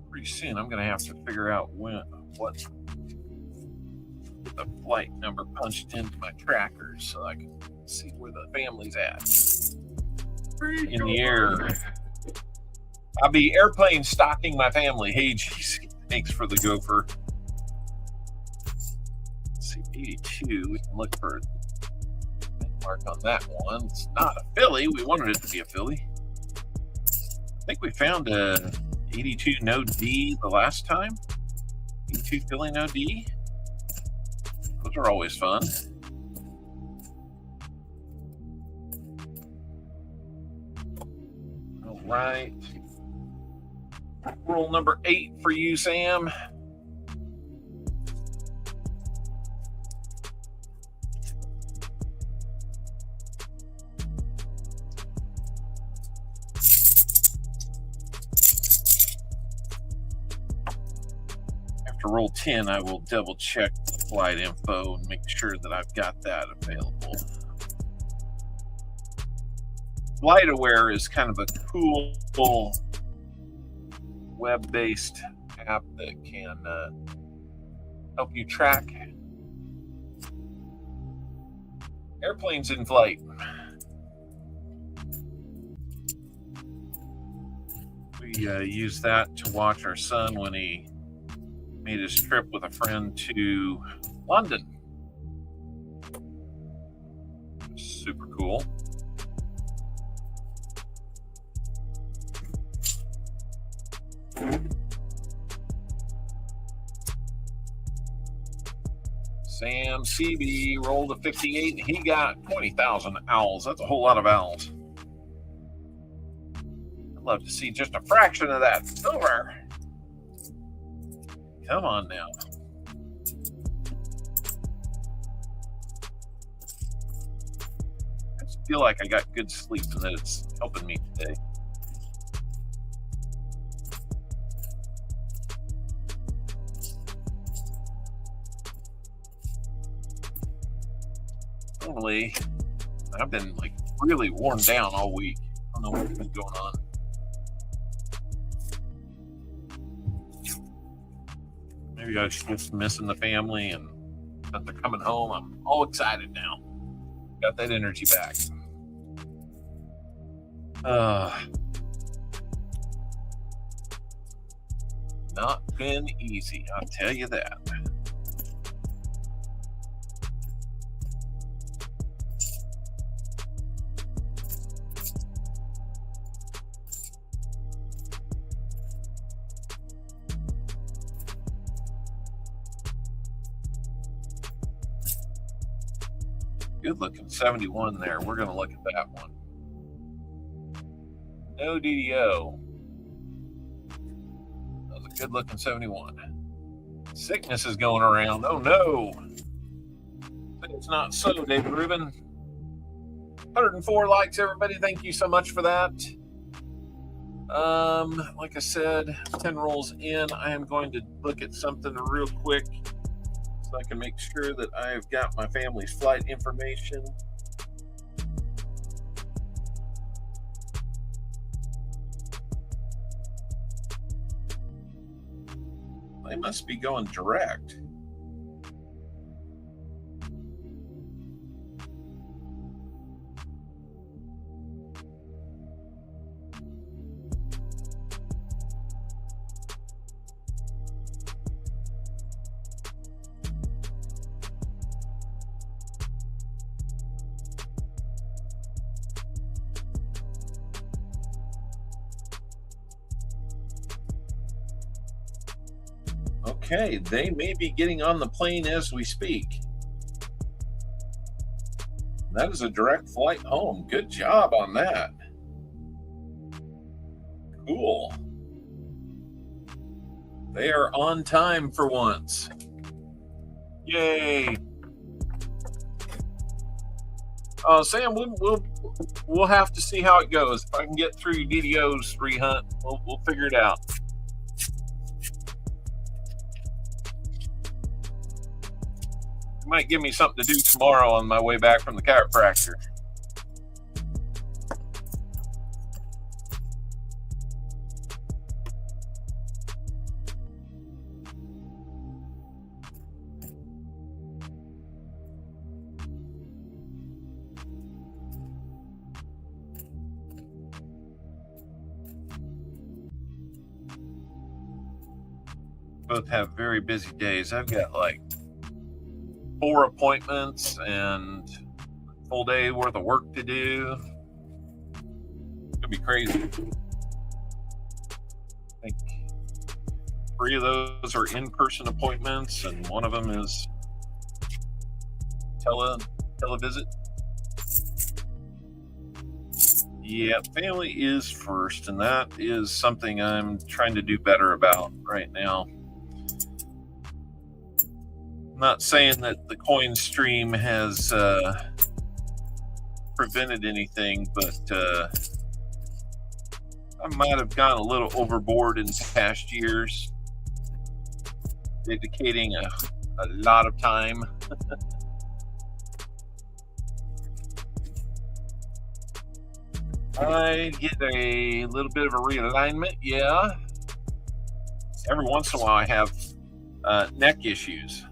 Pretty soon, I'm going to have to figure out what the flight number punched into my trackers so I can see where the family's at. In the air. I'll be airplane stalking my family. Hey, geez, thanks for the gopher. Let's see, 82. We can look for a mark on that one. It's not a Philly. We wanted it to be a Philly. I think we found a 82 no D the last time. 82 Philly no D. Those are always fun. All right. Rule number 8 for you, Sam. After rule 10, I will double check the flight info and make sure that I've got that available. FlightAware is kind of a cool web-based app that can help you track airplanes in flight. We use that to watch our son when he made his trip with a friend to London. Super cool. Sam CB rolled a 58 and he got 20,000 owls. That's a whole lot of owls. I'd love to see just a fraction of that silver. Come on now. I just feel like I got good sleep and that it's helping me today. Normally, I've been like really worn down all week. I don't know what's been going on. Maybe I was just missing the family, and that they're coming home. I'm all excited now. Got that energy back. Not been easy, I'll tell you that. Good looking 71 there. We're going to look at that one. No DDO. That was a good looking 71. Sickness is going around. Oh no. But it's not so, David Rubin. 104 likes, everybody. Thank you so much for that. Like I said, 10 rolls in. I am going to look at something real quick, so I can make sure that I've got my family's flight information. They must be going direct. Okay, they may be getting on the plane as we speak. That is a direct flight home. Good job on that. Cool. They are on time for once. Yay. Sam, we'll have to see how it goes. If I can get through DDOs re-hunt, we'll figure it out. Might give me something to do tomorrow on my way back from the chiropractor. Both have very busy days. I've got like 4 appointments and full day worth of work to do. It'd be crazy. I think 3 of those are in-person appointments, and one of them is televisit. Yeah, family is first, and that is something I'm trying to do better about right now. I'm not saying that the coin stream has prevented anything, but I might have gone a little overboard in past years, dedicating a lot of time. I get a little bit of a realignment, yeah. Every once in a while I have neck issues.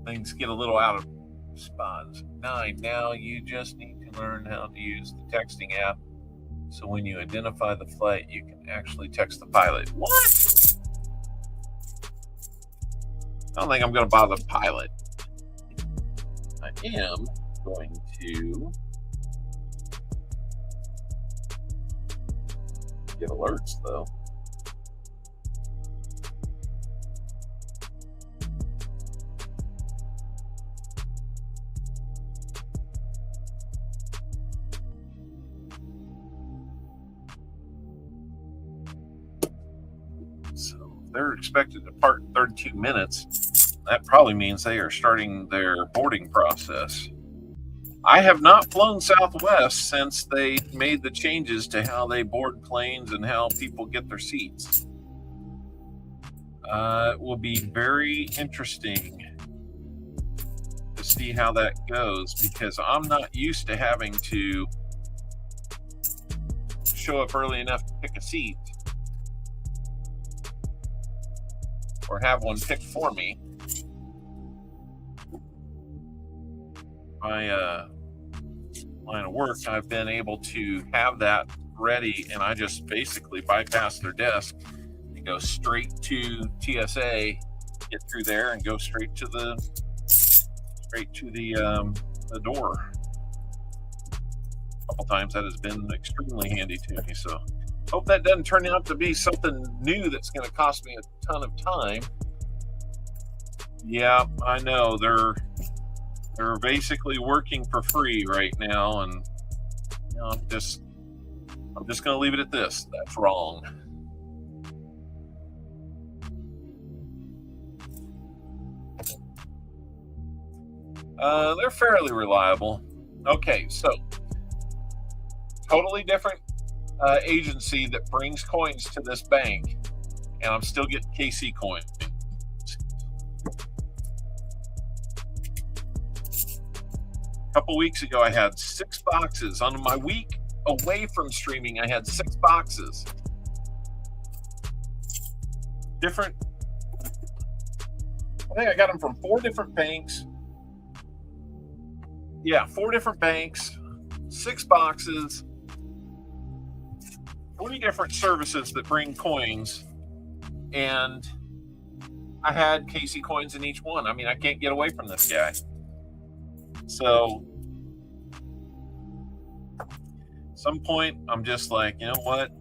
Things get a little out of spots. 9, now you just need to learn how to use the texting app. So when you identify the flight, you can actually text the pilot. What? I don't think I'm going to bother the pilot. I am going to get alerts, though. They're expected to depart in 32 minutes. That probably means they are starting their boarding process. I have not flown Southwest since they made the changes to how they board planes and how people get their seats. It will be very interesting to see how that goes, because I'm not used to having to show up early enough to pick a seat, or have one picked for me. My line of work, I've been able to have that ready, and I just basically bypass their desk and go straight to TSA, get through there, and go straight to the door. A couple times that has been extremely handy to me. So hope that doesn't turn out to be something new that's going to cost me a ton of time. Yeah, I know they're basically working for free right now, and you know, I'm just going to leave it at this. That's wrong. They're fairly reliable. Okay, so totally different agency that brings coins to this bank, and I'm still getting KC coins. A couple weeks ago, I had 6 boxes. On my week away from streaming, I had 6 boxes. Different. I think I got them from 4 different banks. Yeah, 4 different banks, 6 boxes, 40 different services that bring coins, and I had KC coins in each one. I mean, I can't get away from this guy. So at some point, I'm just like, you know what?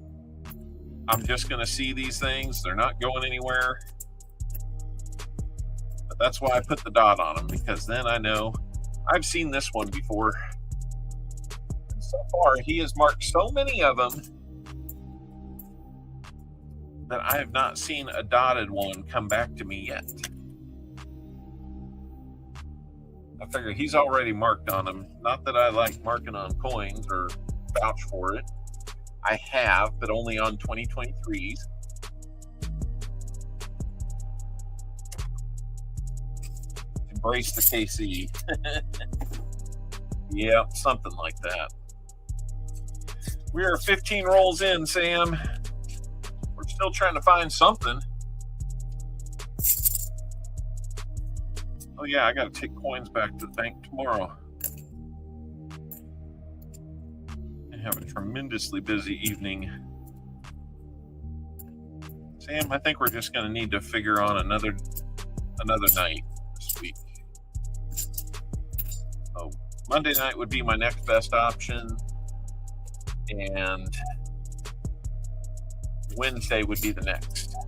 I'm just going to see these things. They're not going anywhere. But that's why I put the dot on them, because then I know I've seen this one before. And so far, he has marked so many of them that I have not seen a dotted one come back to me yet. I figure he's already marked on them. Not that I like marking on coins or vouch for it. I have, but only on 2023s. Embrace the KC. Yeah, something like that. We are 15 rolls in, Sam. We're still trying to find something. Oh yeah, I got to take coins back to the bank tomorrow. I have a tremendously busy evening. Sam, I think we're just going to need to figure on another night this week. Monday night would be my next best option, and Wednesday would be the next. So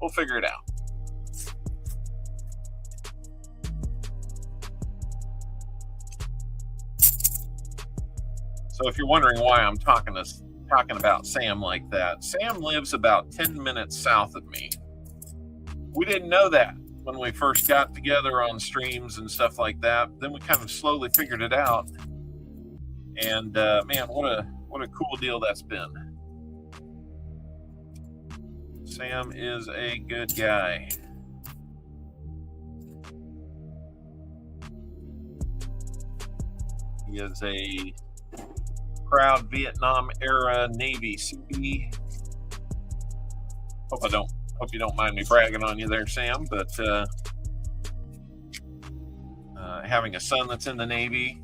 we'll figure it out. So if you're wondering why I'm talking about Sam like that, Sam lives about 10 minutes south of me. We didn't know that when we first got together on streams and stuff like that. Then we kind of slowly figured it out. And man, what a cool deal that's been. Sam is a good guy. He is a proud Vietnam era Navy CB. Hope you don't mind me bragging on you there, Sam, but having a son that's in the Navy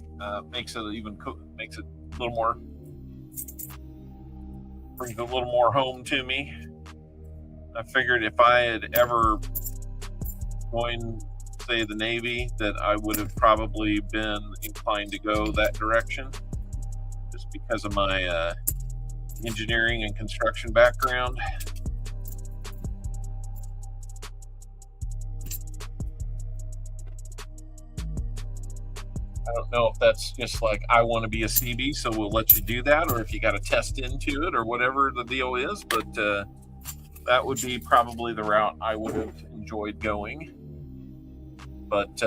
makes it a little more, brings a little more home to me. I figured if I had ever joined, say, the Navy, that I would have probably been inclined to go that direction, just because of my engineering and construction background. I don't know if that's just like, I want to be a CB, so we'll let you do that, or if you got to test into it, or whatever the deal is. But that would be probably the route I would have enjoyed going. But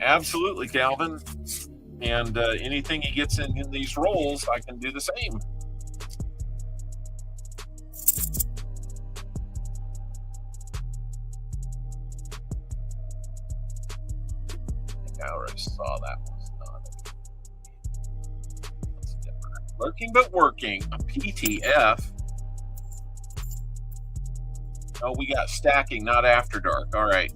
absolutely, Calvin. And anything he gets in these roles, I can do the same. I already saw that was not. That's different. Lurking but working. A PTF. Oh, we got stacking, not after dark. All right.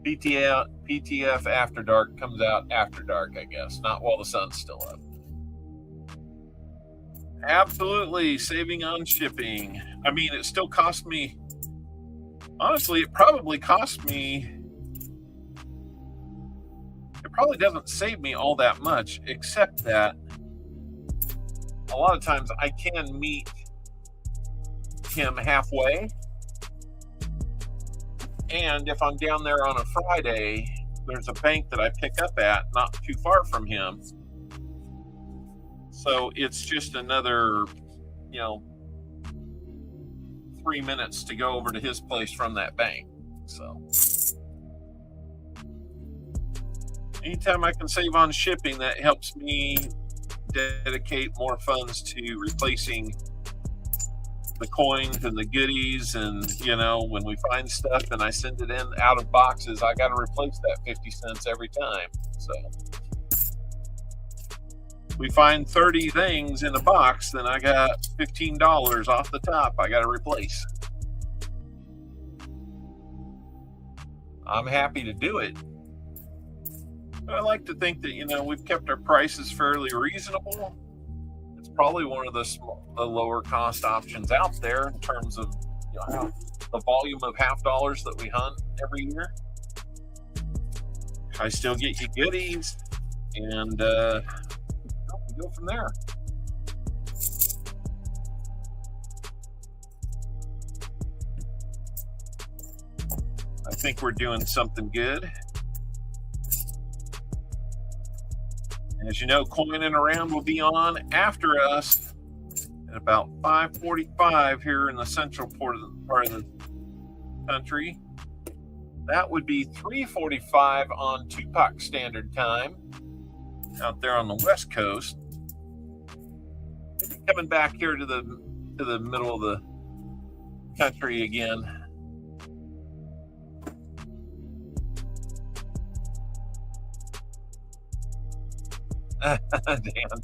PTF after dark comes out after dark, I guess. Not while the sun's still up. Absolutely. Saving on shipping. I mean, it still cost me. Honestly, it probably cost me. It probably doesn't save me all that much, except that a lot of times I can meet him halfway. And if I'm down there on a Friday, there's a bank that I pick up at not too far from him. So it's just another, 3 minutes to go over to his place from that bank. So anytime I can save on shipping, that helps me dedicate more funds to replacing the coins and the goodies. And when we find stuff and I send it in out of boxes, I got to replace that 50 cents every time. So we find 30 things in a box, then I got $15 off the top I got to replace. I'm happy to do it. But I like to think that, we've kept our prices fairly reasonable. It's probably one of the lower cost options out there in terms of the volume of half dollars that we hunt every year. I still get you goodies, and we go from there. I think we're doing something good. As you know, Coining Around will be on after us at about 5:45 here in the central part of the country. That would be 3:45 on Tupac Standard Time out there on the West Coast. Coming back here to the middle of the country again. Dan,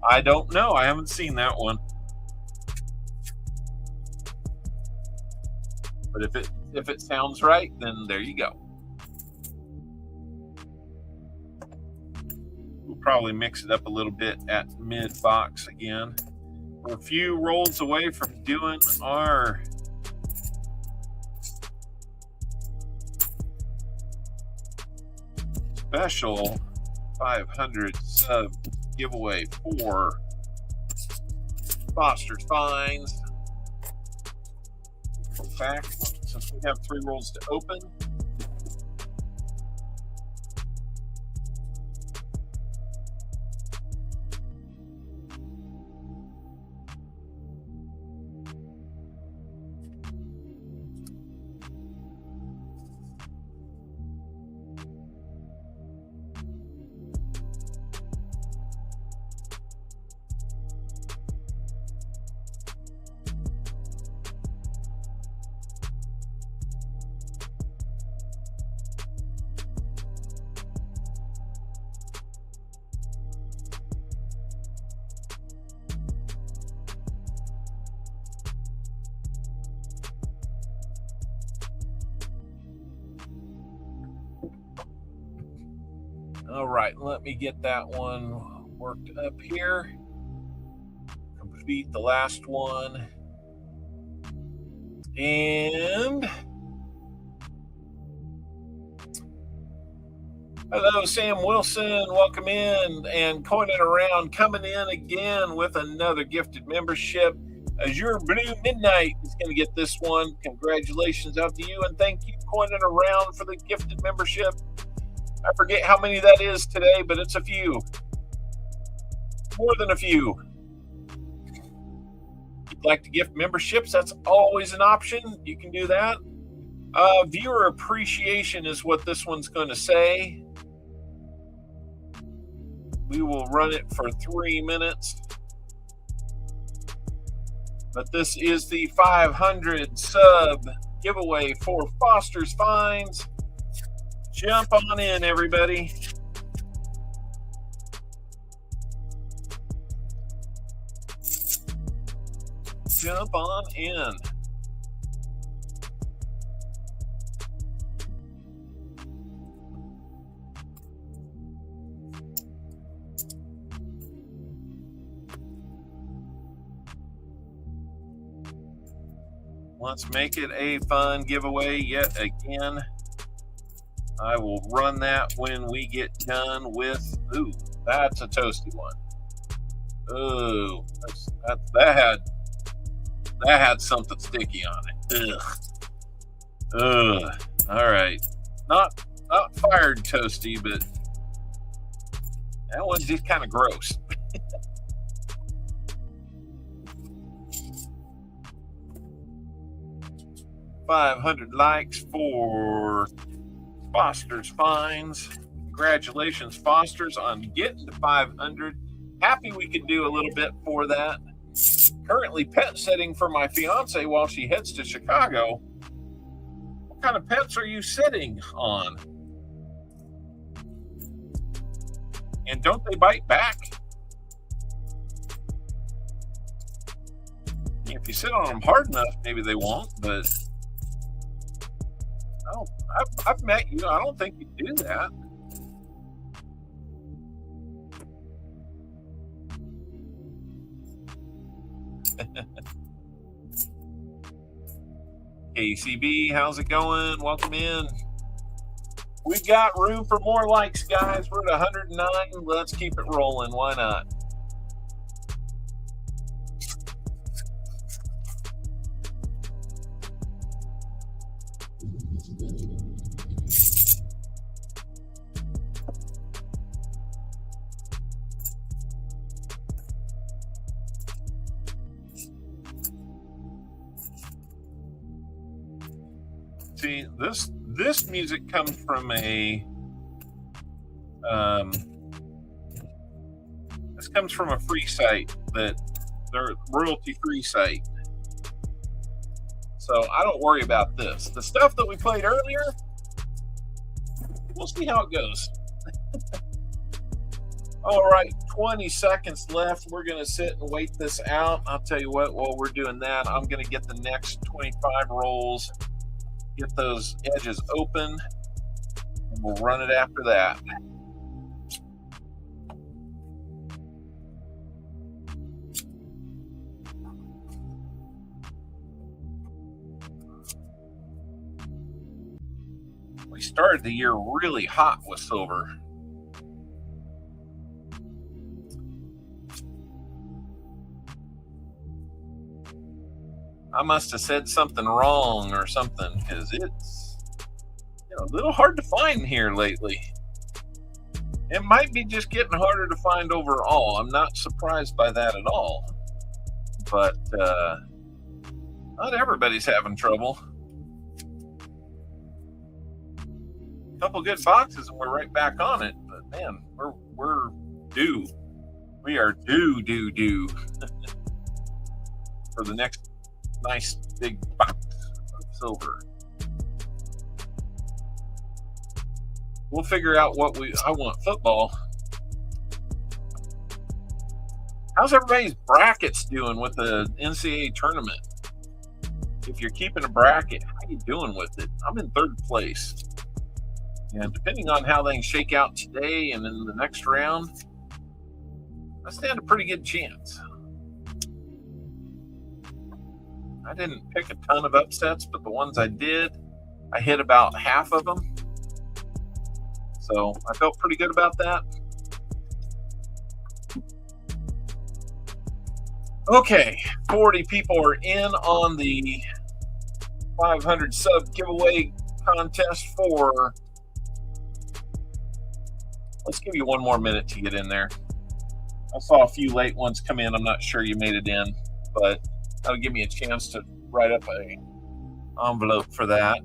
I don't know. I haven't seen that one. But if it sounds right, then there you go. We'll probably mix it up a little bit at mid box again. We're a few rolls away from doing our special 500 sub giveaway for Foster's Finds. In fact, since we have 3 rolls to open, all right, let me get that one worked up here. Complete the last one. And hello, Sam Wilson. Welcome in. And Coining Around coming in again with another gifted membership. Azure Blue Midnight is going to get this one. Congratulations out to you. And thank you, Coining Around, for the gifted membership. I forget how many that is today, but it's a few. More than a few. If you'd like to gift memberships, that's always an option. You can do that. Viewer appreciation is what this one's going to say. We will run it for 3 minutes. But this is the 500 sub giveaway for Foster's Finds. Jump on in, everybody. Jump on in. Let's make it a fun giveaway yet again. I will run that when we get done with. Ooh, that's a toasty one. Ooh, that had something sticky on it. Ugh. All right, not fired toasty, but that one's just kind of gross. 500 likes for Foster's Finds. Congratulations, Foster's, on getting to 500. Happy we could do a little bit for that. Currently pet sitting for my fiance while she heads to Chicago. What kind of pets are you sitting on? And don't they bite back? If you sit on them hard enough, maybe they won't, but I've met you. I don't think you do that. KCB, how's it going? Welcome in. We've got room for more likes, guys. We're at 109. Let's keep it rolling. Why not? See, this music comes from a this comes from a free site, that they're royalty free site. So I don't worry about this. The stuff that we played earlier, we'll see how it goes. All right, 20 seconds left. We're going to sit and wait this out. I'll tell you what, while we're doing that, I'm going to get the next 25 rolls, get those edges open, and we'll run it after that. We started the year really hot with silver. I must have said something wrong or something, because it's a little hard to find here lately. It might be just getting harder to find overall. I'm not surprised by that at all. But not everybody's having trouble. A couple good boxes and we're right back on it. But man, we're due. We are due for the next nice big box of silver. We'll figure out what I want football. How's everybody's brackets doing with the NCAA tournament? If you're keeping a bracket, how are you doing with it? I'm in 3rd place. And depending on how things shake out today and in the next round, I stand a pretty good chance. I didn't pick a ton of upsets, but the ones I did, I hit about half of them. So I felt pretty good about that. Okay, 40 people are in on the 500 sub giveaway contest for, let's give you one more minute to get in there. I saw a few late ones come in. I'm not sure you made it in, but that'll give me a chance to write up a envelope for that.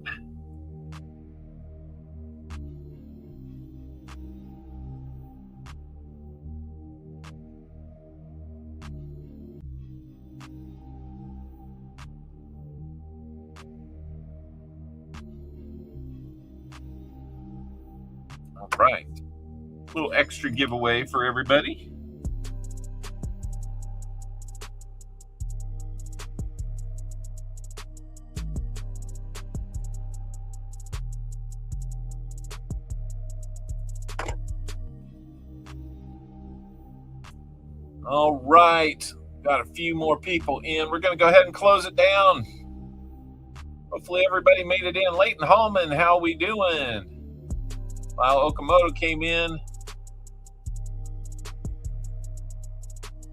All right. A little extra giveaway for everybody. All right. Got a few more people in. We're going to go ahead and close it down. Hopefully everybody made it in. Leighton Hallman, how we doing? Lyle Okamoto came in.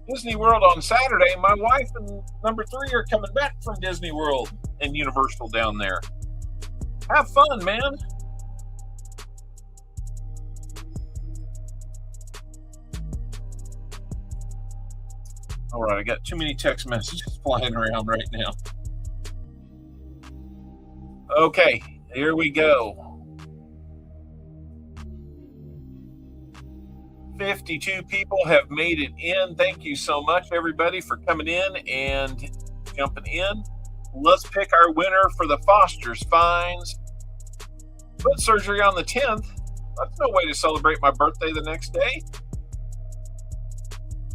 Disney World on Saturday. My wife and number 3 are coming back from Disney World and Universal down there. Have fun, man. All right, I got too many text messages flying around right now. Okay, here we go. 52 people have made it in. Thank you so much, everybody, for coming in and jumping in. Let's pick our winner for the Foster's Fines. Foot surgery on the 10th. That's no way to celebrate my birthday the next day.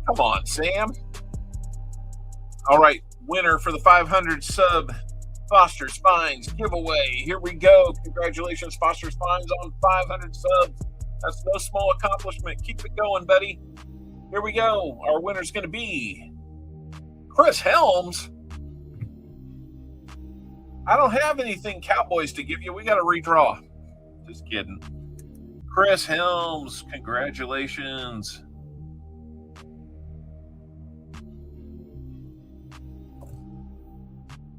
Come on, Sam. All right, winner for the 500 sub Foster's Fines giveaway. Here we go. Congratulations, Foster's Fines, on 500 subs. That's no small accomplishment. Keep it going, buddy. Here we go. Our winner's going to be Chris Helms. I don't have anything Cowboys to give you. We got to redraw. Just kidding. Chris Helms, congratulations.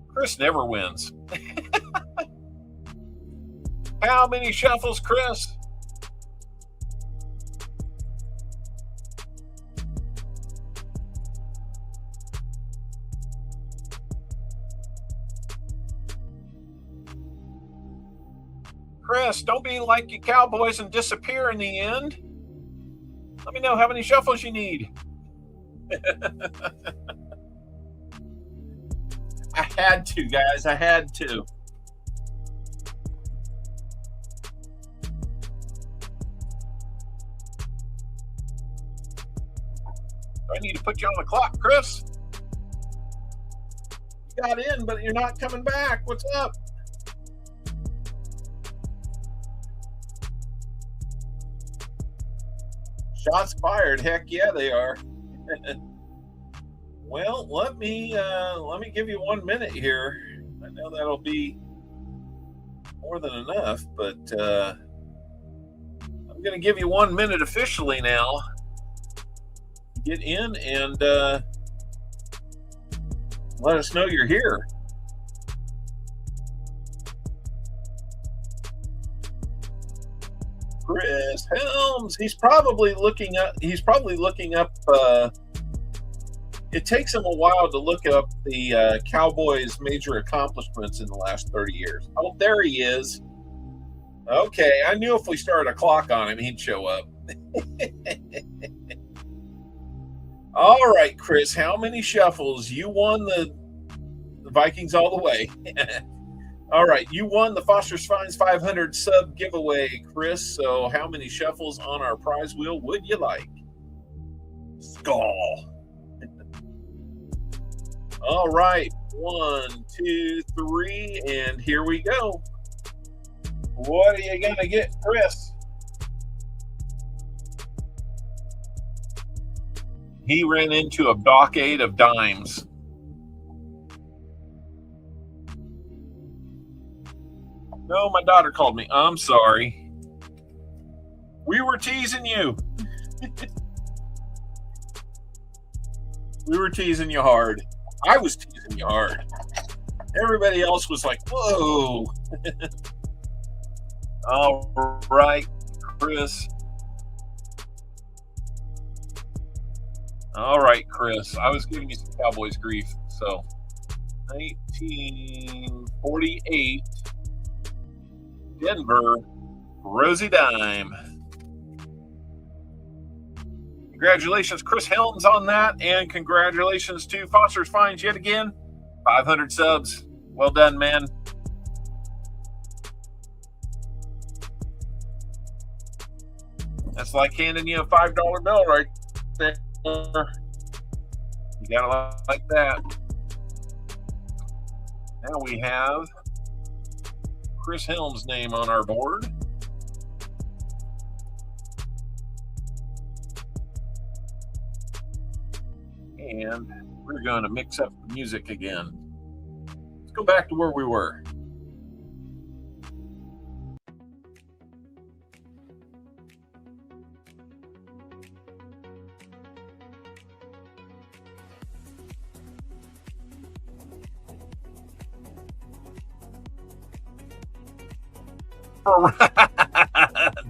Chris never wins. How many shuffles, Chris? Chris, don't be like you Cowboys and disappear in the end. Let me know how many shuffles you need. I had to, guys. I had to. Do I need to put you on the clock, Chris? You got in, but you're not coming back. What's up? Shots fired. Heck yeah, they are. Well, let me give you 1 minute here. I know that'll be more than enough, but I'm going to give you 1 minute officially now. Get in and let us know you're here. Chris Helms. He's probably looking up. It takes him a while to look up the Cowboys' major accomplishments in the last 30 years. Oh, there he is. Okay, I knew if we started a clock on him, he'd show up. All right, Chris, how many shuffles? You won the Vikings all the way. All right, you won the Foster's Finds 500 sub giveaway, Chris. So how many shuffles on our prize wheel would you like? Skull. All right, 1, 2, 3, and here we go. What are you going to get, Chris? He ran into a blockade of dimes. No, my daughter called me. I'm sorry. We were teasing you. We were teasing you hard. I was teasing you hard. Everybody else was like, whoa. All right, Chris. All right, Chris. I was giving you some Cowboys grief. So, 1948, Denver, Rosie Dime. Congratulations, Chris Helms, on that. And congratulations to Foster's Finds yet again. 500 subs. Well done, man. That's like handing you a $5 bill right there. You gotta like that. Now we have Chris Helms' name on our board. And we're going to mix up the music again. Let's go back to where we were.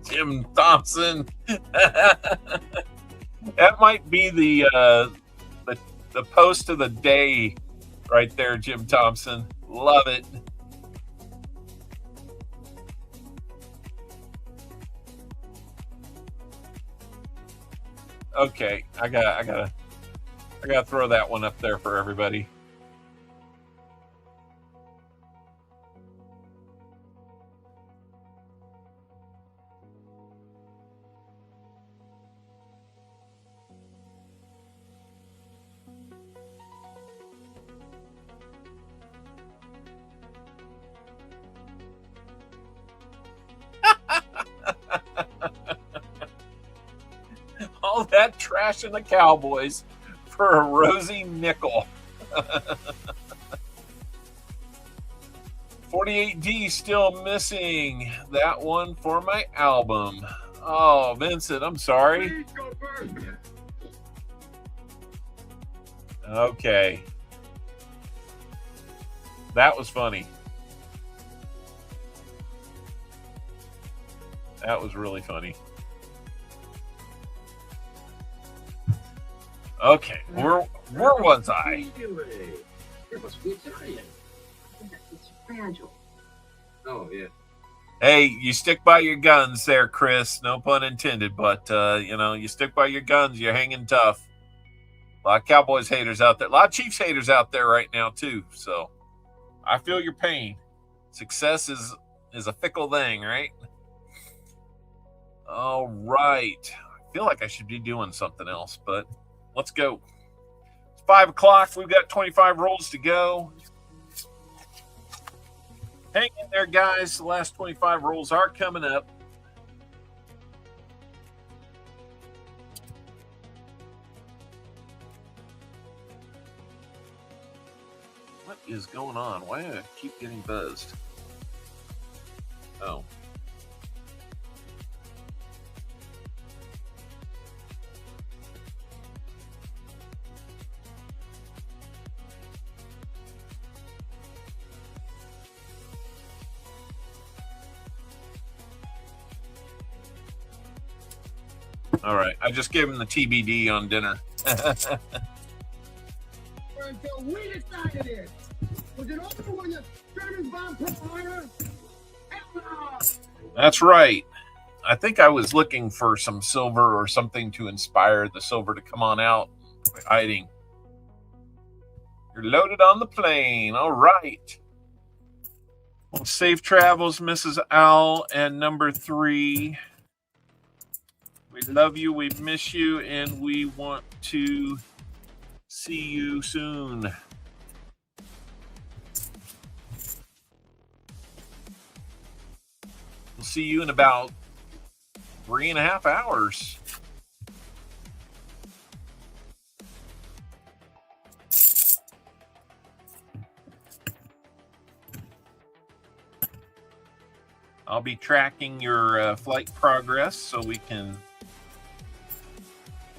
Jim Thompson. That might be the post of the day right there, Jim Thompson. Love it. Okay, I gotta throw that one up there for everybody. All that trash in the Cowboys for a rosy nickel. 48D still missing that one for my album. Oh, Vincent, I'm sorry. Okay. That was funny. That was really funny. Okay, where was I? It must be Italian. It's fragile. Oh, yeah. Hey, you stick by your guns there, Chris. No pun intended, but you stick by your guns. You're hanging tough. A lot of Cowboys haters out there. A lot of Chiefs haters out there right now too. So I feel your pain. Success is a fickle thing, right? All right. I feel like I should be doing something else, but let's go. It's 5 o'clock. We've got 25 rolls to go. Hang in there, guys. The last 25 rolls are coming up. What is going on? Why do I keep getting buzzed? Oh. All right. I just gave him the TBD on dinner. Until we decided it. Was it over when the Germans bombed Pearl Harbor? Hell no! That's right. I think I was looking for some silver or something to inspire the silver to come on out. Hiding. You're loaded on the plane. All right. Well, safe travels, Mrs. Owl. And number 3. We love you. We miss you. And we want to see you soon. We'll see you in about 3.5 hours. I'll be tracking your flight progress so we can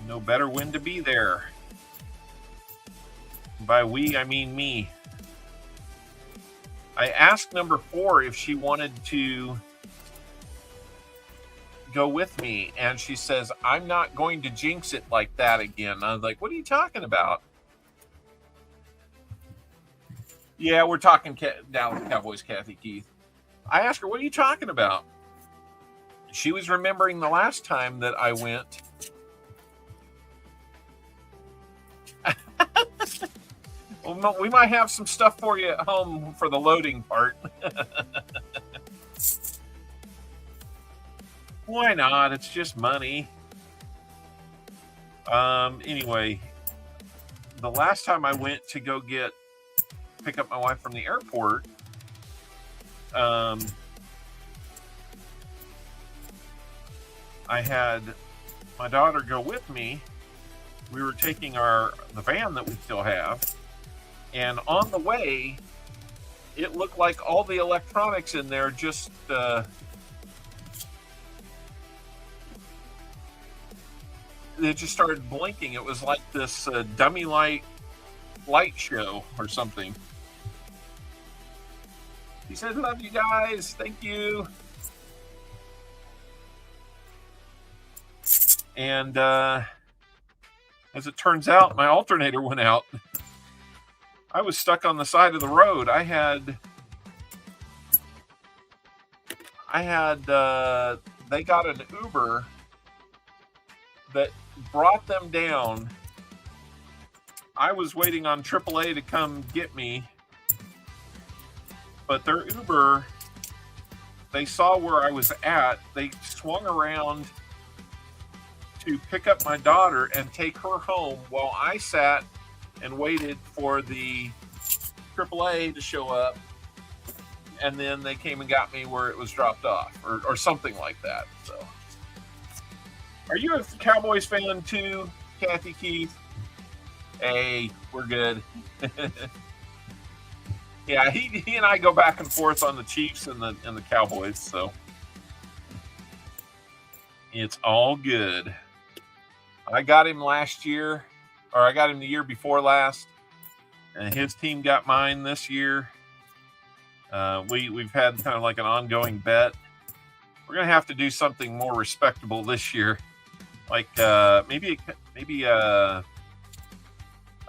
know better when to be there. By we, I mean me. I asked number 4 if she wanted to go with me, and she says, I'm not going to jinx it like that again. I was like, what are you talking about? Yeah, we're talking Dallas Cowboys, Kathy Keith. I asked her, what are you talking about? She was remembering the last time that I went. Well, we might have some stuff for you at home for the loading part. Why not? It's just money. Anyway, the last time I went to go pick up my wife from the airport, I had my daughter go with me. We were taking the van that we still have, and on the way, it looked like all the electronics in there just it just started blinking. It was like this dummy light show or something. He said, love you guys. Thank you. And as it turns out, my alternator went out. I was stuck on the side of the road. They got an Uber that brought them down. I was waiting on AAA to come get me. But their Uber, they saw where I was at. They swung around to pick up my daughter and take her home while I sat and waited for the AAA to show up. And then they came and got me where it was dropped off or something like that. So, are you a Cowboys fan too, Kathy Keith? Hey, we're good. Yeah, he and I go back and forth on the Chiefs and the Cowboys, so it's all good. I got him last year, or I got him the year before last, and his team got mine this year. We've had kind of like an ongoing bet. We're gonna have to do something more respectable this year, like maybe I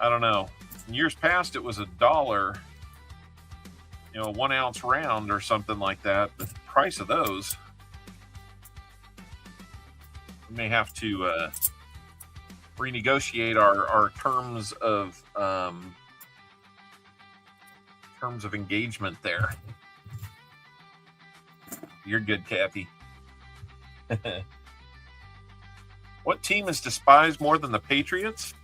don't know. In years past, it was $1. A 1 ounce round or something like that. The price of those, we may have to renegotiate our terms of engagement there. You're good, Kathy. What team is despised more than the Patriots?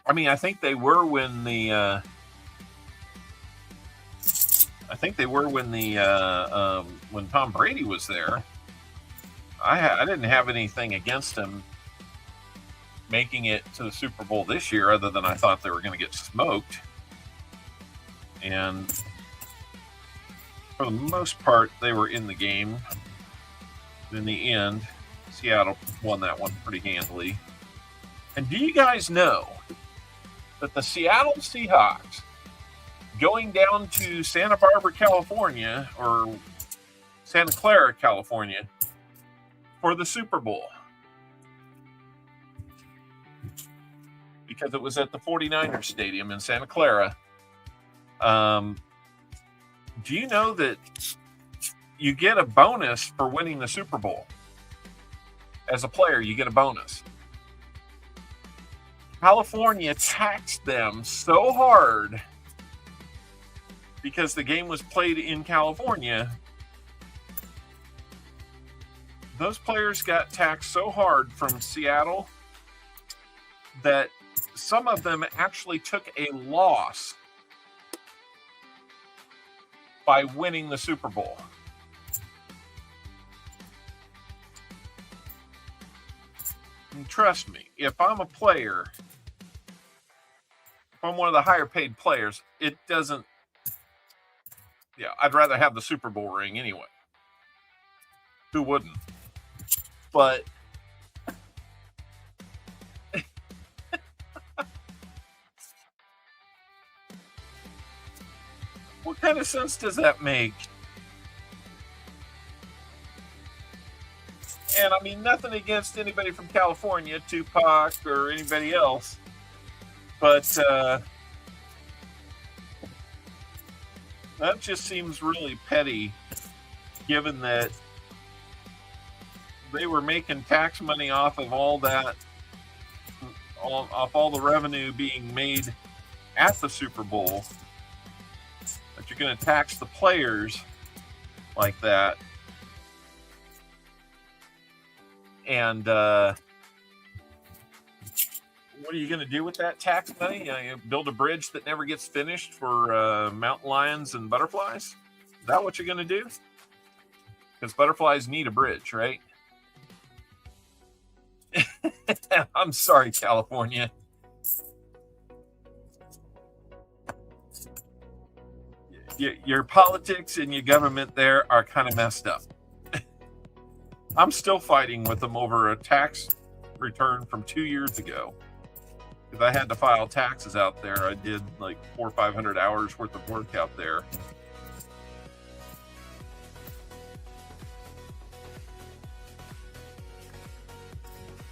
I mean, I think they were when when Tom Brady was there. I didn't have anything against him making it to the Super Bowl this year, other than I thought they were going to get smoked. And for the most part, they were in the game. In the end, Seattle won that one pretty handily. And do you guys know that the Seattle Seahawks, going down to Santa Barbara, California, or Santa Clara, California, for the Super Bowl. Because it was at the 49ers Stadium in Santa Clara. Do you know that you get a bonus for winning the Super Bowl? As a player, you get a bonus. California taxed them so hard because the game was played in California. Those players got taxed so hard from Seattle that some of them actually took a loss by winning the Super Bowl. And trust me, if I'm a player, if I'm one of the higher paid players, it doesn't, I'd rather have the Super Bowl ring anyway. Who wouldn't? But what kind of sense does that make? And I mean, nothing against anybody from California, Tupac or anybody else, but that just seems really petty, given that they were making tax money off of all that, off all the revenue being made at the Super Bowl. But you're going to tax the players like that. And what are you going to do with that tax money? You build a bridge that never gets finished for mountain lions and butterflies? Is that what you're going to do? Because butterflies need a bridge, right? I'm sorry, California. Your politics and your government there are kind of messed up. I'm still fighting with them over a tax return from 2 years ago. Because I had to file taxes out there. I did like 400 or 500 hours worth of work out there.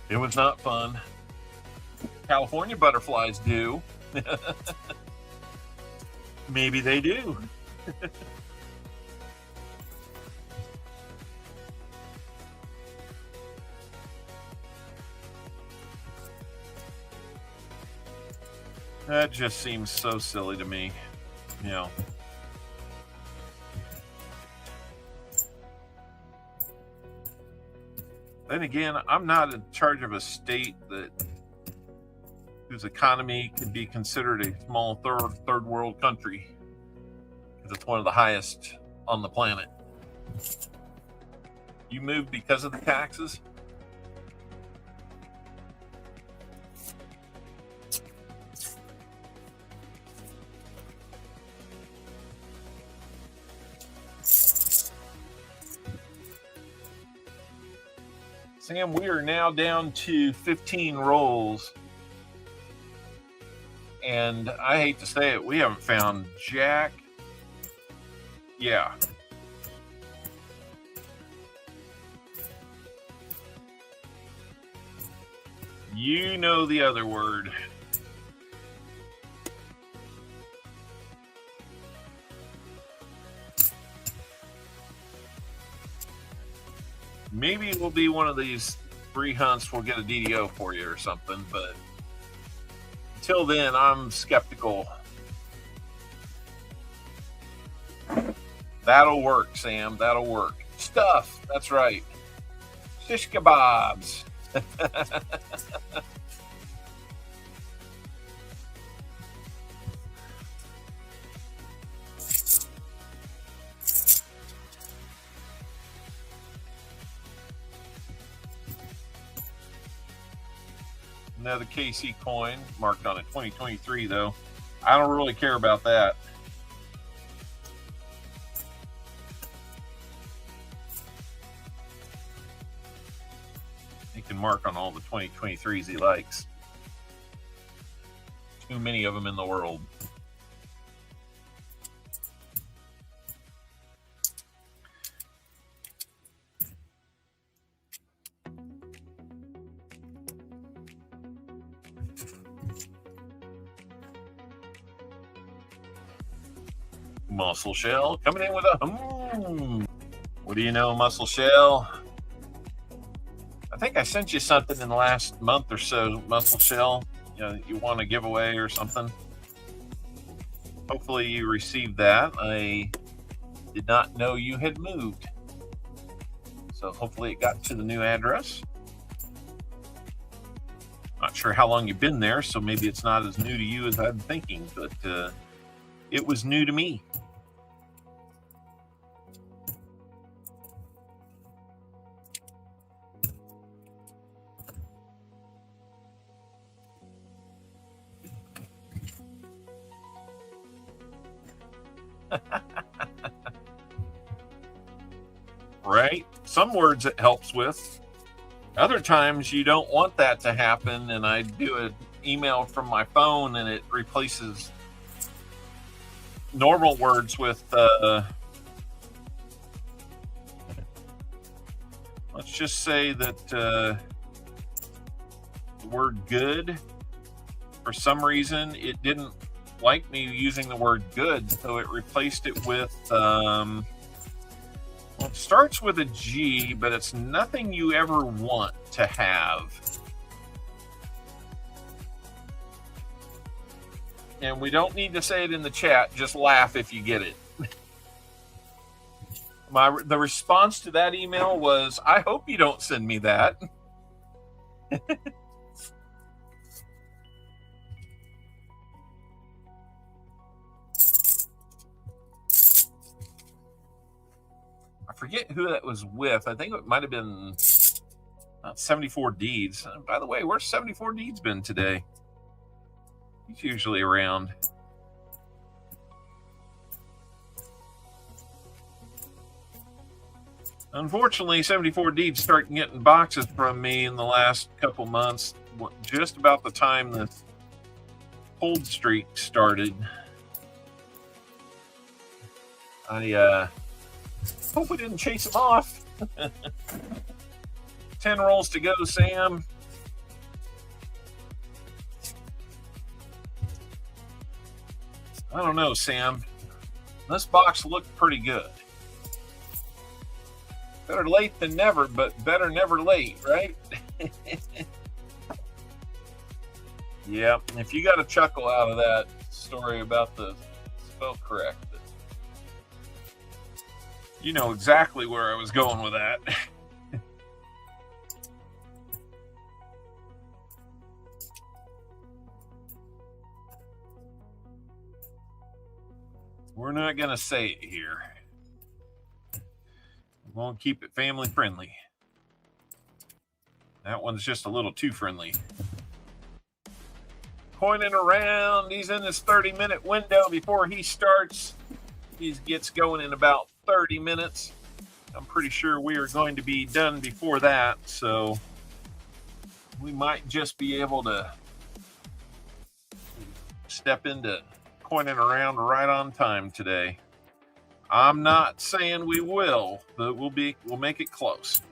It was not fun. California butterflies do. Maybe they do. That just seems so silly to me, you know. Then again, I'm not in charge of a state whose economy could be considered a small third world country, because it's one of the highest on the planet. You moved because of the taxes? Sam, we are now down to 15 rolls. And I hate to say it, we haven't found jack. Yeah. You know the other word. Maybe it will be one of these free hunts. We'll get a DDO for you or something, but until then, I'm skeptical. That'll work, Sam. That'll work. Stuff. That's right. Shish kebabs. Another KC coin marked on it 2023 though. I don't really care about that. He can mark on all the 2023s he likes. Too many of them in the world. Muscle Shell coming in with a What do you know, Muscle Shell? I think I sent you something in the last month or so, Muscle Shell. You know, you want a giveaway or something. Hopefully you received that. I did not know you had moved. So hopefully it got to the new address. Not sure how long you've been there, so maybe it's not as new to you as I'm thinking, but it was new to me. Right? Some words it helps with. Other times you don't want that to happen, and I do an email from my phone and it replaces normal words with let's just say that the word good, for some reason it didn't like me using the word good, so it replaced it with well, it starts with a G, but it's nothing you ever want to have. And we don't need to say it in the chat, just laugh if you get it. The response to that email was, I hope you don't send me that. I forget who that was with. I think it might have been 74 Deeds. By the way, where's 74 Deeds been today? He's usually around. Unfortunately, 74 Deeds started getting boxes from me in the last couple months, just about the time the cold streak started. I hope we didn't chase him off. 10 rolls to go, Sam. I don't know, Sam. This box looked pretty good. Better late than never, but better never late, right? Yeah, if you got a chuckle out of that story about the spell correct, you know exactly where I was going with that. We're not going to say it here. We're going to keep it family friendly. That one's just a little too friendly. Pointing around. He's in this 30-minute window before he starts. He gets going in about 30 minutes. I'm pretty sure we are going to be done before that, so we might just be able to step into coining around right on time today. I'm not saying we will, but we'll make it close.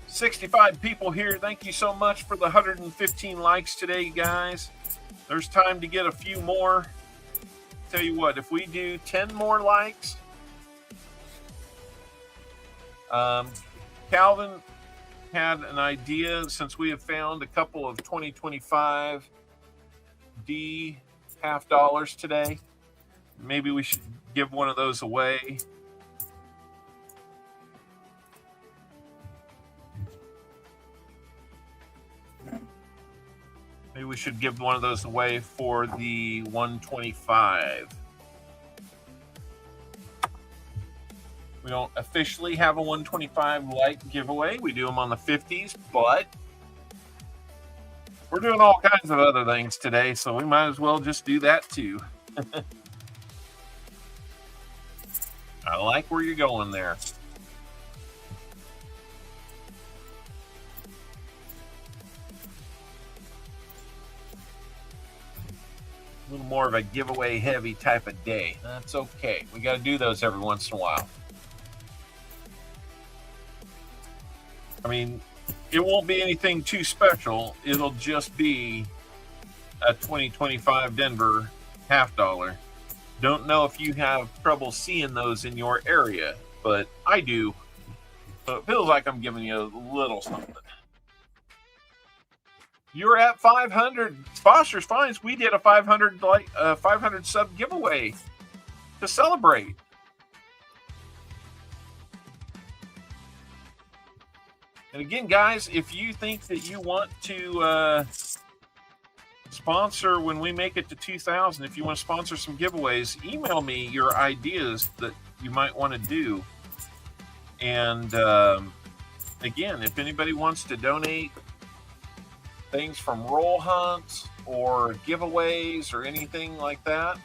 65 people here. Thank you so much for the 115 likes today, guys. There's time to get a few more. Tell you what, if we do 10 more likes, Calvin had an idea, since we have found a couple of 2025 D $50 today. Maybe we should give one of those away. Maybe we should give one of those away for the 125. We don't officially have a 125 like giveaway. We do them on the 50s, but we're doing all kinds of other things today, so we might as well just do that too. I like where you're going there. A little more of a giveaway heavy type of day. That's okay. We got to do those every once in a while. I mean, it won't be anything too special. It'll just be a 2025 Denver $50. Don't know if you have trouble seeing those in your area, but I do. So it feels like I'm giving you a little something. You're at 500 Foster's Finds. We did a 500 sub giveaway to celebrate. And again, guys, if you think that you want to sponsor when we make it to 2,000, if you want to sponsor some giveaways, email me your ideas that you might want to do. And again, if anybody wants to donate things from roll hunts or giveaways or anything like that,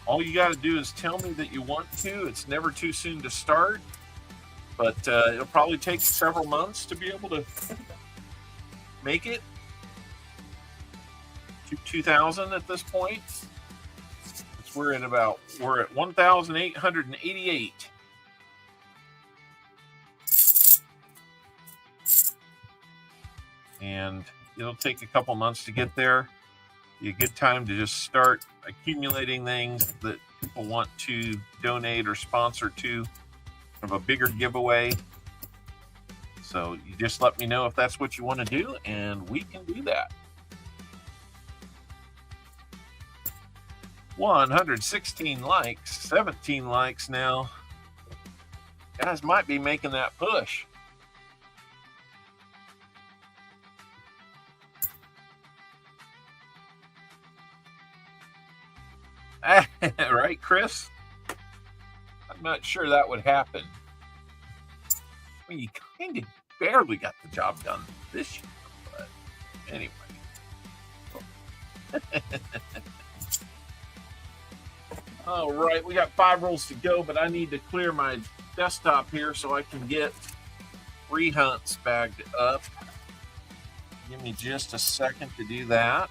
all you got to do is tell me that you want to. It's never too soon to start, but it'll probably take several months to be able to make it to 2,000 at this point. We're at 1,888. And it'll take a couple months to get there. Be a good time to just start accumulating things that people want to donate or sponsor to of a bigger giveaway. So you just let me know if that's what you want to do, and we can do that. 116 likes, 17 likes now. Guys might be making that push. Right, Chris? I'm not sure that would happen. I mean, you kind of barely got the job done this year, but anyway. All right, we got 5 rolls to go, but I need to clear my desktop here so I can get free hunts bagged up. Give me just a second to do that.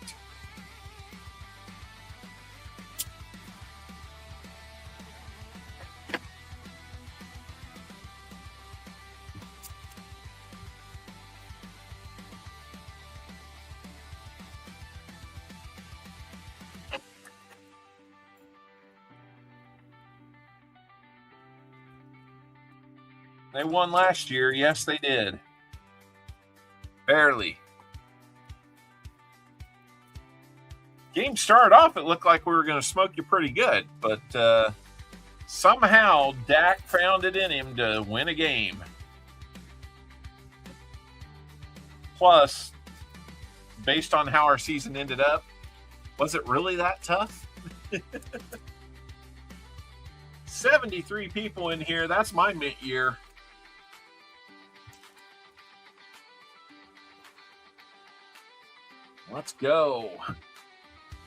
They won last year. Yes, they did. Barely. Game started off, it looked like we were going to smoke you pretty good, but somehow Dak found it in him to win a game. Plus, based on how our season ended up, was it really that tough? 73 people in here. That's my mid-year. Let's go.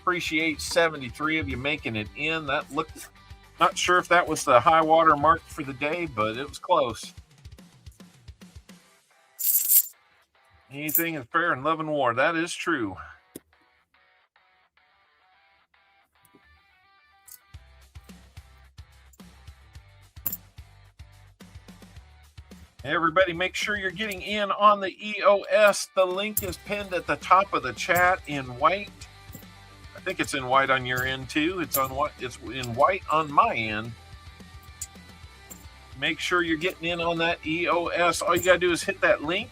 Appreciate 73 of you making it in. That looked, not sure if that was the high water mark for the day, but it was close. Anything is fair in love and war. That is true. Everybody, make sure you're getting in on the EOS. The link is pinned at the top of the chat in white. I think it's in white on your end too. It's on what? It's in white on my end. Make sure you're getting in on that EOS. All you gotta do is hit that link.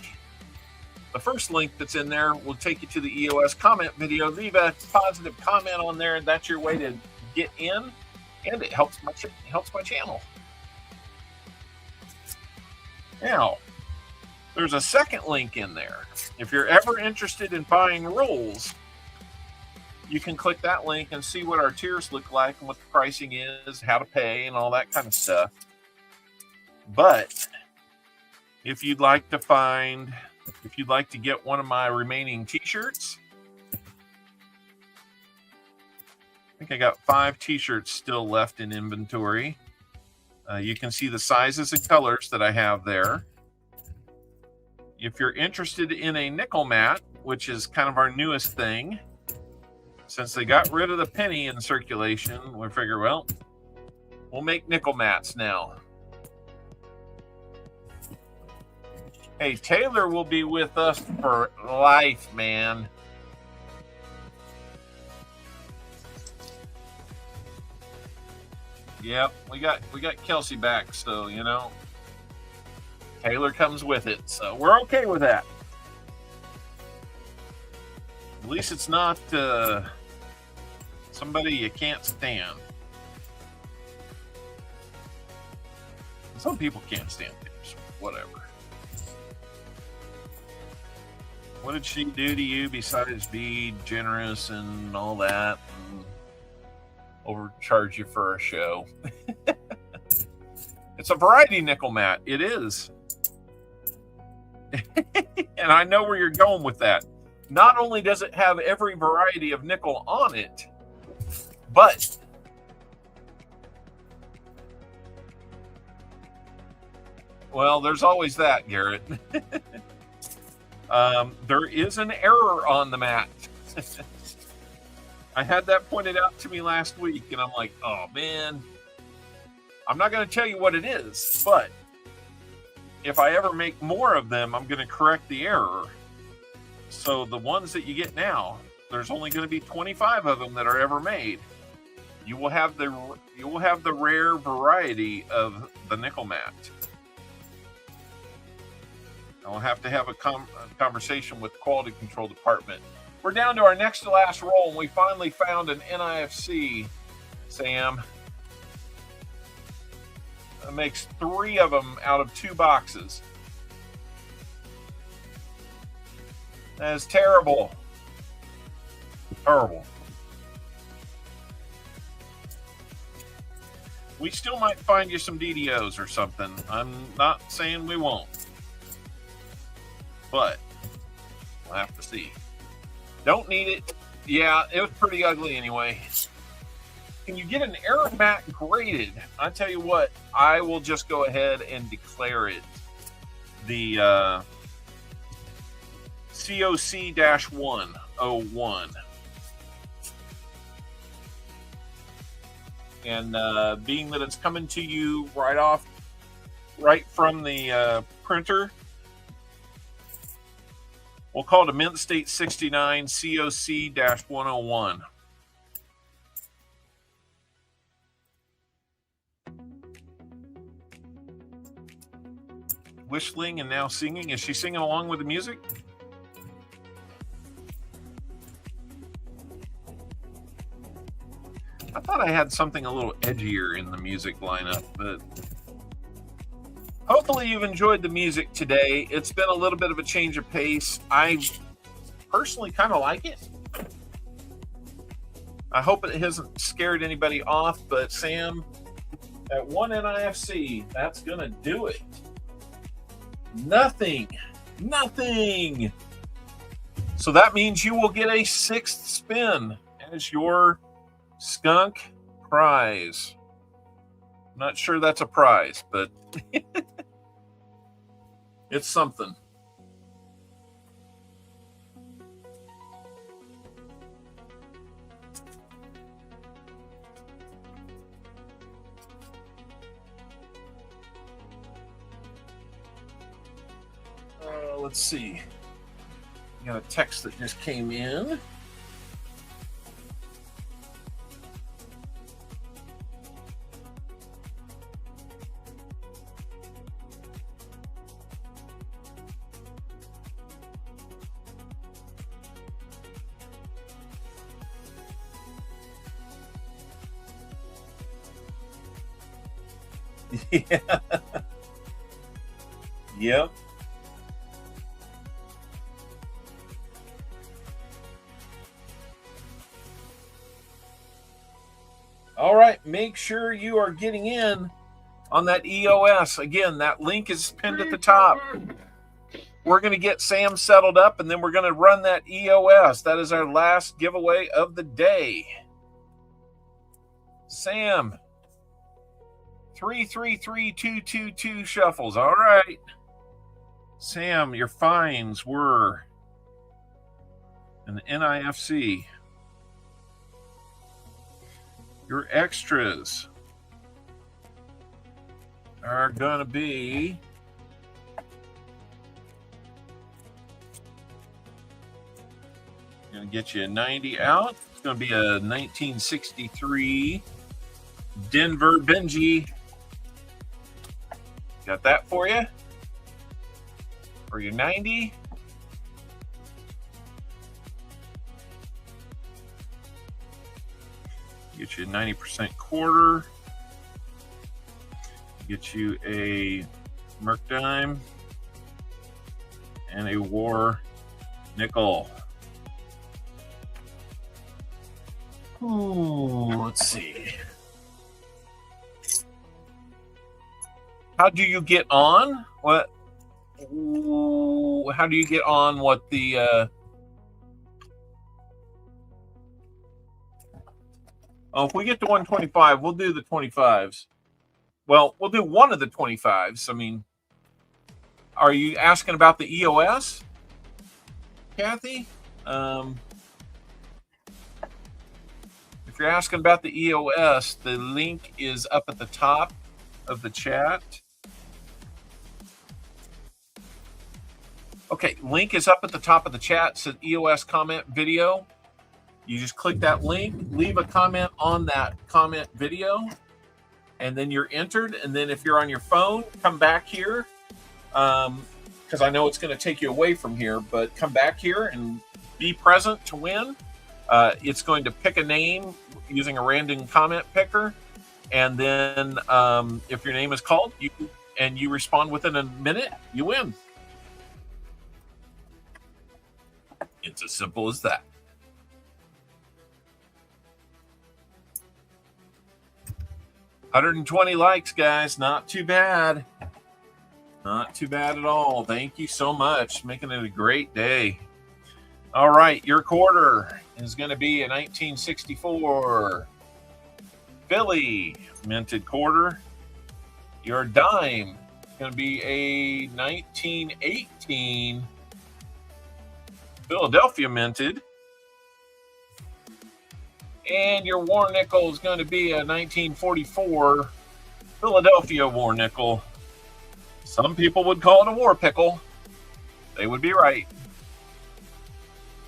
The first link that's in there will take you to the EOS comment video. Leave a positive comment on there, and that's your way to get in, and it helps my channel. Now, there's a second link in there. If you're ever interested in buying rolls, you can click that link and see what our tiers look like and what the pricing is, how to pay, and all that kind of stuff. But if you'd like to get one of my remaining t-shirts, I think I got 5 t-shirts still left in inventory. You can see the sizes and colors that I have there. If you're interested in a nickel mat, which is kind of our newest thing, since they got rid of the penny in circulation, we figure, well, we'll make nickel mats now. Hey, Taylor will be with us for life, man. Yep, we got Kelsey back, so you know Taylor comes with it, so we're okay with that. At least it's not somebody you can't stand. Some people can't stand it, so whatever. What did she do to you besides be generous and all that and overcharge you for a show? It's a variety nickel, Matt. It is. And I know where you're going with that. Not only does it have every variety of nickel on it, but well, there's always that, Garrett. There is an error on the mat. I had that pointed out to me last week, and I'm like, oh man, I'm not going to tell you what it is, but if I ever make more of them, I'm going to correct the error. So the ones that you get now, there's only going to be 25 of them that are ever made. You will have the rare variety of the nickel mat. I'll have to have a conversation with the quality control department. We're down to our next to last roll, and we finally found an NIFC, Sam. It makes 3 of them out of 2 boxes. That is terrible. Terrible. We still might find you some DDOs or something. I'm not saying we won't. But we'll have to see. Don't need it. Yeah, it was pretty ugly anyway. Can you get an error mat graded? I tell you what, I will just go ahead and declare it the COC-101. And being that it's coming to you right from the printer, we'll call it a Mint State 69 COC-101. Whistling and now singing. Is she singing along with the music? I thought I had something a little edgier in the music lineup, but hopefully you've enjoyed the music today. It's been a little bit of a change of pace. I personally kind of like it. I hope it hasn't scared anybody off, but Sam, at 1 NIFC, that's going to do it. Nothing. So that means you will get a 6th spin as your skunk prize. I'm not sure that's a prize, but it's something. Let's see. I got a text that just came in. Yeah. Yep. All right, make sure you are getting in on that EOS. Again, that link is pinned at the top. We're going to get Sam settled up, and then we're going to run that EOS. That is our last giveaway of the day. Sam, 333222 shuffles. All right. Sam, your fines were an NIFC. Your extras are going to be Gonna get you a 90 out. It's gonna be a 1963 Denver Benji. Got that for you. For your 90. Get you a 90% quarter. Get you a Merc Dime and a War Nickel. Ooh, let's see. How do you get on? What? Ooh, how do you get on what the oh, if we get to 125, we'll do the 25s. Well, we'll do one of the 25s. I mean, are you asking about the EOS, Kathy? If you're asking about the EOS, the link is up at the top of the chat. Okay, link is up at the top of the chat. It says EOS comment video. You just click that link, leave a comment on that comment video, and then you're entered. And then if you're on your phone, come back here, because I know it's going to take you away from here, but come back here and be present to win. It's going to pick a name using a random comment picker. And then if your name is called and you respond within a minute, you win. It's as simple as that. $120 likes, guys. Not too bad. Not too bad at all. Thank you so much. Making it a great day. All right, your quarter is going to be a 1964 Philly minted quarter. Your dime is going to be a 1918 Philadelphia minted. And your war nickel is going to be a 1944 Philadelphia war nickel. Some people would call it a war pickle. They would be right.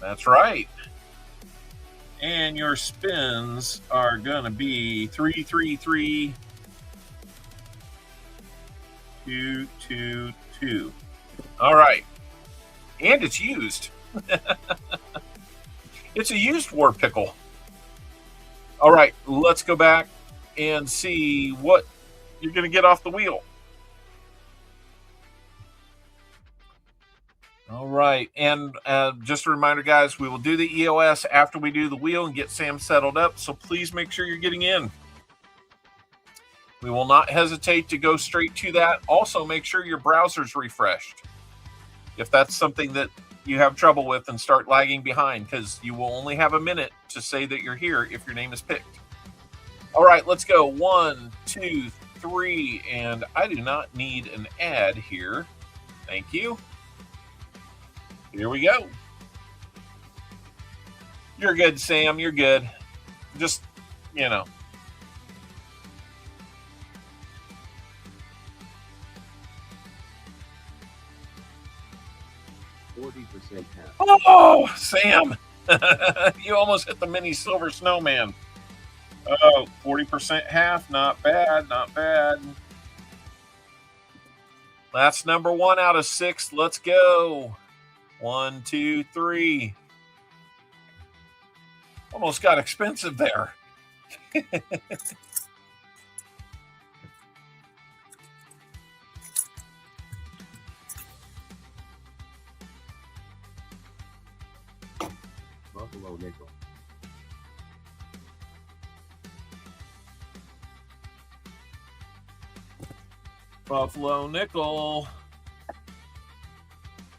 That's right. And your spins are going to be 333 222. All right. And it's used. It's a used war pickle. All right, let's go back and see what you're going to get off the wheel. All right, and just a reminder, guys, we will do the EOS after we do the wheel and get Sam settled up, so please make sure you're getting in. We will not hesitate to go straight to that. Also, make sure your browser's refreshed if that's something that you have trouble with and start lagging behind, because you will only have a minute to say that you're here if your name is picked. All right, let's go. 1, 2, 3, and I do not need an ad here. Thank you. Here we go. You're good, Sam. You're good. Just, you know. Oh, Sam. You almost hit the mini silver snowman. Oh, 40% half. Not bad. Not bad. That's number 1 out of 6. Let's go. 1, 2, 3. Almost got expensive there. Buffalo nickel. Buffalo nickel.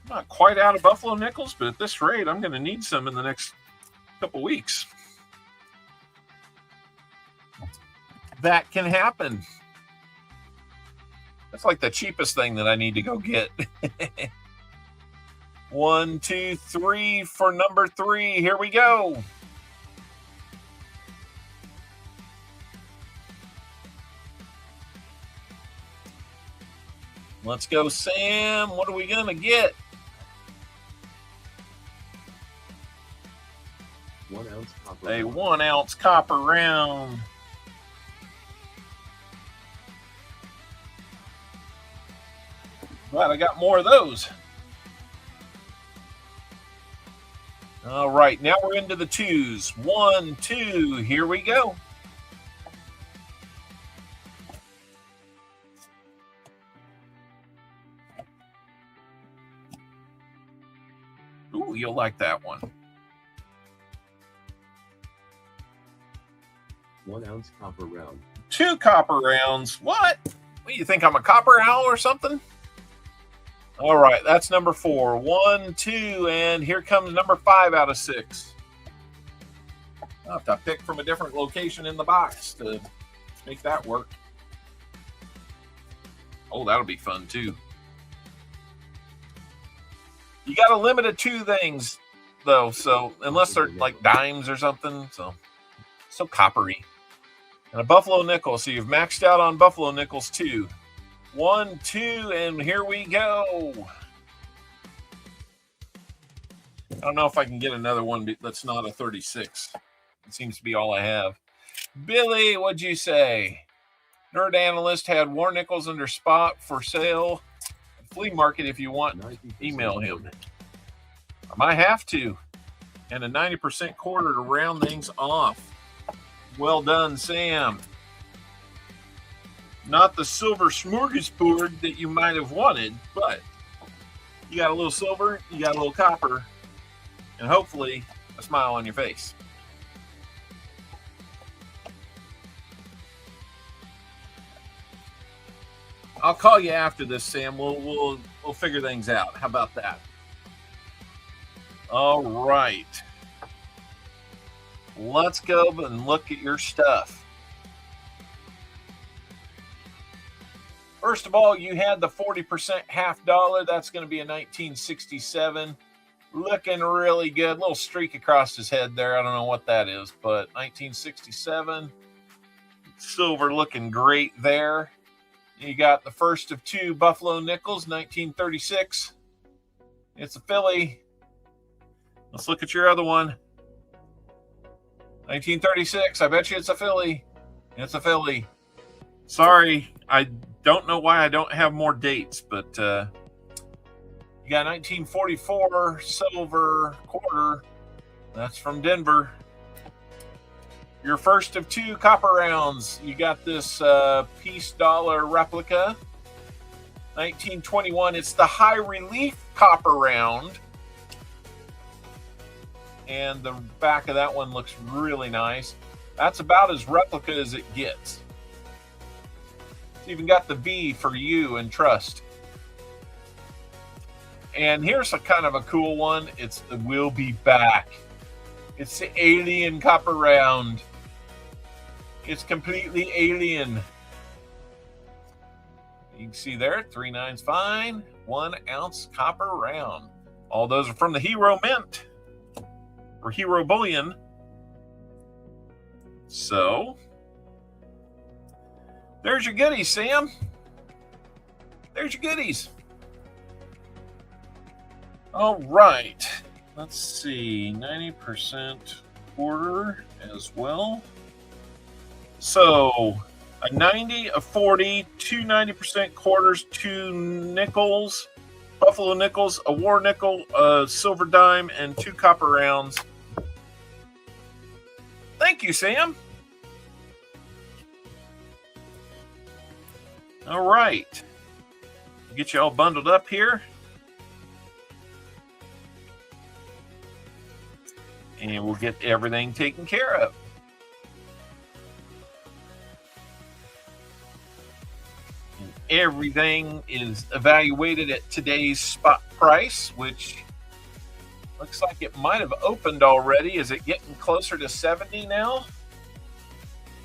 Not quite out of Buffalo nickels, but at this rate, I'm going to need some in the next couple weeks. That can happen. That's like the cheapest thing that I need to go get. 1, 2, 3 for number 3. Here we go. Let's go, Sam. What are we going to get? 1 ounce copper. A 1 ounce copper round. Glad I got more of those. All right, now we're into the twos. 1, 2, here we go. Ooh, you'll like that one. 1 ounce copper round. 2 copper rounds. What? What do you think? I'm a copper owl or something? All right, that's number 4. 1, 2, and here comes number 5 out of 6. I'll have to pick from a different location in the box to make that work. Oh, that'll be fun too. You got to limit it to 2 things, though. So unless they're like dimes or something, so coppery. And a buffalo nickel. So you've maxed out on buffalo nickels too. 1, 2, and here we go. I don't know if I can get another one that's not a 36. It seems to be all I have. Billy, what'd you say? Nerd Analyst had war nickels under spot for sale. Flea market if you want. Email him. I might have to. And a 90% quarter to round things off. Well done, Sam. Not the silver smorgasbord that you might have wanted, but you got a little silver, you got a little copper, and hopefully a smile on your face. I'll call you after this, Sam. We'll figure things out. How about that? All right. Let's go and look at your stuff. First of all, you had the 40% half dollar. That's going to be a 1967. Looking really good. Little streak across his head there. I don't know what that is, but 1967. Silver looking great there. You got the first of 2 buffalo nickels, 1936. It's a Philly. Let's look at your other one. 1936. I bet you it's a Philly. It's a Philly. Sorry, I don't know why I don't have more dates, but you got 1944 silver quarter. That's from Denver. Your first of 2 copper rounds. You got this piece dollar replica. 1921. It's the high relief copper round. And the back of that one looks really nice. That's about as replica as it gets. It's even got the V for you and trust. And here's a kind of a cool one. It's the We'll Be Back. It's the alien copper round. It's completely alien. You can see there, 3 9's fine. 1 ounce copper round. All those are from the Hero Mint or Hero Bullion. So there's your goodies, Sam. There's your goodies. All right. Let's see. 90% quarter as well. So a 90, a 40, 2 90% quarters, 2 nickels, buffalo nickels, a war nickel, a silver dime, and 2 copper rounds. Thank you, Sam. All right. Get you all bundled up here. And we'll get everything taken care of. And everything is evaluated at today's spot price, which looks like it might have opened already. Is it getting closer to 70 now?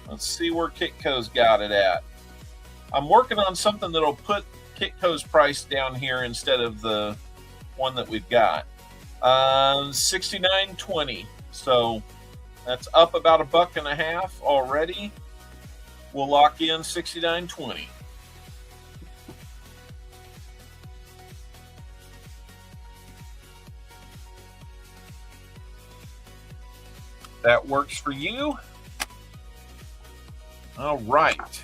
Let's see where Kitco's got it at. I'm working on something that'll put Kitco's price down here instead of the one that we've got. 69.20. So that's up about $1.50 already. We'll lock in 69.20. that works for you. All right.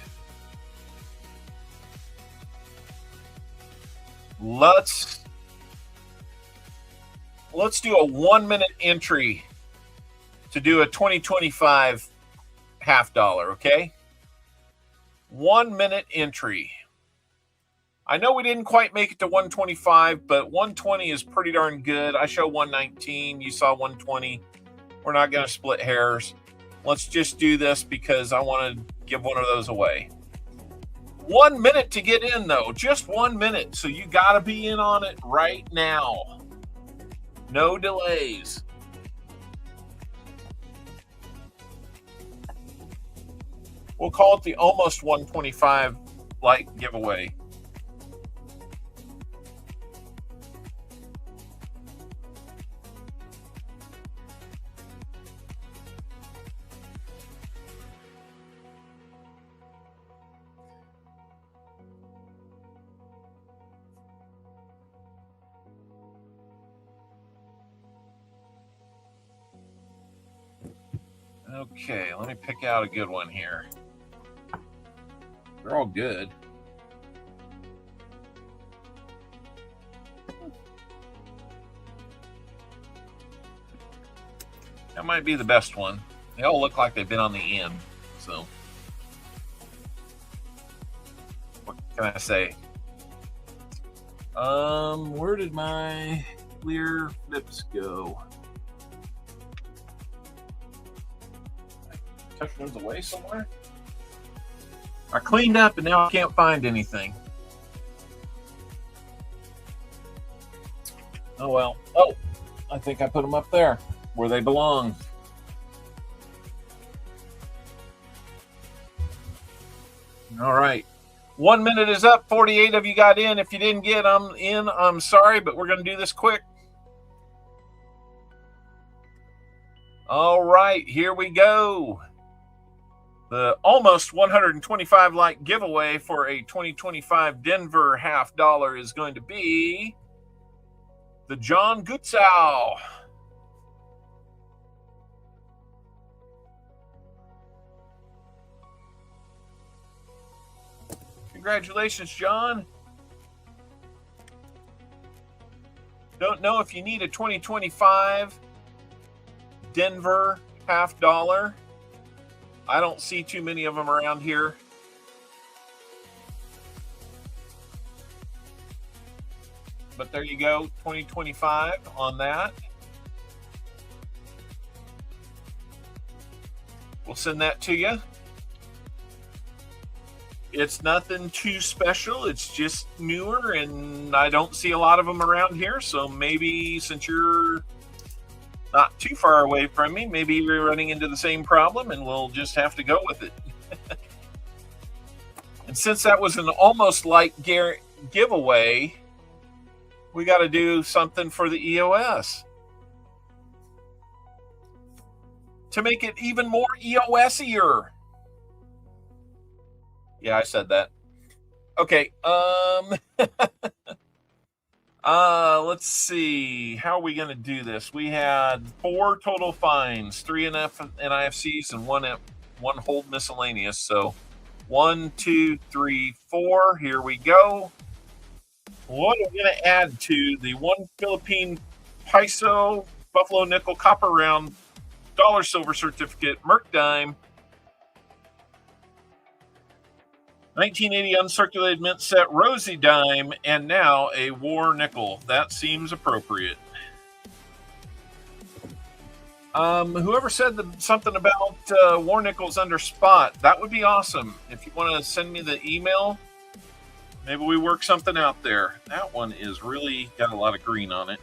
Let's do a 1 minute entry to do a 2025 $50, okay? 1 minute entry. I know we didn't quite make it to 125, but 120 is pretty darn good. I show 119. You saw 120. We're not going to split hairs. Let's just do this because I want to give one of those away. 1 minute to get in, though. Just 1 minute. So you got to be in on it right now. No delays. We'll call it the almost 125 like giveaway. Okay, let me pick out a good one here. They're all good. That might be the best one. They all look like they've been on the end, so what can I say? Where did my clear flips go? Tuck those away somewhere? I cleaned up and now I can't find anything. Oh well. Oh, I think I put them up there where they belong. All right. 1 minute is up. 48 of you got in. If you didn't get them in, I'm sorry, but we're going to do this quick. All right, here we go. The almost 125 like giveaway for a 2025 Denver $50 is going to be the John Gutsow. Congratulations, John. Don't know if you need a 2025 Denver $50. I don't see too many of them around here. But there you go, 2025 on that. We'll send that to you. It's nothing too special. It's just newer, and I don't see a lot of them around here. So maybe since you're not too far away from me, maybe you're running into the same problem, and we'll just have to go with it. And since that was an almost like giveaway, we got to do something for the EOS to make it even more EOS-ier. Yeah, I said that. Okay. Let's see. How are we going to do this? We had 4 total fines, 3 NIFCs and one hold miscellaneous. So 1, 2, 3, 4. Here we go. What are we going to add to the 1 Philippine Peso, Buffalo Nickel, Copper Round, Dollar Silver Certificate, Merc Dime, 1980 uncirculated mint set Rosie Dime, and now a War Nickel. That seems appropriate. Whoever said something about War Nickels under spot, that would be awesome. If you want to send me the email, maybe we work something out there. That one is really got a lot of green on it.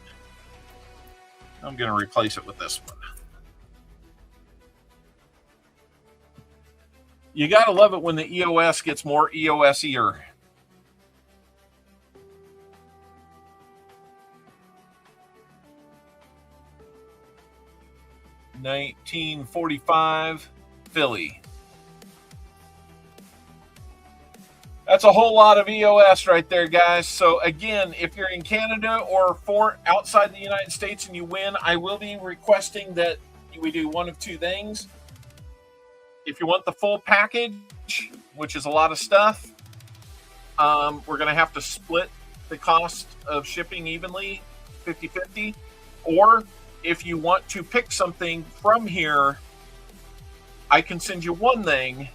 I'm going to replace it with this one. You got to love it when the EOS gets more EOS-ier. $19.45 Philly. That's a whole lot of EOS right there, guys. So again, if you're in Canada or outside the United States and you win, I will be requesting that we do one of two things. If you want the full package, which is a lot of stuff, we're going to have to split the cost of shipping evenly, 50-50. Or if you want to pick something from here, I can send you one thing.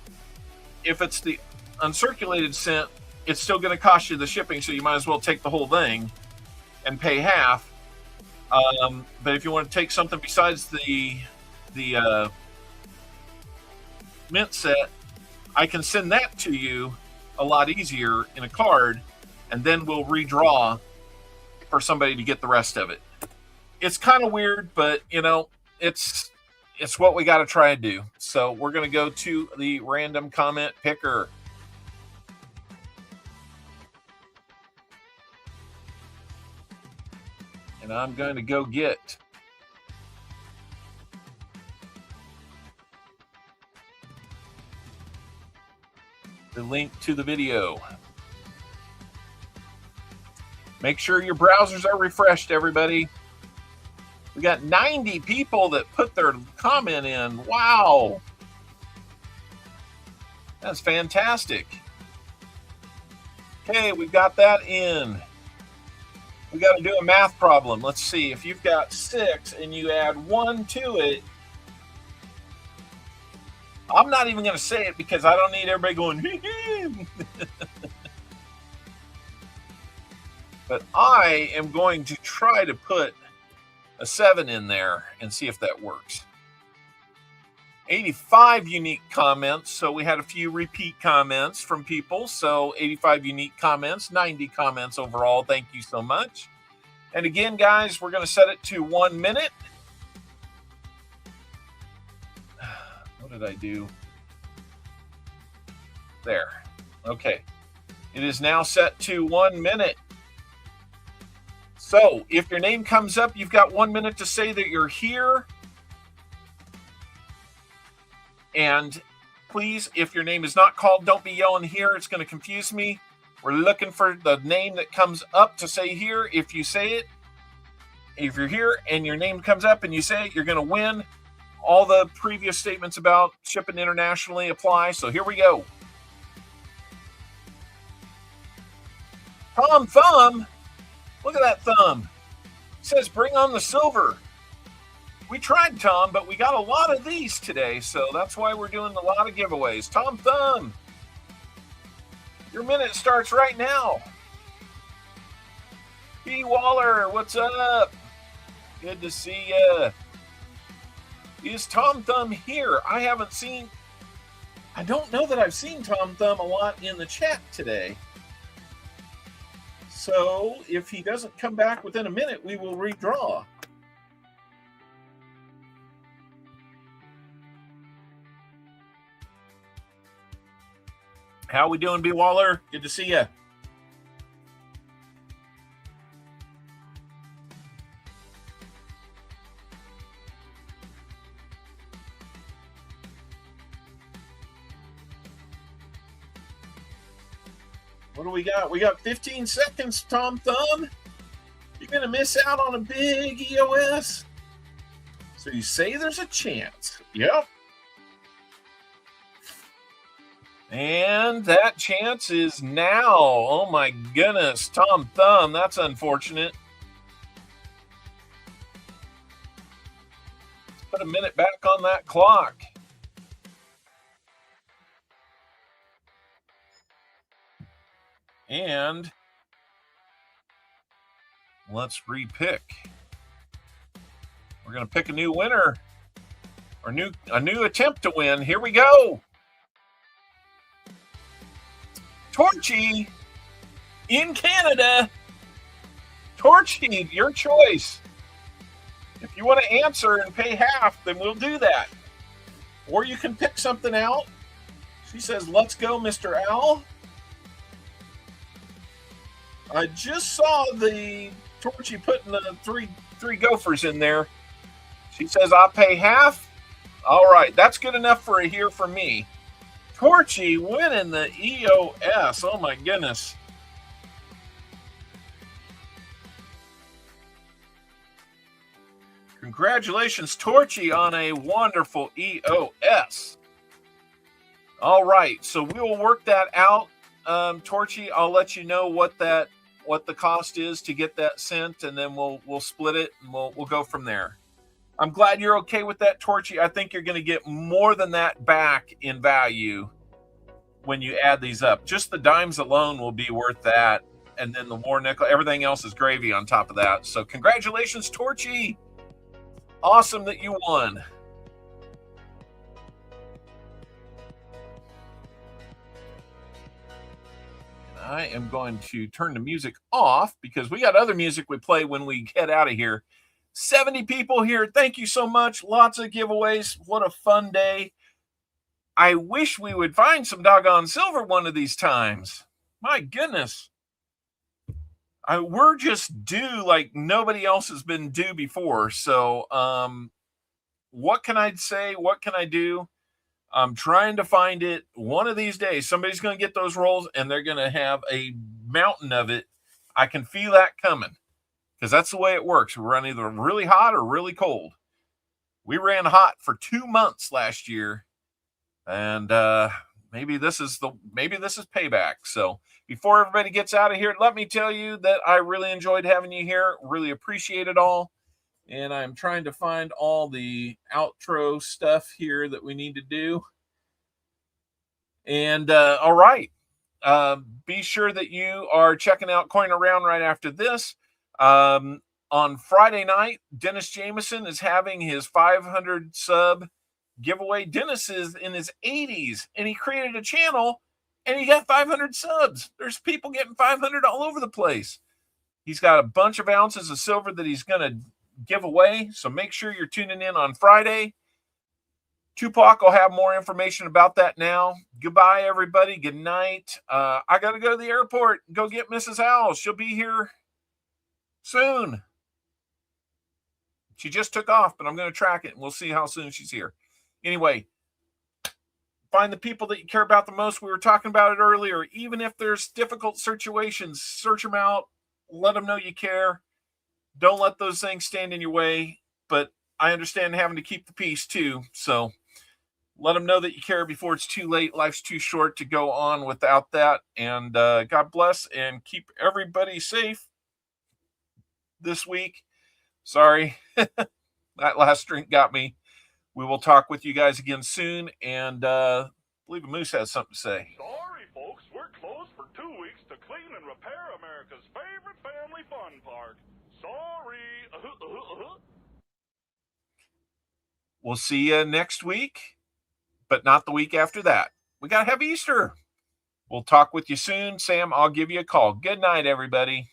If it's the uncirculated scent, it's still going to cost you the shipping, so you might as well take the whole thing and pay half. But if you want to take something besides the mint set, I can send that to you a lot easier in a card, and then we'll redraw for somebody to get the rest of it. It's kind of weird, but you know, it's what we got to try and do. So we're going to go to the random comment picker. And I'm going to go get the link to the video. Make sure your browsers are refreshed, everybody. We got 90 people that put their comment in. Wow. That's fantastic. Okay, we've got that in. We got to do a math problem. Let's see. If you've got 6 and you add 1 to it, I'm not even going to say it because I don't need everybody going, hee. But I am going to try to put a 7 in there and see if that works. 85 unique comments. So we had a few repeat comments from people. So 85 unique comments, 90 comments overall. Thank you so much. And again, guys, we're going to set it to 1 minute. What did I do? There. Okay. It is now set to 1 minute. So if your name comes up, you've got 1 minute to say that you're here. And please, if your name is not called, don't be yelling here. It's going to confuse me. We're looking for the name that comes up to say here. If you say it, if you're here and your name comes up and you say it, you're going to win. All the previous statements about shipping internationally apply. So here we go. Tom Thumb. Look at that thumb. It says, bring on the silver. We tried, Tom, but we got a lot of these today, so that's why we're doing a lot of giveaways. Tom Thumb, your minute starts right now. B. Waller, what's up? Good to see ya. Is Tom Thumb here? I don't know that I've seen Tom Thumb a lot in the chat today. So if he doesn't come back within a minute, we will redraw. How we doing, B. Waller? Good to see you. What do we got? We got 15 seconds, Tom Thumb. You're going to miss out on a big EOS. So you say there's a chance. Yep. And that chance is now. Oh my goodness, Tom Thumb, that's unfortunate. Let's put a minute back on that clock. And let's repick. We're going to pick a new winner, or a new attempt to win. Here we go. Torchy in Canada. Torchy, your choice. If you want to answer and pay half, then we'll do that. Or you can pick something out. She says, let's go, Mr. Owl. I just saw the Torchy putting the three gophers in there. She says, I'll pay half. All right, that's good enough for a here for me. Torchy winning the EOS. Oh, my goodness. Congratulations, Torchy, on a wonderful EOS. All right, so we will work that out. Torchy, I'll let you know what the cost is to get that sent, and then we'll split it and we'll go from there. I'm glad you're okay with that, Torchy. I think you're going to get more than that back in value when you add these up. Just the dimes alone will be worth that, and then the war nickel, everything else is gravy on top of that. So congratulations, Torchy. Awesome that you won. I am going to turn the music off because we got other music we play when we get out of here. 70 people here. Thank you so much. Lots of giveaways. What a fun day. I wish we would find some doggone silver one of these times. My goodness. We're just due like nobody else has been due before. So what can I say? What can I do? I'm trying to find it one of these days. Somebody's going to get those rolls, and they're going to have a mountain of it. I can feel that coming because that's the way it works. We run either really hot or really cold. We ran hot for 2 months last year, and maybe this is payback. So before everybody gets out of here, let me tell you that I really enjoyed having you here. Really appreciate it all. And I'm trying to find all the outro stuff here that we need to do. And all right. Be sure that you are checking out Coin Around right after this. On Friday night, Dennis Jameson is having his 500 sub giveaway. Dennis is in his 80s, and he created a channel, and he got 500 subs. There's people getting 500 all over the place. He's got a bunch of ounces of silver that he's going to give away, so make sure you're tuning in on Friday. Tupac will have more information about that now. Goodbye, everybody. Good night. I got to go to the airport and go get Mrs. Halves. She'll be here soon. She just took off, but I'm going to track it, and we'll see how soon she's here. Anyway, find the people that you care about the most. We were talking about it earlier. Even if there's difficult situations, search them out. Let them know you care. Don't let those things stand in your way. But I understand having to keep the peace too. So let them know that you care before it's too late. Life's too short to go on without that. And God bless and keep everybody safe this week. Sorry. That last drink got me. We will talk with you guys again soon. And I believe a moose has something to say. Sorry, folks. We're closed for 2 weeks to clean and repair America's favorite family fun park. Sorry. We'll see you next week, but not the week after that. We got to have Easter. We'll talk with you soon. Sam, I'll give you a call. Good night, everybody.